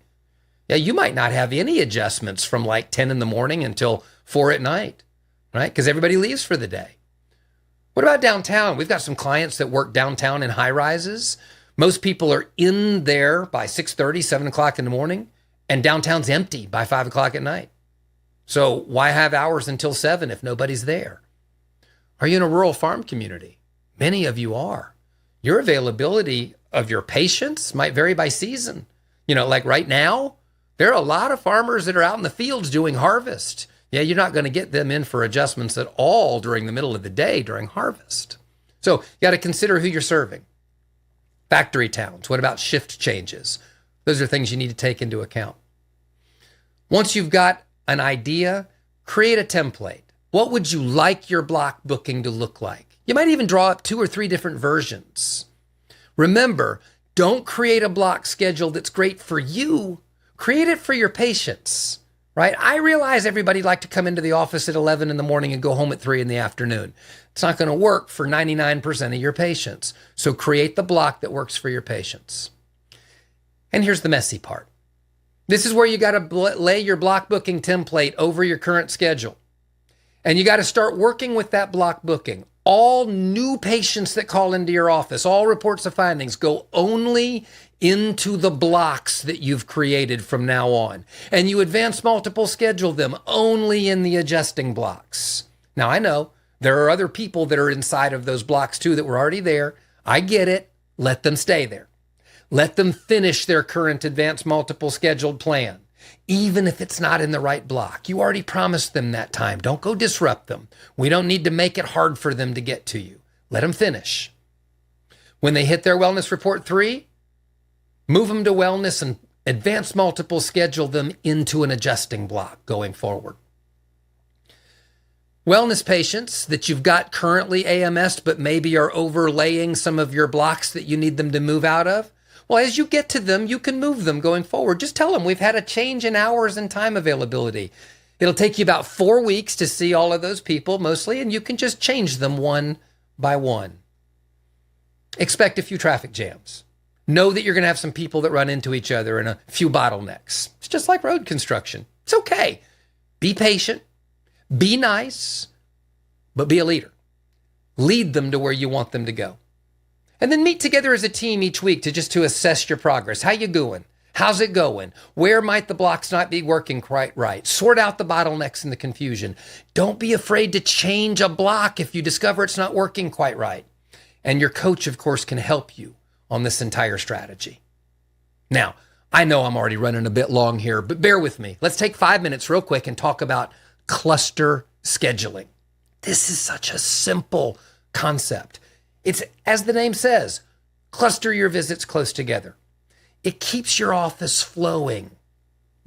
Yeah, you might not have any adjustments from like 10 in the morning until 4 at night, right? Because everybody leaves for the day. What about downtown? We've got some clients that work downtown in high rises. Most people are in there by 6:30, 7 o'clock in the morning, and downtown's empty by 5 o'clock at night. So why have hours until 7 if nobody's there? Are you in a rural farm community? Many of you are. Your availability of your patients might vary by season. You know, like right now, there are a lot of farmers that are out in the fields doing harvest. Yeah, you're not going to get them in for adjustments at all during the middle of the day during harvest. So you got to consider who you're serving. Factory towns. What about shift changes? Those are things you need to take into account. Once you've got an idea, create a template. What would you like your block booking to look like? You might even draw up 2 or 3 different versions. Remember, don't create a block schedule that's great for you. Create it for your patients, right? I realize everybody like to come into the office at 11 in the morning and go home at 3 in the afternoon. It's not going to work for 99% of your patients. So create the block that works for your patients. And here's the messy part. This is where you got to lay your block booking template over your current schedule. And you got to start working with that block booking. All new patients that call into your office, all reports of findings go only into the blocks that you've created from now on. And you advance multiple schedule them only in the adjusting blocks. Now, I know there are other people that are inside of those blocks too that were already there. I get it. Let them stay there. Let them finish their current advanced multiple scheduled plan, even if it's not in the right block. You already promised them that time. Don't go disrupt them. We don't need to make it hard for them to get to you. Let them finish. When they hit their wellness report 3, move them to wellness and advanced multiple schedule them into an adjusting block going forward. Wellness patients that you've got currently AMS'd but maybe are overlaying some of your blocks that you need them to move out of, well, as you get to them, you can move them going forward. Just tell them we've had a change in hours and time availability. It'll take you about 4 weeks to see all of those people mostly, and you can just change them one by one. Expect a few traffic jams. Know that you're going to have some people that run into each other and a few bottlenecks. It's just like road construction. It's okay. Be patient, be nice, but be a leader. Lead them to where you want them to go. And then meet together as a team each week to assess your progress. How you doing? How's it going? Where might the blocks not be working quite right? Sort out the bottlenecks and the confusion. Don't be afraid to change a block if you discover it's not working quite right. And your coach, of course, can help you on this entire strategy. Now, I know I'm already running a bit long here, but bear with me. Let's take 5 minutes real quick and talk about cluster scheduling. This is such a simple concept. It's, as the name says, cluster your visits close together. It keeps your office flowing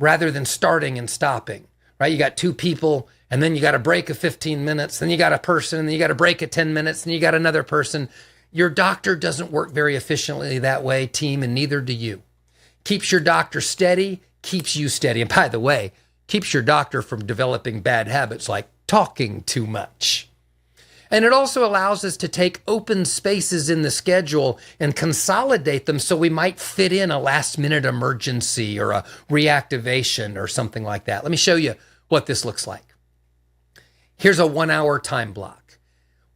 rather than starting and stopping, right? You got 2 people, and then you got a break of 15 minutes, then you got a person, and then you got a break of 10 minutes, and you got another person. Your doctor doesn't work very efficiently that way, team, and neither do you. Keeps your doctor steady, keeps you steady. And by the way, keeps your doctor from developing bad habits like talking too much. And it also allows us to take open spaces in the schedule and consolidate them so we might fit in a last-minute emergency or a reactivation or something like that. Let me show you what this looks like. Here's a 1-hour time block.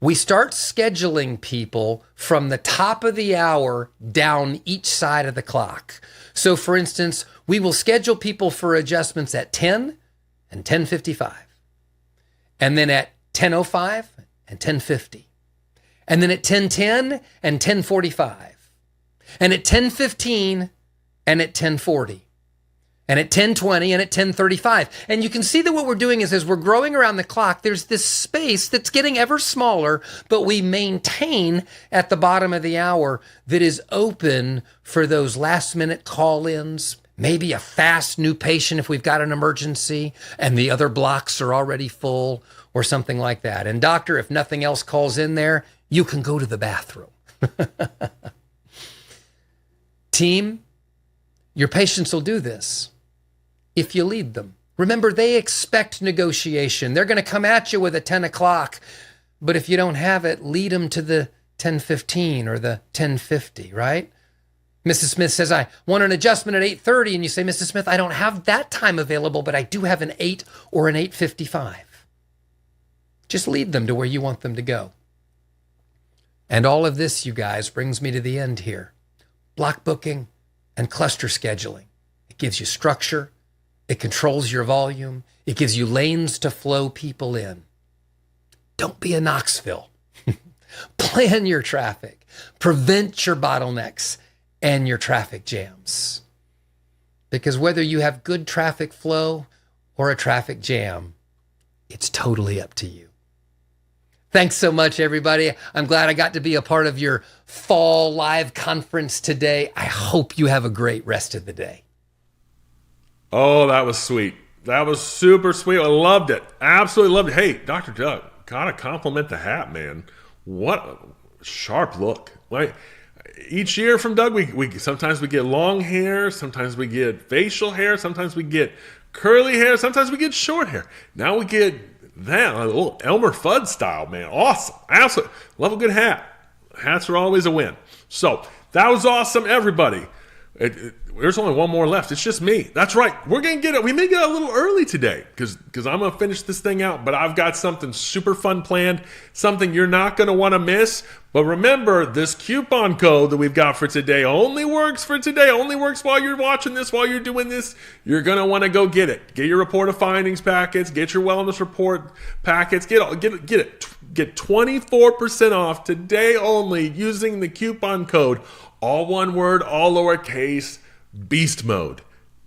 We start scheduling people from the top of the hour down each side of the clock. So, for instance, we will schedule people for adjustments at 10 and 10:55, and then at 10:05 and 10:50, and then at 10:10 and 10:45, and at 10:15 and at 10:40, and at 10:20 and at 10:35. And you can see that what we're doing is as we're growing around the clock, there's this space that's getting ever smaller, but we maintain at the bottom of the hour that is open for those last-minute call-ins, maybe a fast new patient if we've got an emergency and the other blocks are already full, or something like that. And doctor, if nothing else calls in there, you can go to the bathroom. Team, your patients will do this if you lead them. Remember, they expect negotiation. They're going to come at you with a 10 o'clock, but if you don't have it, lead them to the 10:15 or the 10:50, right? Mrs. Smith says, I want an adjustment at 8:30, and you say, Mrs. Smith, I don't have that time available, but I do have an 8 or an 8:55. Just lead them to where you want them to go. And all of this, you guys, brings me to the end here. Block booking and cluster scheduling. It gives you structure. It controls your volume. It gives you lanes to flow people in. Don't be a Knoxville. Plan your traffic. Prevent your bottlenecks and your traffic jams. Because whether you have good traffic flow or a traffic jam, it's totally up to you. Thanks so much, everybody. I'm glad I got to be a part of your fall live conference today. I hope you have a great rest of the day. Oh, that was sweet. That was super sweet. I loved it. Absolutely loved it. Hey, Dr. Doug, gotta compliment the hat, man. What a sharp look. Like, each year from Doug, we sometimes we get long hair, sometimes we get facial hair, sometimes we get curly hair, sometimes we get short hair. Now we get that, a little Elmer Fudd style, man. Awesome. Absolutely. Love a good hat. Hats are always a win. So, that was awesome, everybody. There's only one more left. It's just me. That's right. We're going to get it. We may get a little early today because I'm going to finish this thing out, but I've got something super fun planned, something you're not going to want to miss. But remember, this coupon code that we've got for today only works for today, only works while you're watching this, while you're doing this. You're going to want to go get it. Get your report of findings packets, get your wellness report packets, get it. Get 24% off today only using the coupon code, all one word, all lowercase, Beast Mode.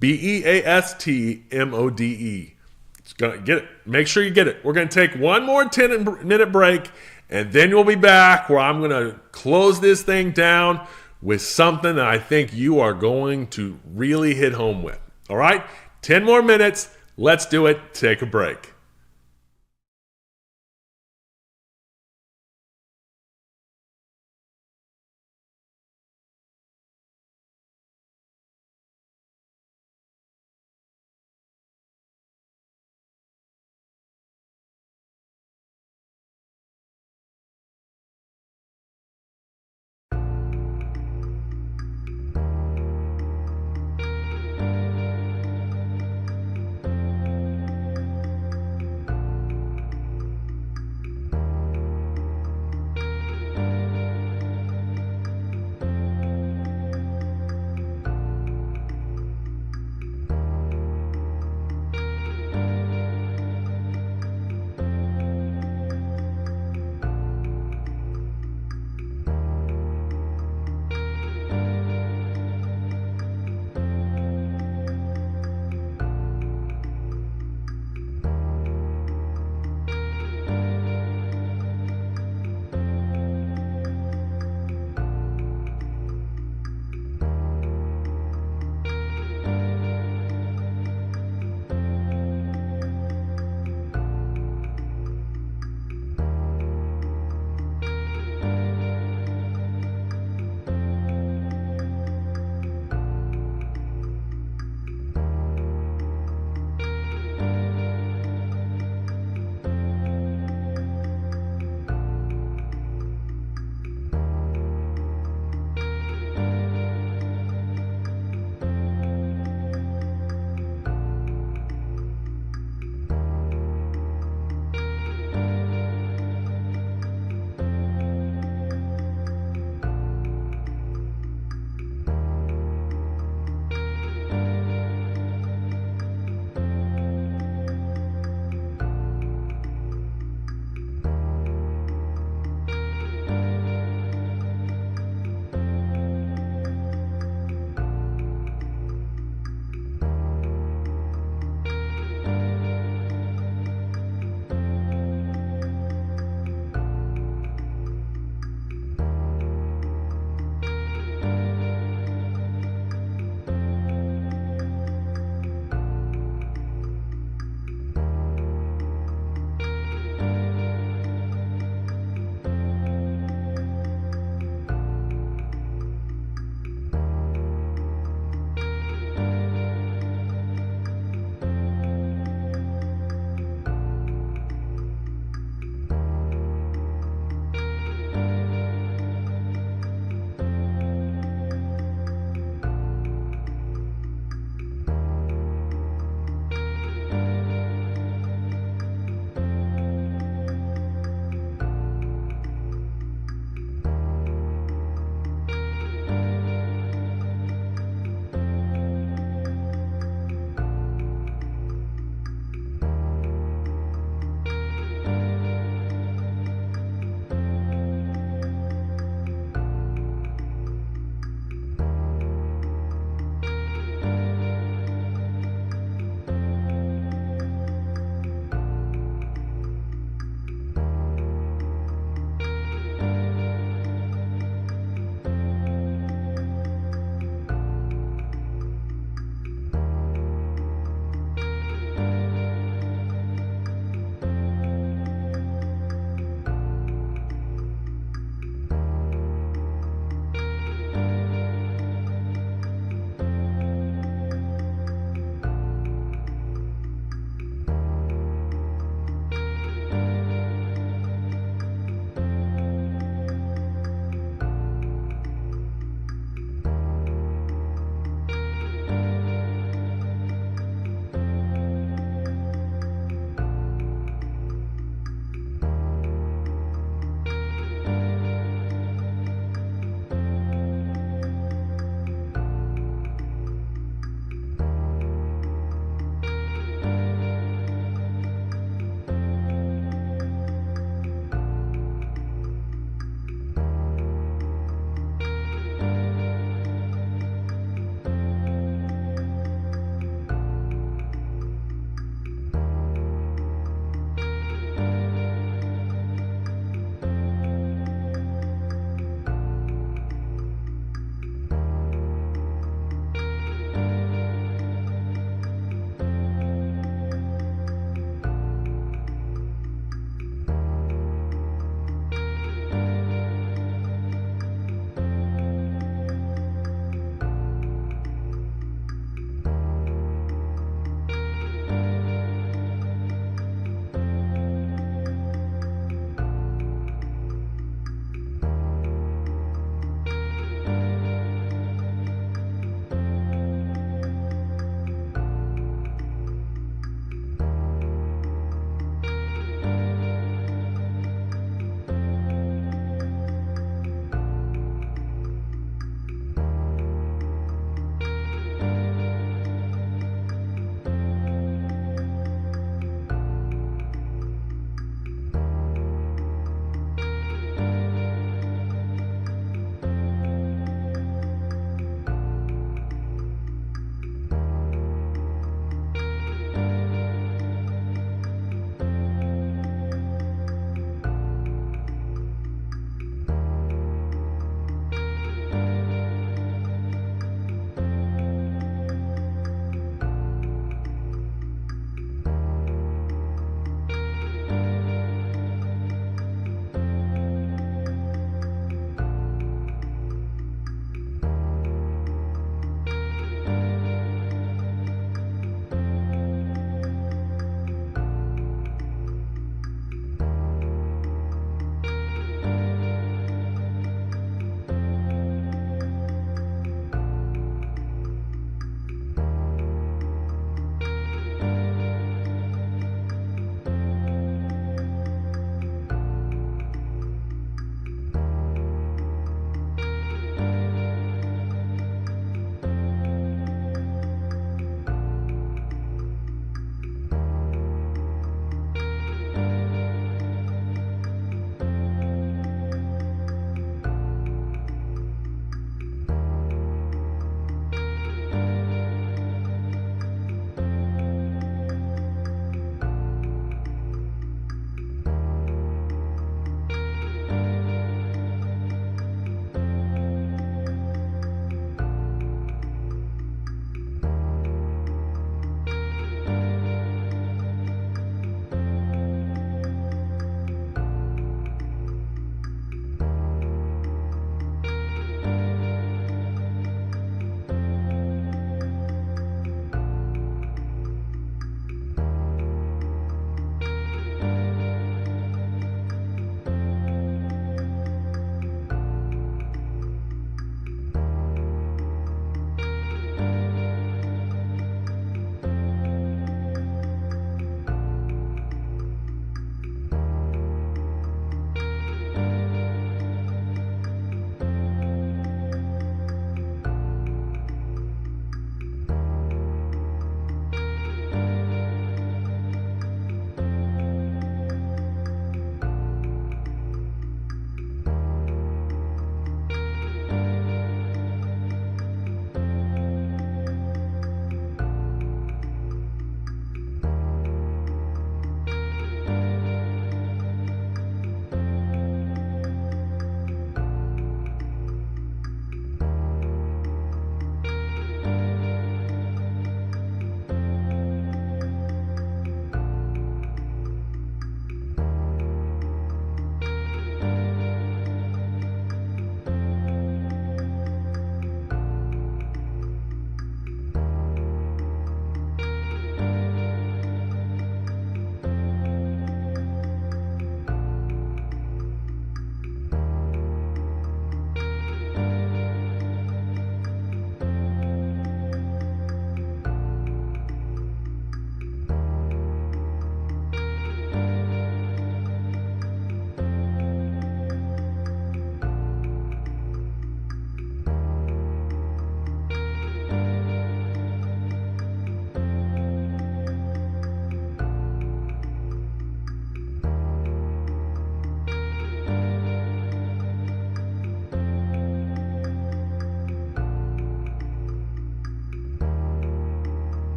BEASTMODE. Get it. Make sure you get it. We're going to take one more 10-minute break, and then we'll be back where I'm going to close this thing down with something that I think you are going to really hit home with. All right? 10 more minutes. Let's do it. Take a break.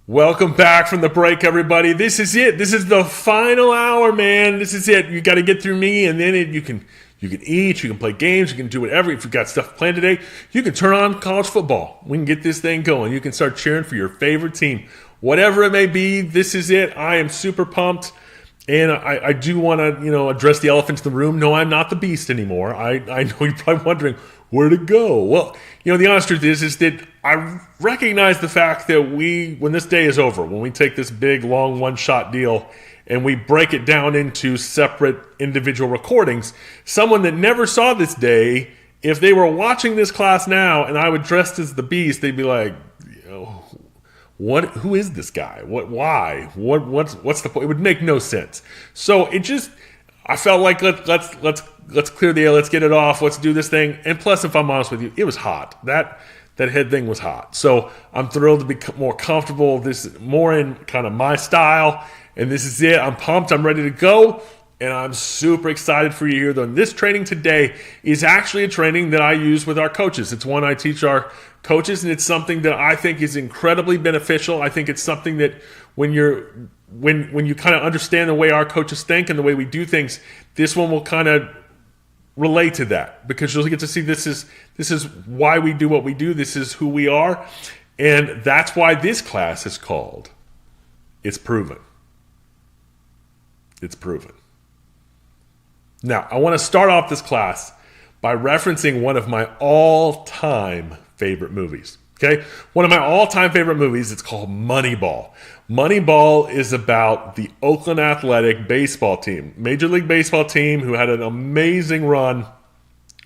Welcome back from the break, everybody. This is it. This is the final hour, man. This is it. You got to get through me, and then you can eat, you can play games, you can do whatever. If you've got stuff planned today, you can turn on college football. We can get this thing going. You can start cheering for your favorite team. Whatever it may be, this is it. I am super pumped. And I do want to, address the elephant in the room. No, I'm not the beast anymore. I know you're probably wondering, where'd it go? Well, the honest truth is that I recognize the fact that when this day is over, when we take this big, long, one-shot deal and we break it down into separate individual recordings, someone that never saw this day, if they were watching this class now and I would dressed as the beast, they'd be like, who is this guy? Why? What's the point? It would make no sense. So I felt like let's clear the air, let's get it off, let's do this thing. And plus, if I'm honest with you, it was hot. That head thing was hot. So I'm thrilled to be more comfortable. This is more in kind of my style. And this is it. I'm pumped. I'm ready to go. And I'm super excited for you here, though. This training today is actually a training that I use with our coaches. It's one I teach our coaches, and it's something that I think is incredibly beneficial. I think it's something that when you kind of understand the way our coaches think and the way we do things, this one will kind of relate to that, because you'll get to see this is why we do what we do. This is who we are, and that's why this class is called It's Proven. It's Proven. Now, I want to start off this class by referencing one of my all-time favorite movies. Okay? One of my all-time favorite movies, it's called Moneyball. Moneyball is about the Oakland Athletic baseball team, Major League Baseball team, who had an amazing run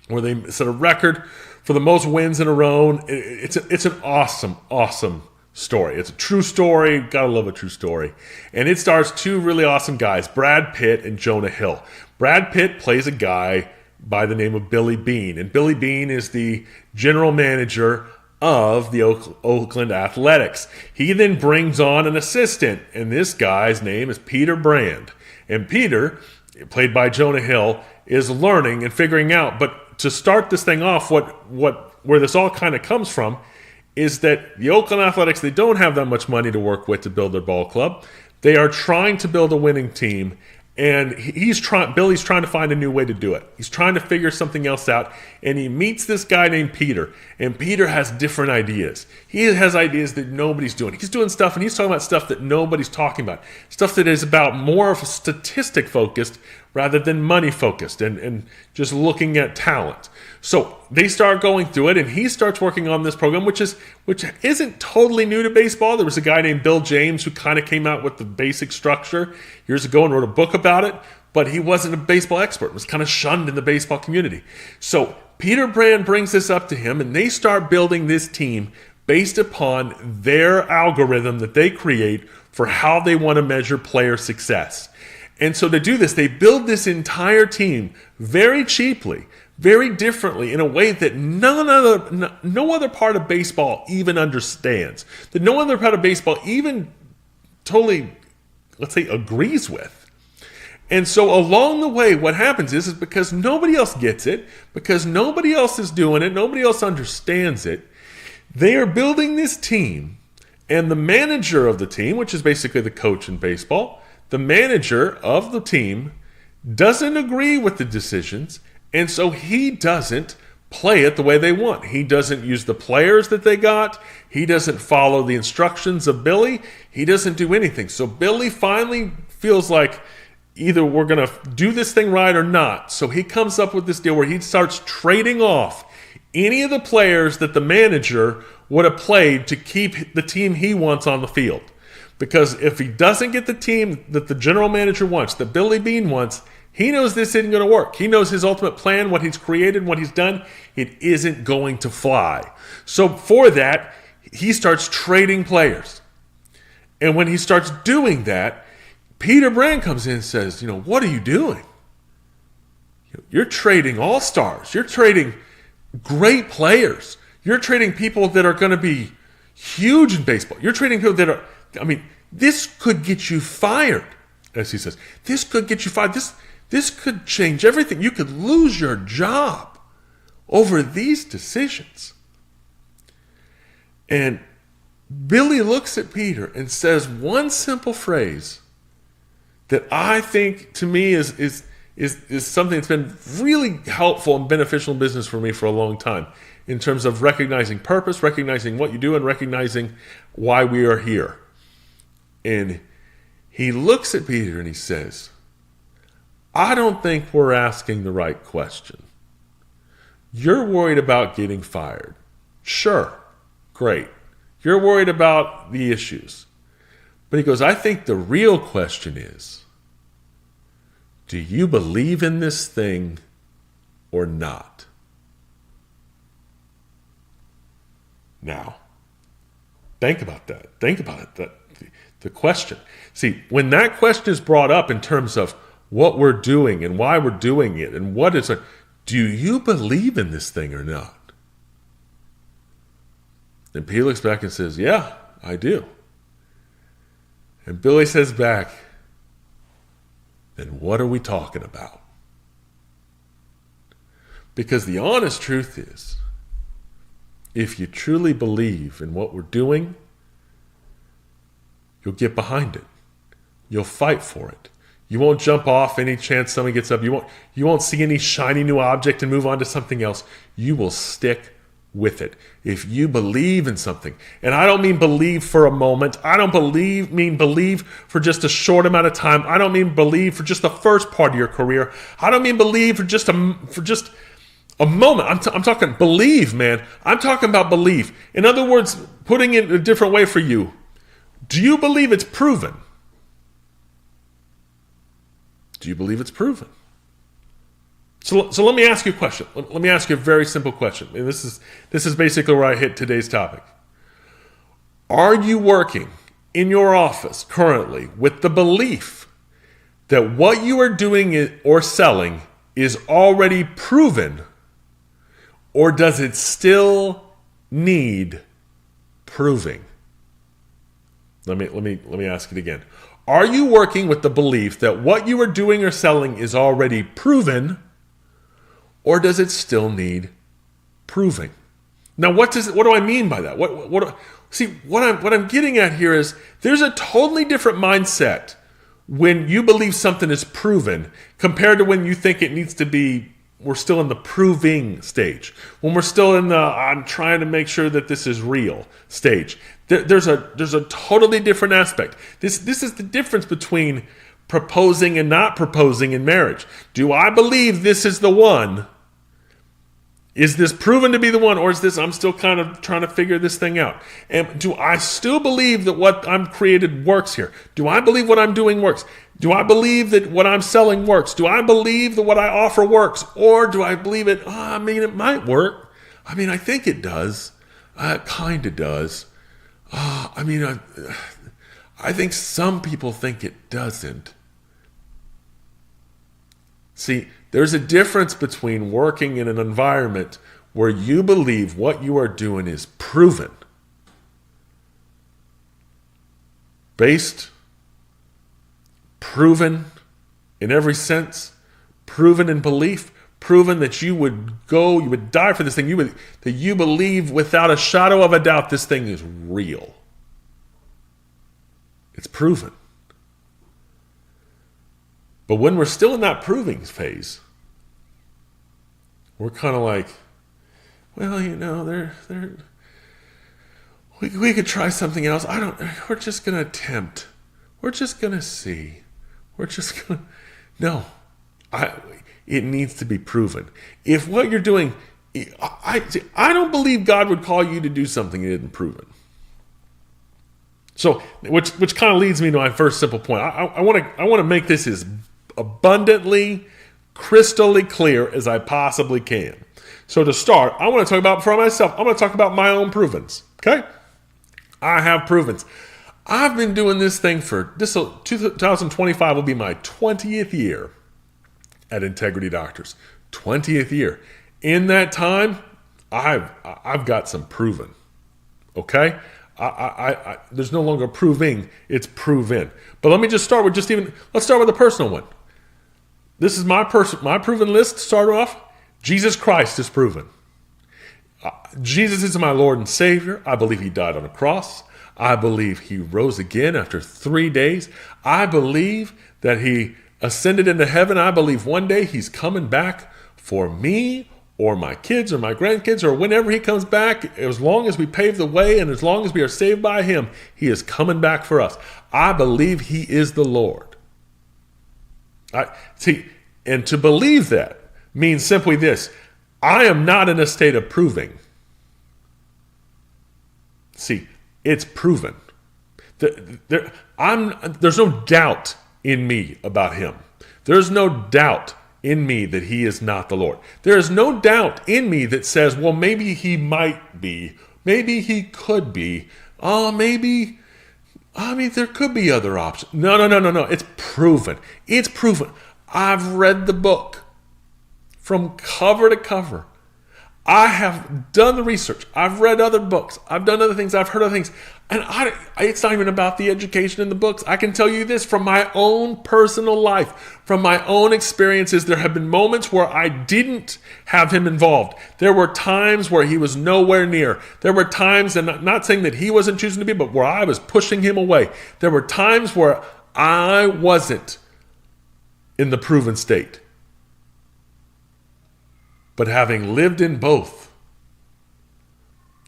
where they set a record for the most wins in a row. It's an awesome, awesome story. It's a true story. Gotta love a true story. And it stars two really awesome guys, Brad Pitt and Jonah Hill. Brad Pitt plays a guy by the name of Billy Beane. And Billy Beane is the general manager of the Oakland Athletics. He then brings on an assistant, and this guy's name is Peter Brand. And Peter, played by Jonah Hill, is learning and figuring out. But to start this thing off, where this all kind of comes from is that the Oakland Athletics, they don't have that much money to work with to build their ball club. They are trying to build a winning team, and Billy's trying to find a new way to do it. He's trying to figure something else out, and he meets this guy named Peter, and Peter has different ideas. He has ideas that nobody's doing. He's doing stuff, and he's talking about stuff that nobody's talking about, stuff that is about more of a statistic focused rather than money focused and just looking at talent. So they start going through it, and he starts working on this program, which isn't totally new to baseball. There was a guy named Bill James who kind of came out with the basic structure years ago and wrote a book about it, but he wasn't a baseball expert. It was kind of shunned in the baseball community. So Peter Brand brings this up to him, and they start building this team based upon their algorithm that they create for how they want to measure player success. And so to do this, they build this entire team very cheaply, very differently, in a way that no other part of baseball even understands, that no other part of baseball even totally, let's say, agrees with. And so along the way, what happens is because nobody else gets it, because nobody else is doing it, nobody else understands it, they are building this team, and the manager of the team, which is basically the coach in baseball, the manager of the team doesn't agree with the decisions, and so he doesn't play it the way they want. He doesn't use the players that they got. He doesn't follow the instructions of Billy. He doesn't do anything. So Billy finally feels like either we're going to do this thing right or not. So he comes up with this deal where he starts trading off any of the players that the manager would have played to keep the team he wants on the field. Because if he doesn't get the team that the general manager wants, that Billy Beane wants, he knows this isn't going to work. He knows his ultimate plan, what he's created, what he's done, it isn't going to fly. So for that, he starts trading players. And when he starts doing that, Peter Brand comes in and says, what are you doing? You're trading all-stars. You're trading great players. You're trading people that are going to be huge in baseball. You're trading people that are, this could get you fired, as he says. This could get you fired. This could change everything. You could lose your job over these decisions. And Billy looks at Peter and says one simple phrase that I think to me is something that's been really helpful and beneficial in business for me for a long time, in terms of recognizing purpose, recognizing what you do, and recognizing why we are here. And he looks at Peter and he says, I don't think we're asking the right question. You're worried about getting fired. Sure, great. You're worried about the issues. But he goes, I think the real question is, do you believe in this thing or not? Now, think about that. Think about it. The question. See, when that question is brought up in terms of what we're doing and why we're doing it and what is it, do you believe in this thing or not? And Peter looks back and says, yeah, I do. And Billy says back, then what are we talking about? Because the honest truth is, if you truly believe in what we're doing, you'll get behind it. You'll fight for it. You won't jump off any chance someone gets up. You won't see any shiny new object and move on to something else. You will stick with it. If you believe in something, and I don't mean believe for a moment. I don't mean believe for just a short amount of time. I don't mean believe for just the first part of your career. I don't mean believe for just a moment. I'm talking believe, man. I'm talking about believe. In other words, putting it a different way for you, do you believe it's proven? Do you believe it's proven? So let me ask you a question. Let me ask you a very simple question. And this is basically where I hit today's topic. Are you working in your office currently with the belief that what you are doing or selling is already proven, or does it still need proving? Let me ask it again. Are you working with the belief that what you are doing or selling is already proven, or does it still need proving? Now, what do I mean by that? What I'm getting at here is there's a totally different mindset when you believe something is proven compared to when you think it needs to be. We're still in the proving stage. When we're still in the I'm trying to make sure that this is real stage. There's a totally different aspect. This is the difference between proposing and not proposing in marriage. Do I believe this is the one? Is this proven to be the one, or is this I'm still kind of trying to figure this thing out? And do I still believe that what I'm created works here? Do I believe what I'm doing works? Do I believe that what I'm selling works? Do I believe that what I offer works? Or do I believe it, it might work. I think it does. It kind of does. I think some people think it doesn't. See, there's a difference between working in an environment where you believe what you are doing is proven, proven in every sense, proven in belief, proven that you would die for this thing, that you believe without a shadow of a doubt this thing is real. It's proven. But when we're still in that proving phase, we're kind of like, well, we could try something else. We're just going to attempt. We're just going to see. No, it needs to be proven. If what you're doing, I don't believe God would call you to do something He didn't prove it. So, which kind of leads me to my first simple point. I want to make this as abundantly, crystally clear as I possibly can. So to start, I want to talk about for myself. I'm going to talk about my own provens. Okay, I have provens. I've been doing this thing for 2025 will be my 20th year at Integrity Doctors. 20th year. In that time, I've got some proven. Okay. There's no longer proving, it's proven. But let me just start with let's start with a personal one. This is my proven list to start off. Jesus Christ is proven. Jesus is my Lord and Savior. I believe He died on a cross. I believe he rose again after 3 days. I believe that he ascended into heaven. I believe one day he's coming back for me or my kids or my grandkids, or whenever he comes back, as long as we pave the way and as long as we are saved by him, he is coming back for us. I believe he is the Lord. And to believe that means simply this: I am not in a state of proving. See, it's proven. There's no doubt in me about him. There's no doubt in me that he is not the Lord. There is no doubt in me that says, well, maybe he might be. Maybe he could be. Maybe, there could be other options. No. It's proven. It's proven. I've read the book from cover to cover. I have done the research. I've read other books. I've done other things. I've heard other things. And it's not even about the education in the books. I can tell you this from my own personal life, from my own experiences. There have been moments where I didn't have him involved. There were times where he was nowhere near. There were times, and not saying that he wasn't choosing to be, but where I was pushing him away. There were times where I wasn't in the proven state. But having lived in both,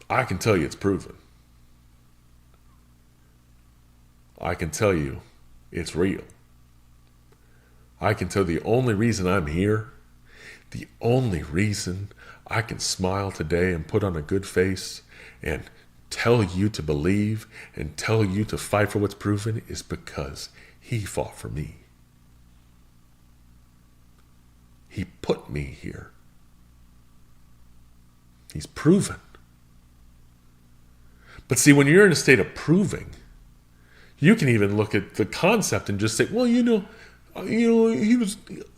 I can tell you it's proven. I can tell you it's real. I can tell the only reason I'm here, the only reason I can smile today and put on a good face and tell you to believe and tell you to fight for what's proven is because he fought for me. He put me here. He's proven. But see, when you're in a state of proving, you can even look at the concept and just say, well,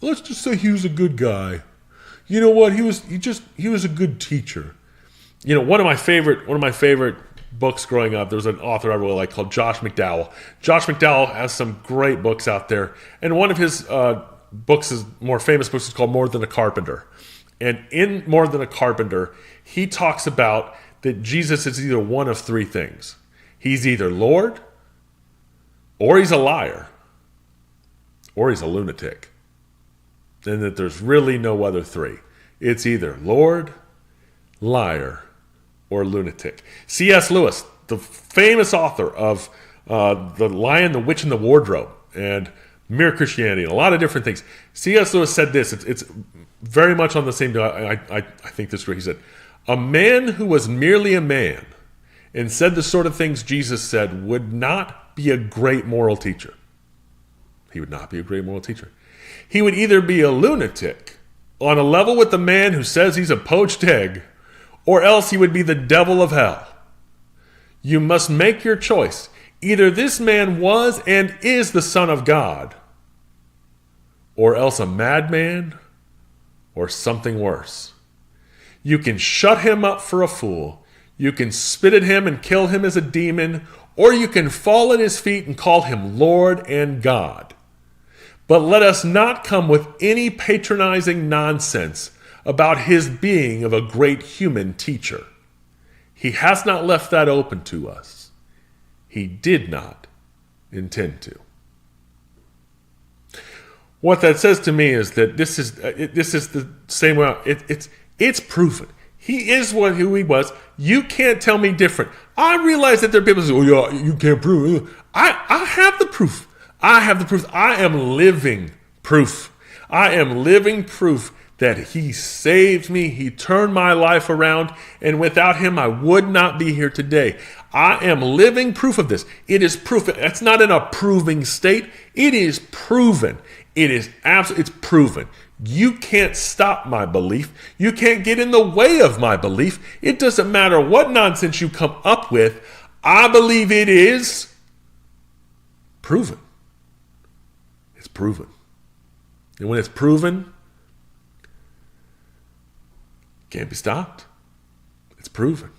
let's just say he was a good guy. You know what? He was a good teacher. One of my favorite books growing up, there was an author I really liked called Josh McDowell. Josh McDowell has some great books out there. And one of his more famous books is called More Than a Carpenter. And in More Than a Carpenter, he talks about that Jesus is either one of three things. He's either Lord, or he's a liar, or he's a lunatic. And that there's really no other three. It's either Lord, liar, or lunatic. C.S. Lewis, the famous author of The Lion, the Witch, and the Wardrobe, and Mere Christianity, and a lot of different things. C.S. Lewis said this. It's very much on the same. I think this is where he said, a man who was merely a man and said the sort of things Jesus said would not be a great moral teacher. He would not be a great moral teacher. He would either be a lunatic on a level with the man who says he's a poached egg, or else he would be the devil of hell. You must make your choice. Either this man was and is the Son of God, or else a madman, or something worse. You can shut him up for a fool. You can spit at him and kill him as a demon, or you can fall at his feet and call him Lord and God. But let us not come with any patronizing nonsense about his being of a great human teacher. He has not left that open to us. He did not intend to. What that says to me is that this is the same way. It's proven. He is who he was. You can't tell me different. I realize that there are people who say, "Oh, yeah, you can't prove it." I have the proof. I have the proof. I am living proof. I am living proof that he saved me. He turned my life around, and without him, I would not be here today. I am living proof of this. It is proof. It's not in a proving state. It is proven. It is absolutely. It's proven. You can't stop my belief. You can't get in the way of my belief. It doesn't matter what nonsense you come up with. I believe it is proven. It's proven. And when it's proven, can't be stopped. It's proven.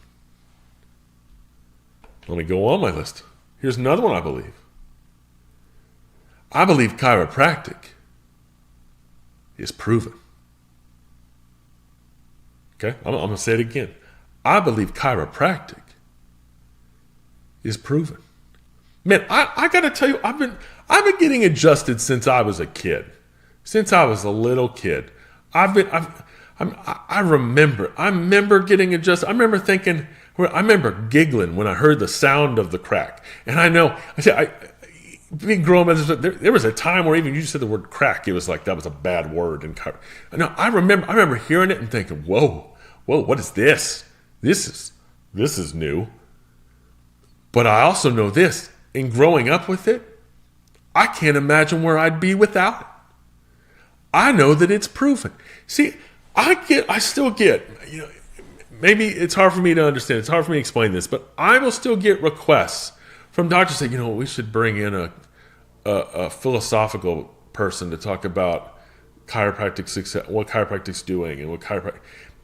Let me go on my list. Here's another one I believe. I believe chiropractic is proven. Okay? I'm going to say it again. I believe chiropractic is proven. Man, I got to tell you, I've been getting adjusted since I was a kid. Since I was a little kid. I remember getting adjusted. I remember giggling when I heard the sound of the crack. And being grown up, there was a time where even you said the word crack, it was like that was a bad word. And no, I remember hearing it and thinking, whoa, what is this? This is new. But I also know this, in growing up with it, I can't imagine where I'd be without it. I know that it's proven. See, I still get, maybe it's hard for me to understand. It's hard for me to explain this, but I will still get requests from doctors saying, we should bring in a philosophical person to talk about chiropractic success, what chiropractic's doing, and what chiropractic.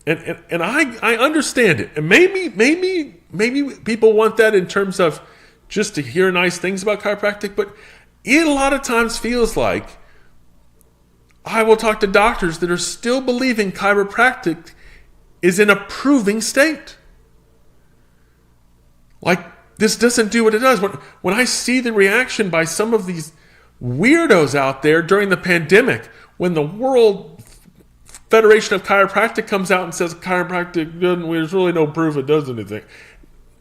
And I understand it. And maybe people want that in terms of just to hear nice things about chiropractic, but it a lot of times feels like I will talk to doctors that are still believing chiropractic is in a proving state. Like, this doesn't do what it does. When I see the reaction by some of these weirdos out there during the pandemic, when the World Federation of Chiropractic comes out and says chiropractic there's really no proof it does anything.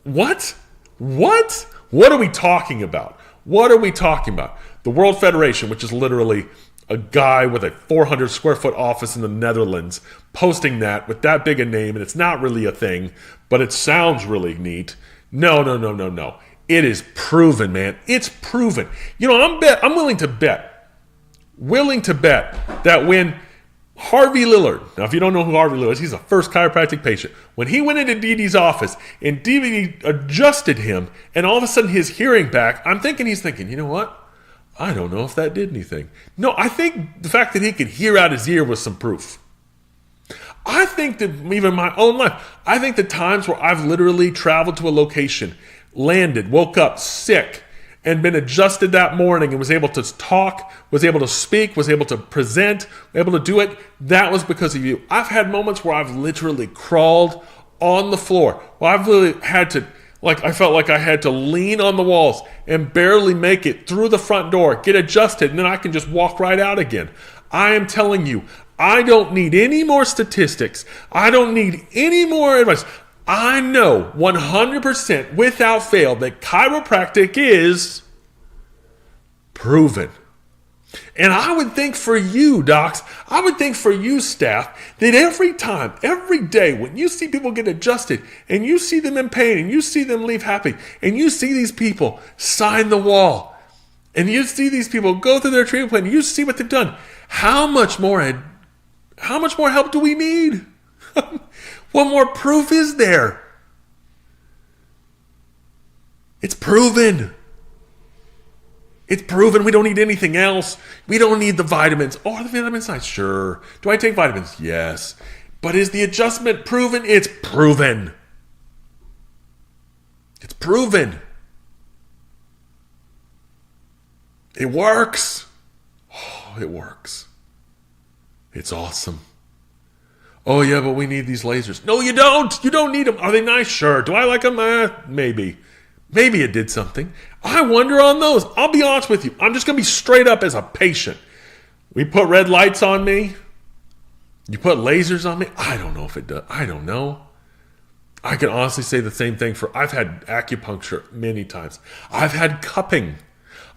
What? What are we talking about? What are we talking about? The World Federation, which is literally a guy with a 400 square foot office in the Netherlands posting that with that big a name, and it's not really a thing, but it sounds really neat. No. It is proven, man. It's proven. I'm willing to bet that when Harvey Lillard, now if you don't know who Harvey Lillard is, he's the first chiropractic patient. When he went into Dee Dee's office and Dee Dee adjusted him and all of a sudden his hearing back, he's thinking, you know what? I don't know if that did anything. No, I think the fact that he could hear out his ear was some proof. I think that even my own life, I think the times where I've literally traveled to a location, landed, woke up sick, and been adjusted that morning and was able to talk, was able to speak, was able to present, able to do it, that was because of you. I've had moments where I've literally crawled on the floor. Well, I've literally had to, I felt like I had to lean on the walls and barely make it through the front door, get adjusted, and then I can just walk right out again. I am telling you, I don't need any more statistics. I don't need any more advice. I know 100% without fail that chiropractic is proven. And I would think for you, docs, I would think for you, staff, that every day, when you see people get adjusted and you see them in pain and you see them leave happy and you see these people sign the wall and you see these people go through their treatment plan and you see what they've done, how much more help do we need? What more proof is there? It's proven. It's proven. We don't need anything else. We don't need the vitamins. Oh, are the vitamins nice? Sure. Do I take vitamins? Yes. But is the adjustment proven? It's proven. It's proven. It works. Oh, it works. It's awesome. Oh, yeah, but we need these lasers. No, you don't. You don't need them. Are they nice? Sure. Do I like them? Maybe. Maybe it did something. I wonder on those. I'll be honest with you. I'm just going to be straight up as a patient. We put red lights on me. You put lasers on me. I don't know if it does. I don't know. I can honestly say the same thing I've had acupuncture many times. I've had cupping.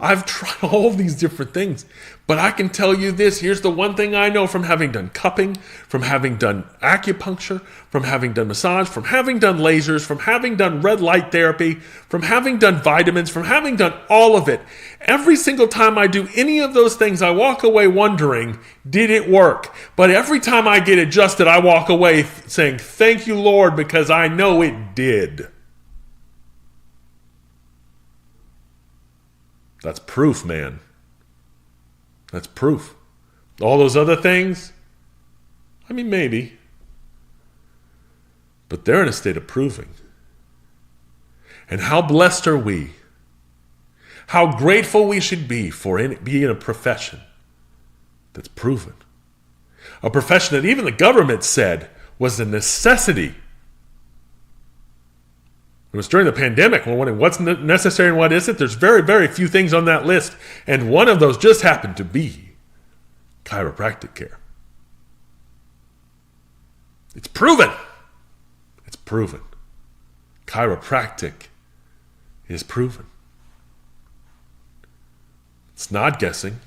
I've tried all of these different things, but I can tell you this. Here's the one thing I know from having done cupping, from having done acupuncture, from having done massage, from having done lasers, from having done red light therapy, from having done vitamins, from having done all of it. Every single time I do any of those things, I walk away wondering, did it work? But every time I get adjusted, I walk away saying, thank you, Lord, because I know it did. That's proof, man. That's proof. All those other things, maybe. But they're in a state of proving. And how blessed are we? How grateful we should be for being in a profession that's proven. A profession that even the government said was a necessity. It was during the pandemic when wondering what's necessary and what isn't. There's very, very few things on that list. And one of those just happened to be chiropractic care. It's proven. It's proven. Chiropractic is proven. It's not guessing.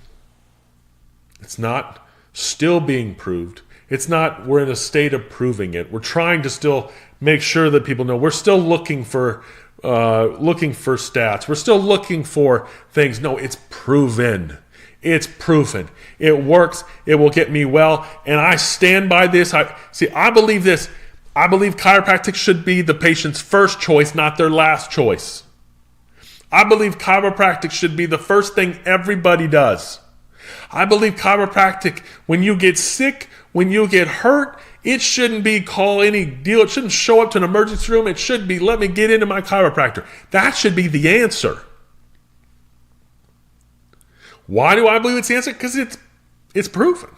It's not still being proved. It's not we're in a state of proving it. We're trying to still make sure that people know. We're still looking for stats. We're still looking for things. No, it's proven. It's proven. It works. It will get me well. And I stand by this. I believe this. I believe chiropractic should be the patient's first choice, not their last choice. I believe chiropractic should be the first thing everybody does. I believe chiropractic, when you get sick, when you get hurt, it shouldn't be call any deal. It shouldn't show up to an emergency room. It should be, let me get into my chiropractor. That should be the answer. Why do I believe it's the answer? Because it's proven.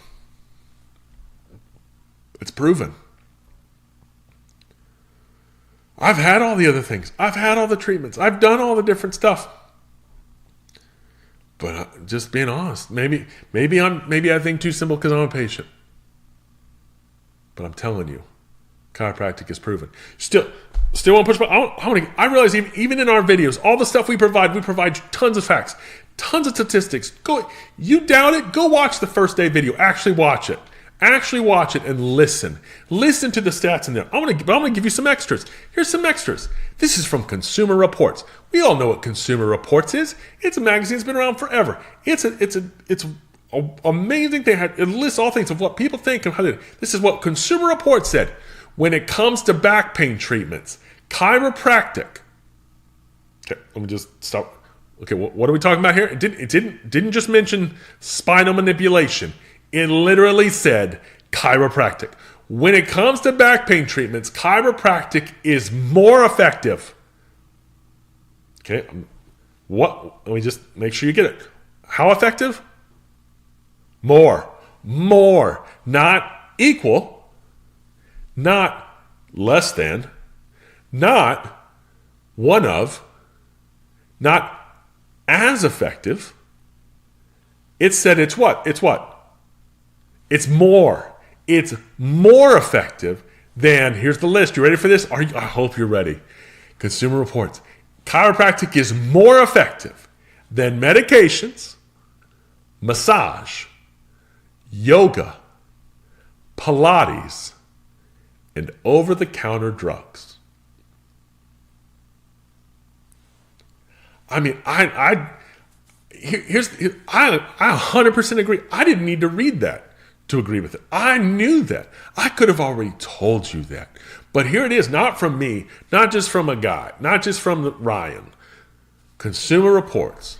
It's proven. I've had all the other things. I've had all the treatments. I've done all the different stuff. But just being honest, maybe I think too simple because I'm a patient. But I'm telling you, chiropractic is proven. Still want to push back. I realize even in our videos, all the stuff we provide tons of facts, tons of statistics. You doubt it? Go watch the first day video. Actually watch it. Actually watch it and listen. Listen to the stats in there. I'm gonna give you some extras. Here's some extras. This is from Consumer Reports. We all know what Consumer Reports is. It's a magazine that's been around forever. It's an amazing thing. It lists all things of what people think of how they. This is what Consumer Reports said. When it comes to back pain treatments, chiropractic. Okay, let me just stop. Okay, what are we talking about here? It didn't just mention spinal manipulation. It literally said chiropractic. When it comes to back pain treatments, chiropractic is more effective. Okay, let me just make sure you get it. How effective? More, not equal, not less than, not one of, not as effective. It said it's what? It's what? It's more. It's more effective than, here's the list. You ready for this? I hope you're ready. Consumer Reports. Chiropractic is more effective than medications, massage, yoga, Pilates, and over-the-counter drugs. I mean, I 100% agree. I didn't need to read that to agree with it. I knew that. I could have already told you that. But here it is, not from me, not just from a guy, not just from Ryan. Consumer Reports.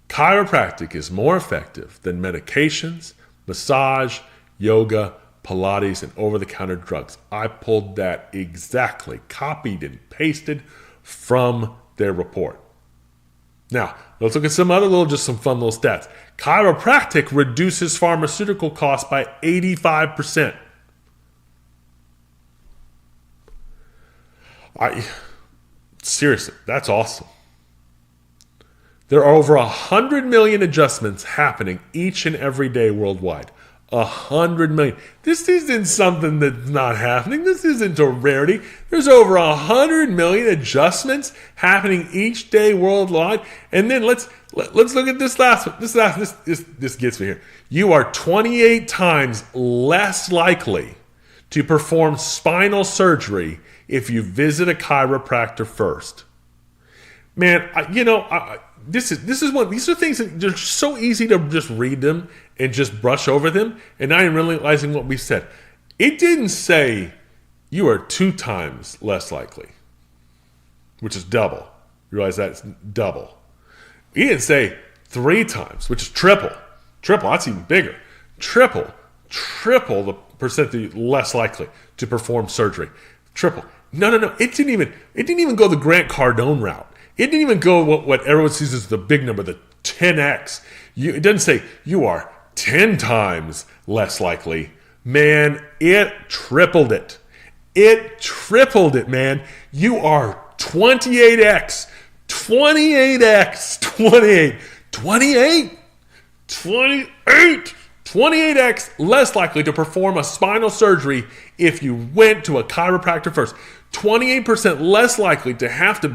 Chiropractic is more effective than medications, massage, yoga, Pilates, and over-the-counter drugs. I pulled that exactly, copied and pasted from their report. Now, let's look at some fun little stats. Chiropractic reduces pharmaceutical costs by 85%. Seriously, that's awesome. There are over 100 million adjustments happening each and every day worldwide. 100 million. This isn't something that's not happening. This isn't a rarity. There's over 100 million adjustments happening each day worldwide. And then let's look at this last one. This gets me here. You are 28 times less likely to perform spinal surgery if you visit a chiropractor first. Man, these are things that they're so easy to just read them and just brush over them, and not even realizing what we said. It didn't say you are 2 times less likely, which is double. You realize that's double. He didn't say 3 times, which is triple. Triple, that's even bigger. Triple the percentage less likely to perform surgery. Triple. No. It didn't even go the Grant Cardone route. It didn't even go what everyone sees as the big number, the 10x. It doesn't say you are 10 times less likely. Man, it tripled it. It tripled it, man. You are 28x, 28x, 28, 28, 28, 28x less likely to perform a spinal surgery if you went to a chiropractor first. 28% less likely to have to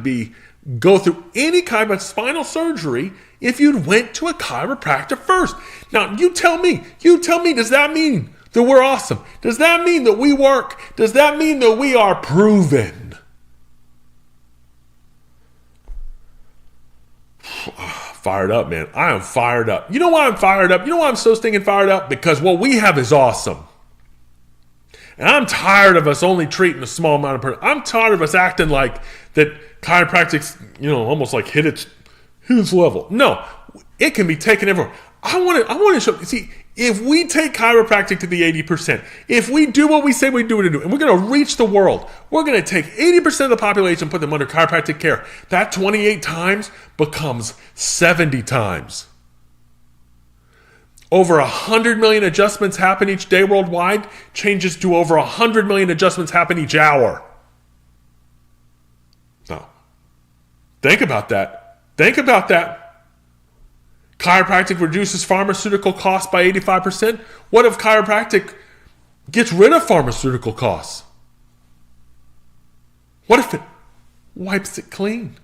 go through any kind of spinal surgery if you went to a chiropractor first. Now, you tell me, does that mean that we're awesome? Does that mean that we work? Does that mean that we are proven? Fired up, man. I am fired up. You know why I'm fired up? You know why I'm so stinking fired up? Because what we have is awesome. And I'm tired of us only treating a small amount of person. I'm tired of us acting like that chiropractic's, almost like hit its level. No, it can be taken everywhere. I want to show, see, if we take chiropractic to the 80%, if we do what we say we do, and we're going to reach the world, we're going to take 80% of the population and put them under chiropractic care. That 28 times becomes 70 times. Over 100 million adjustments happen each day worldwide, changes to over 100 million adjustments happen each hour. Now, think about that. Think about that. Chiropractic reduces pharmaceutical costs by 85%. What if chiropractic gets rid of pharmaceutical costs? What if it wipes it clean?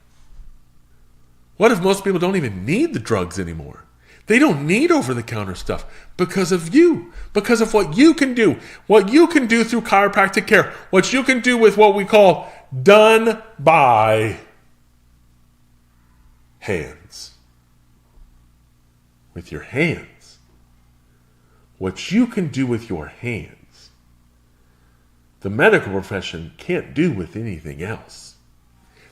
What if most people don't even need the drugs anymore? They don't need over-the-counter stuff because of you, because of what you can do through chiropractic care, what you can do with what we call done by hands. With your hands. What you can do with your hands, the medical profession can't do with anything else.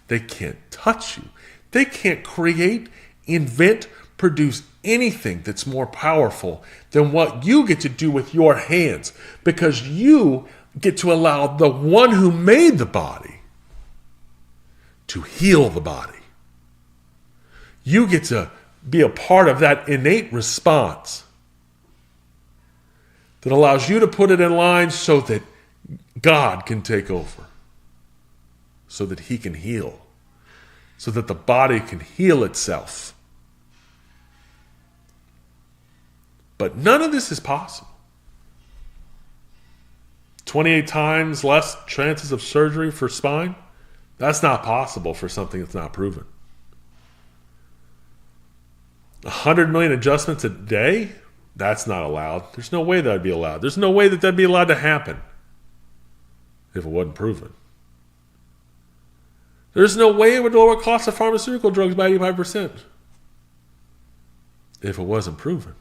They can't touch you. They can't create, invent, produce anything that's more powerful than what you get to do with your hands, because you get to allow the one who made the body to heal the body. You get to be a part of that innate response that allows you to put it in line so that God can take over, so that he can heal, so that the body can heal itself. But none of this is possible. 28 times less chances of surgery for spine? That's not possible for something that's not proven. 100 million adjustments a day? That's not allowed. There's no way that'd be allowed. There's no way that that'd be allowed to happen if it wasn't proven. There's no way it would lower costs of pharmaceutical drugs by 85% if it wasn't proven.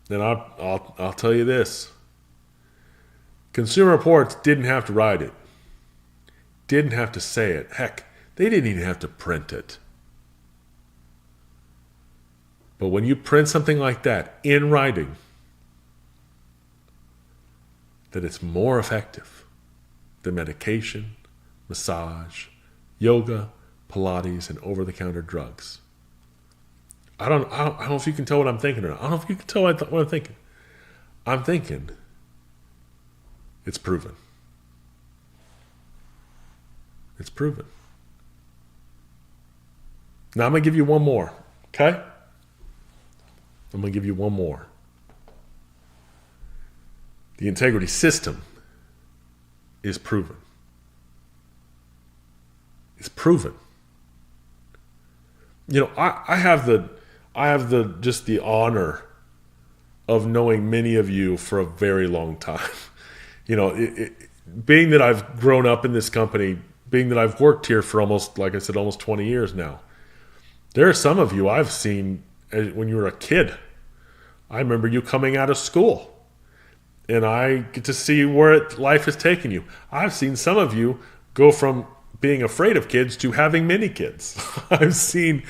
Then I'll tell you this. Consumer Reports didn't have to write it. Didn't have to say it. Heck, they didn't even have to print it. But when you print something like that in writing, that it's more effective than medication, massage, yoga, Pilates, and over-the-counter drugs. I don't know if you can tell what I'm thinking or not. I don't know if you can tell what I'm thinking. I'm thinking it's proven. It's proven. Now I'm going to give you one more, okay? I'm going to give you one more. The integrity system is proven. It's proven. I have just the honor of knowing many of you for a very long time. Being that I've grown up in this company, being that I've worked here for almost 20 years now. There are some of you I've seen when you were a kid. I remember you coming out of school, and I get to see where life has taken you. I've seen some of you go from being afraid of kids to having many kids. I've seen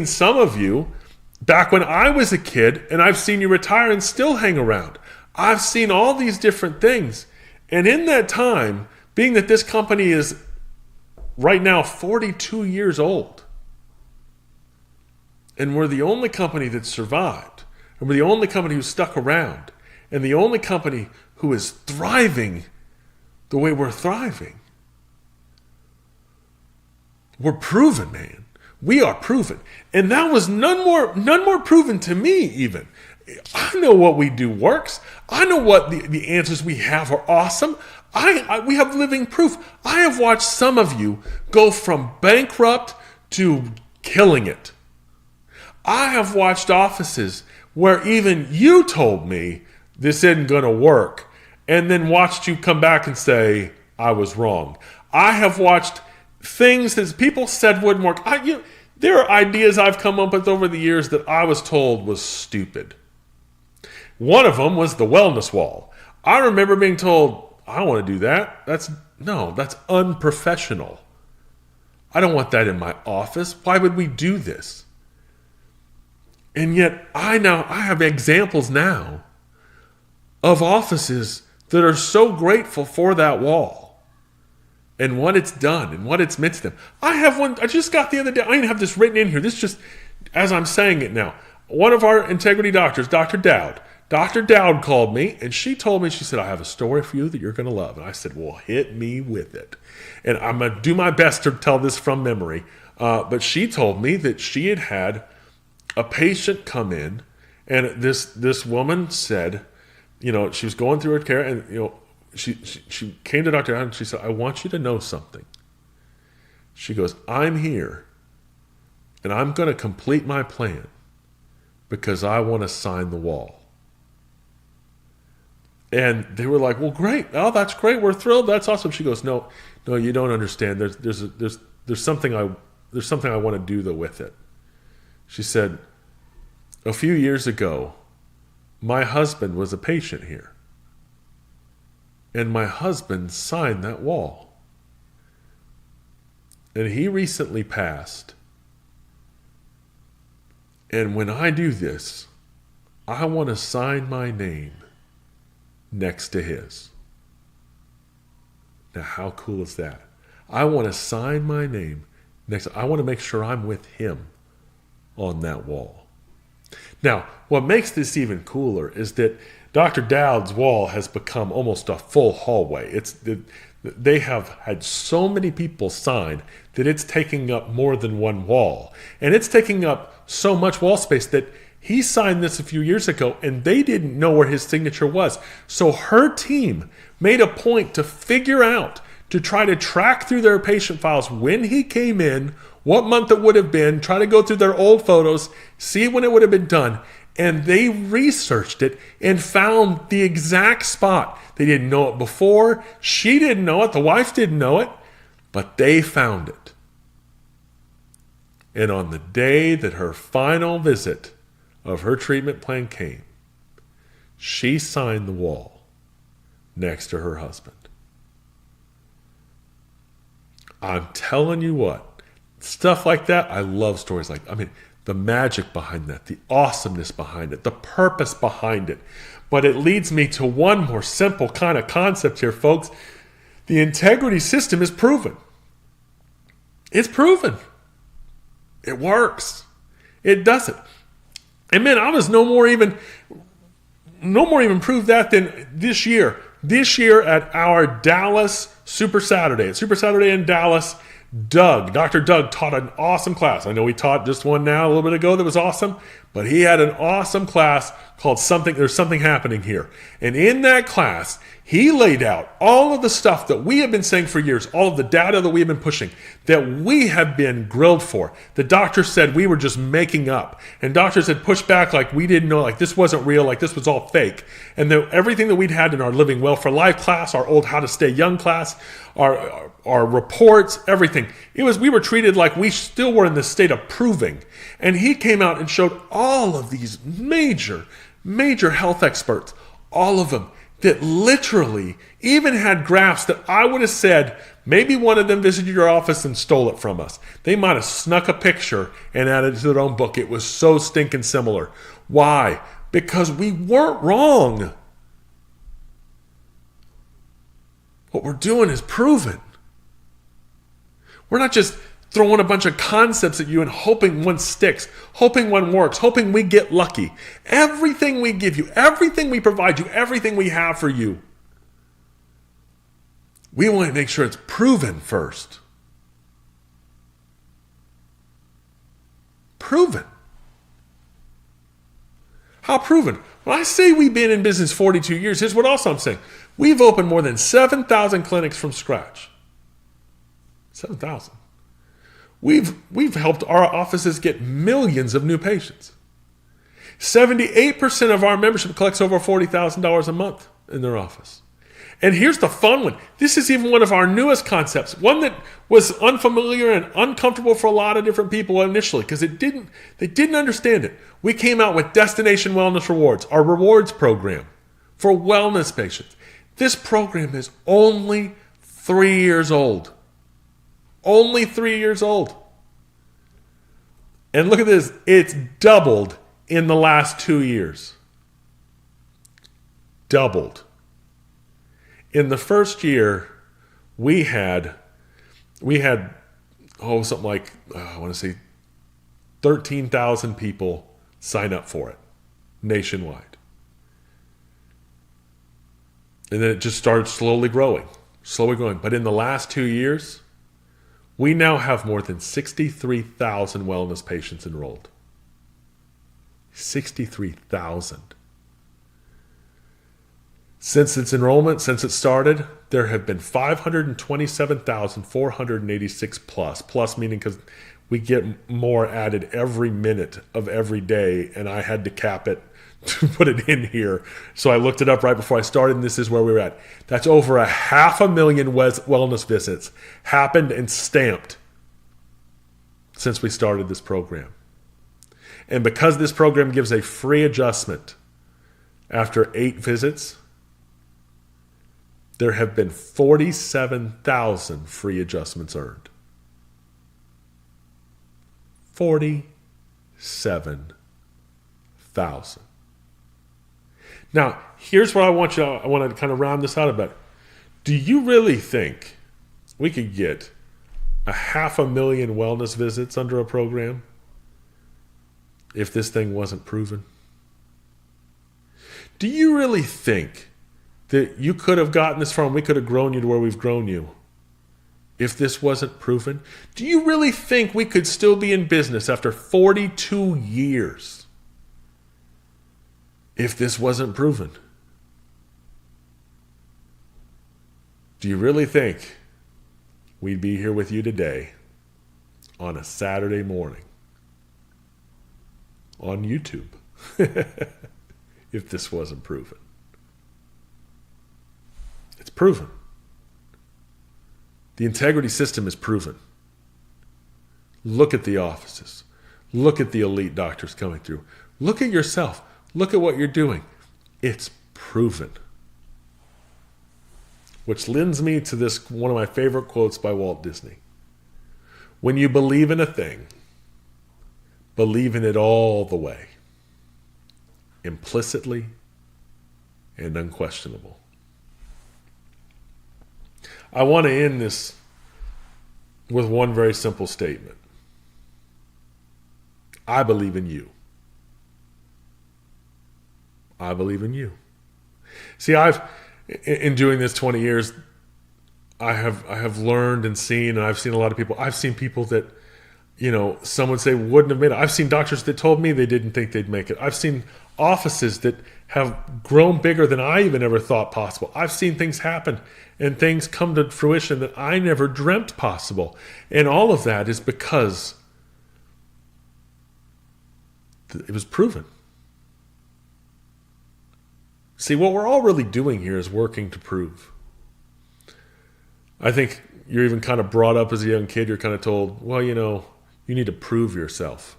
some of you back when I was a kid, and I've seen you retire and still hang around. I've seen all these different things. And in that time, being that this company is right now 42 years old, and we're the only company that survived, and we're the only company who stuck around, and the only company who is thriving the way we're thriving, We're proven, man. We are proven. And that was none more proven to me even. I know what we do works. I know what the answers we have are awesome. We have living proof. I have watched some of you go from bankrupt to killing it. I have watched offices where even you told me this isn't going to work, and then watched you come back and say, I was wrong. I have watched things that people said wouldn't work. There are ideas I've come up with over the years that I was told was stupid. One of them was the wellness wall. I remember being told, I don't want to do that. That's unprofessional. I don't want that in my office. Why would we do this? And yet I have examples now of offices that are so grateful for that wall and what it's done and what it's meant to them. I have one I just got the other day. I didn't have this written in here. This just, as I'm saying it now, one of our integrity doctors, Dr. Dowd called me, and she told me, she said, I have a story for you that you're going to love. And I said, well, hit me with it. And I'm going to do my best to tell this from memory. But she told me that she had a patient come in, and this woman said, she was going through her care, and, she came to Dr. Dowd, and she said, I want you to know something. She goes, I'm here, and I'm going to complete my plan because I want to sign the wall. And they were like, well, great. Oh, that's great. We're thrilled. That's awesome. She goes, no, you don't understand. There's something I want to do though with it. She said, a few years ago, my husband was a patient here. And my husband signed that wall. And he recently passed. And when I do this, I want to sign my name next to his. Now, how cool is that? I want to sign my name next. I want to make sure I'm with him on that wall. Now, what makes this even cooler is that Dr. Dowd's wall has become almost a full hallway. They have had so many people sign that it's taking up more than one wall. And it's taking up so much wall space that he signed this a few years ago, and they didn't know where his signature was. So her team made a point to figure out, to try to track through their patient files when he came in, what month it would have been, try to go through their old photos, see when it would have been done. And they researched it and found the exact spot. They didn't know it before. She didn't know it. The wife didn't know it. But they found it. And on the day that her final visit of her treatment plan came, she signed the wall next to her husband. I'm telling you what, stuff like that, I love stories like, the magic behind that, the awesomeness behind it, the purpose behind it. But it leads me to one more simple kind of concept here, folks. The integrity system is proven. It's proven. It works. It does it. And man, I was no more even proved that than this year. This year at our Dallas Super Saturday. At Super Saturday in Dallas, Dr. Doug taught an awesome class. I know he taught just one now a little bit ago that was awesome, but he had an awesome class called There's Something Happening Here. And in that class, he laid out all of the stuff that we have been saying for years, all of the data that we have been pushing, that we have been grilled for. The doctor said we were just making up. And doctors had pushed back like we didn't know, like this wasn't real, like this was all fake. And everything that we'd had in our Living Well for Life class, our old How to Stay Young class, our reports, everything. We were treated like we still were in the state of proving. And he came out and showed all of these major health experts, all of them, that literally even had graphs that I would have said, maybe one of them visited your office and stole it from us. They might have snuck a picture and added it to their own book. It was so stinking similar. Why? Because we weren't wrong. What we're doing is proven. We're not just throwing a bunch of concepts at you and hoping one sticks, hoping one works, hoping we get lucky. Everything we give you, everything we provide you, everything we have for you, we want to make sure it's proven first. proven? How proven? When I say we've been in business 42 years, here's what else I'm saying. We've opened more than 7,000 clinics from scratch. 7,000. We've helped our offices get millions of new patients. 78% of our membership collects over $40,000 a month in their office. And here's the fun one. This is even one of our newest concepts, one that was unfamiliar and uncomfortable for a lot of different people initially because they didn't understand it. We came out with Destination Wellness Rewards, our rewards program for wellness patients. This program is only 3 years old. Only 3 years old. And look at this. It's doubled in the last 2 years. Doubled. In the first year, we had something like, I want to say 13,000 people sign up for it nationwide. And then it just started slowly growing. But in the last 2 years, we now have more than 63,000 wellness patients enrolled. 63,000. Since its enrollment, since it started, there have been 527,486 plus meaning because we get more added every minute of every day, and I had to cap it to put it in here. So I looked it up right before I started, and this is where we were at. That's over 500,000 wellness visits happened and stamped since we started this program. And because this program gives a free adjustment after 8 visits, there have been 47,000 free adjustments earned. 47,000. Now, here's what I want to kind of round this out a bit. Do you really think we could get 500,000 wellness visits under a program if this thing wasn't proven? Do you really think that you could have gotten this from, we could have grown you to where we've grown you if this wasn't proven? Do you really think we could still be in business after 42 years if this wasn't proven? Do you really think we'd be here with you today on a Saturday morning on YouTube if this wasn't proven? It's proven. The integrity system is proven. Look at the offices. Look at the elite doctors coming through. Look at yourself. Look at what you're doing. It's proven. Which lends me to this, one of my favorite quotes by Walt Disney. When you believe in a thing, believe in it all the way, implicitly and unquestionable. I want to end this with one very simple statement. I believe in you. I believe in you. See, in doing this 20 years, I have learned and seen, and I've seen a lot of people. I've seen people that, some would say wouldn't have made it. I've seen doctors that told me they didn't think they'd make it. I've seen offices that have grown bigger than I even ever thought possible. I've seen things happen and things come to fruition that I never dreamt possible. And all of that is because it was proven. See, what we're all really doing here is working to prove. I think you're even kind of brought up as a young kid, you're kind of told, well, you need to prove yourself.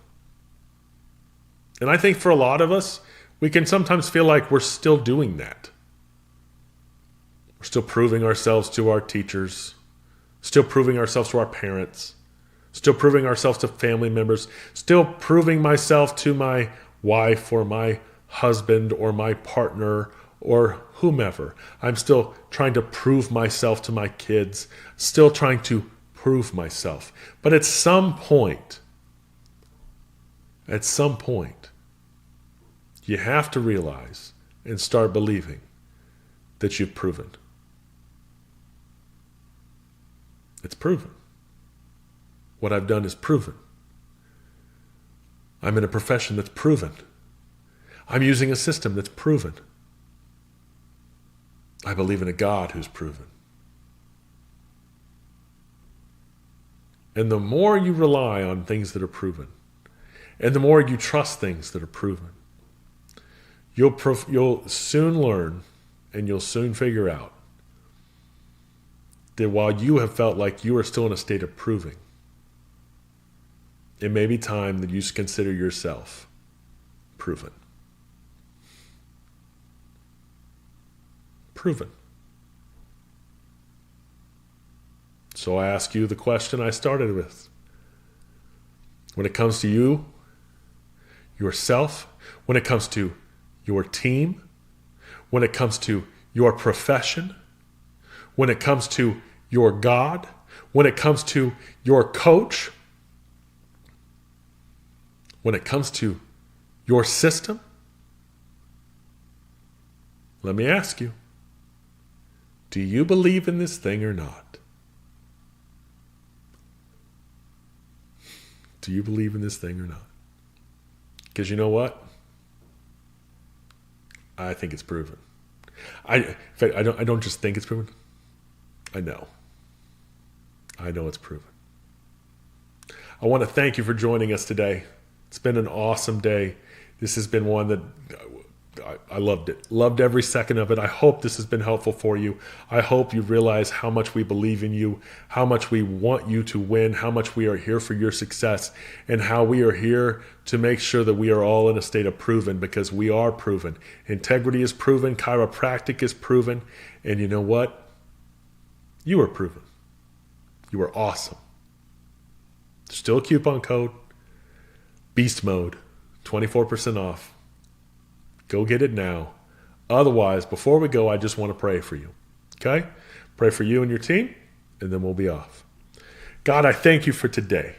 And I think for a lot of us, we can sometimes feel like we're still doing that. We're still proving ourselves to our teachers, still proving ourselves to our parents, still proving ourselves to family members, still proving myself to my wife or my husband or my partner or whomever. I'm still trying to prove myself to my kids, still trying to prove myself. But at some point, you have to realize and start believing that you've proven. It's proven. What I've done is proven. I'm in a profession that's proven. I'm using a system that's proven. I believe in a God who's proven. And the more you rely on things that are proven, and the more you trust things that are proven, you'll soon learn and you'll soon figure out that while you have felt like you are still in a state of proving, it may be time that you consider yourself proven. Proven. So I ask you the question I started with. When it comes to you, yourself, when it comes to your team, when it comes to your profession, when it comes to your God, when it comes to your coach, when it comes to your system, let me ask you, do you believe in this thing or not? Do you believe in this thing or not? Because you know what? I think it's proven. In fact, I don't just think it's proven. I know. I know it's proven. I want to thank you for joining us today. It's been an awesome day. This has been one that I loved it. Loved every second of it. I hope this has been helpful for you. I hope you realize how much we believe in you, how much we want you to win, how much we are here for your success, and how we are here to make sure that we are all in a state of proven, because we are proven. Integrity is proven. Chiropractic is proven. And you know what? You are proven. You are awesome. Still a coupon code. Beast Mode. 24% off. Go get it now. Otherwise, before we go, I just want to pray for you. Okay? Pray for you and your team, and then we'll be off. God, I thank you for today.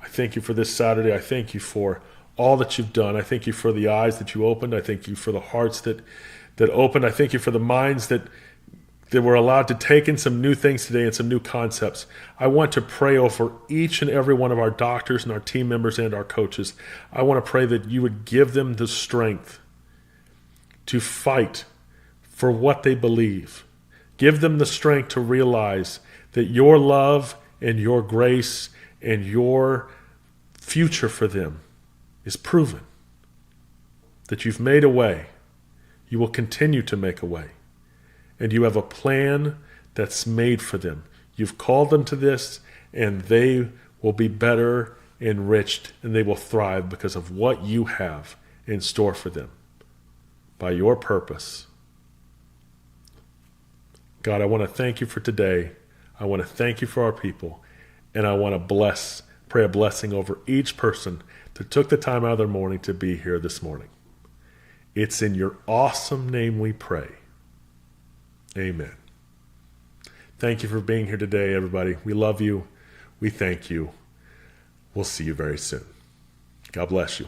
I thank you for this Saturday. I thank you for all that you've done. I thank you for the eyes that you opened. I thank you for the hearts that opened. I thank you for the minds that were allowed to take in some new things today and some new concepts. I want to pray over each and every one of our doctors and our team members and our coaches. I want to pray that you would give them the strength to fight for what they believe. Give them the strength to realize that your love and your grace and your future for them is proven. That you've made a way. You will continue to make a way. And you have a plan that's made for them. You've called them to this, and they will be better enriched, and they will thrive because of what you have in store for them by your purpose. God, I want to thank you for today. I want to thank you for our people, and I want to pray a blessing over each person that took the time out of their morning to be here this morning. It's in your awesome name we pray. Amen. Thank you for being here today, everybody. We love you. We thank you. We'll see you very soon. God bless you.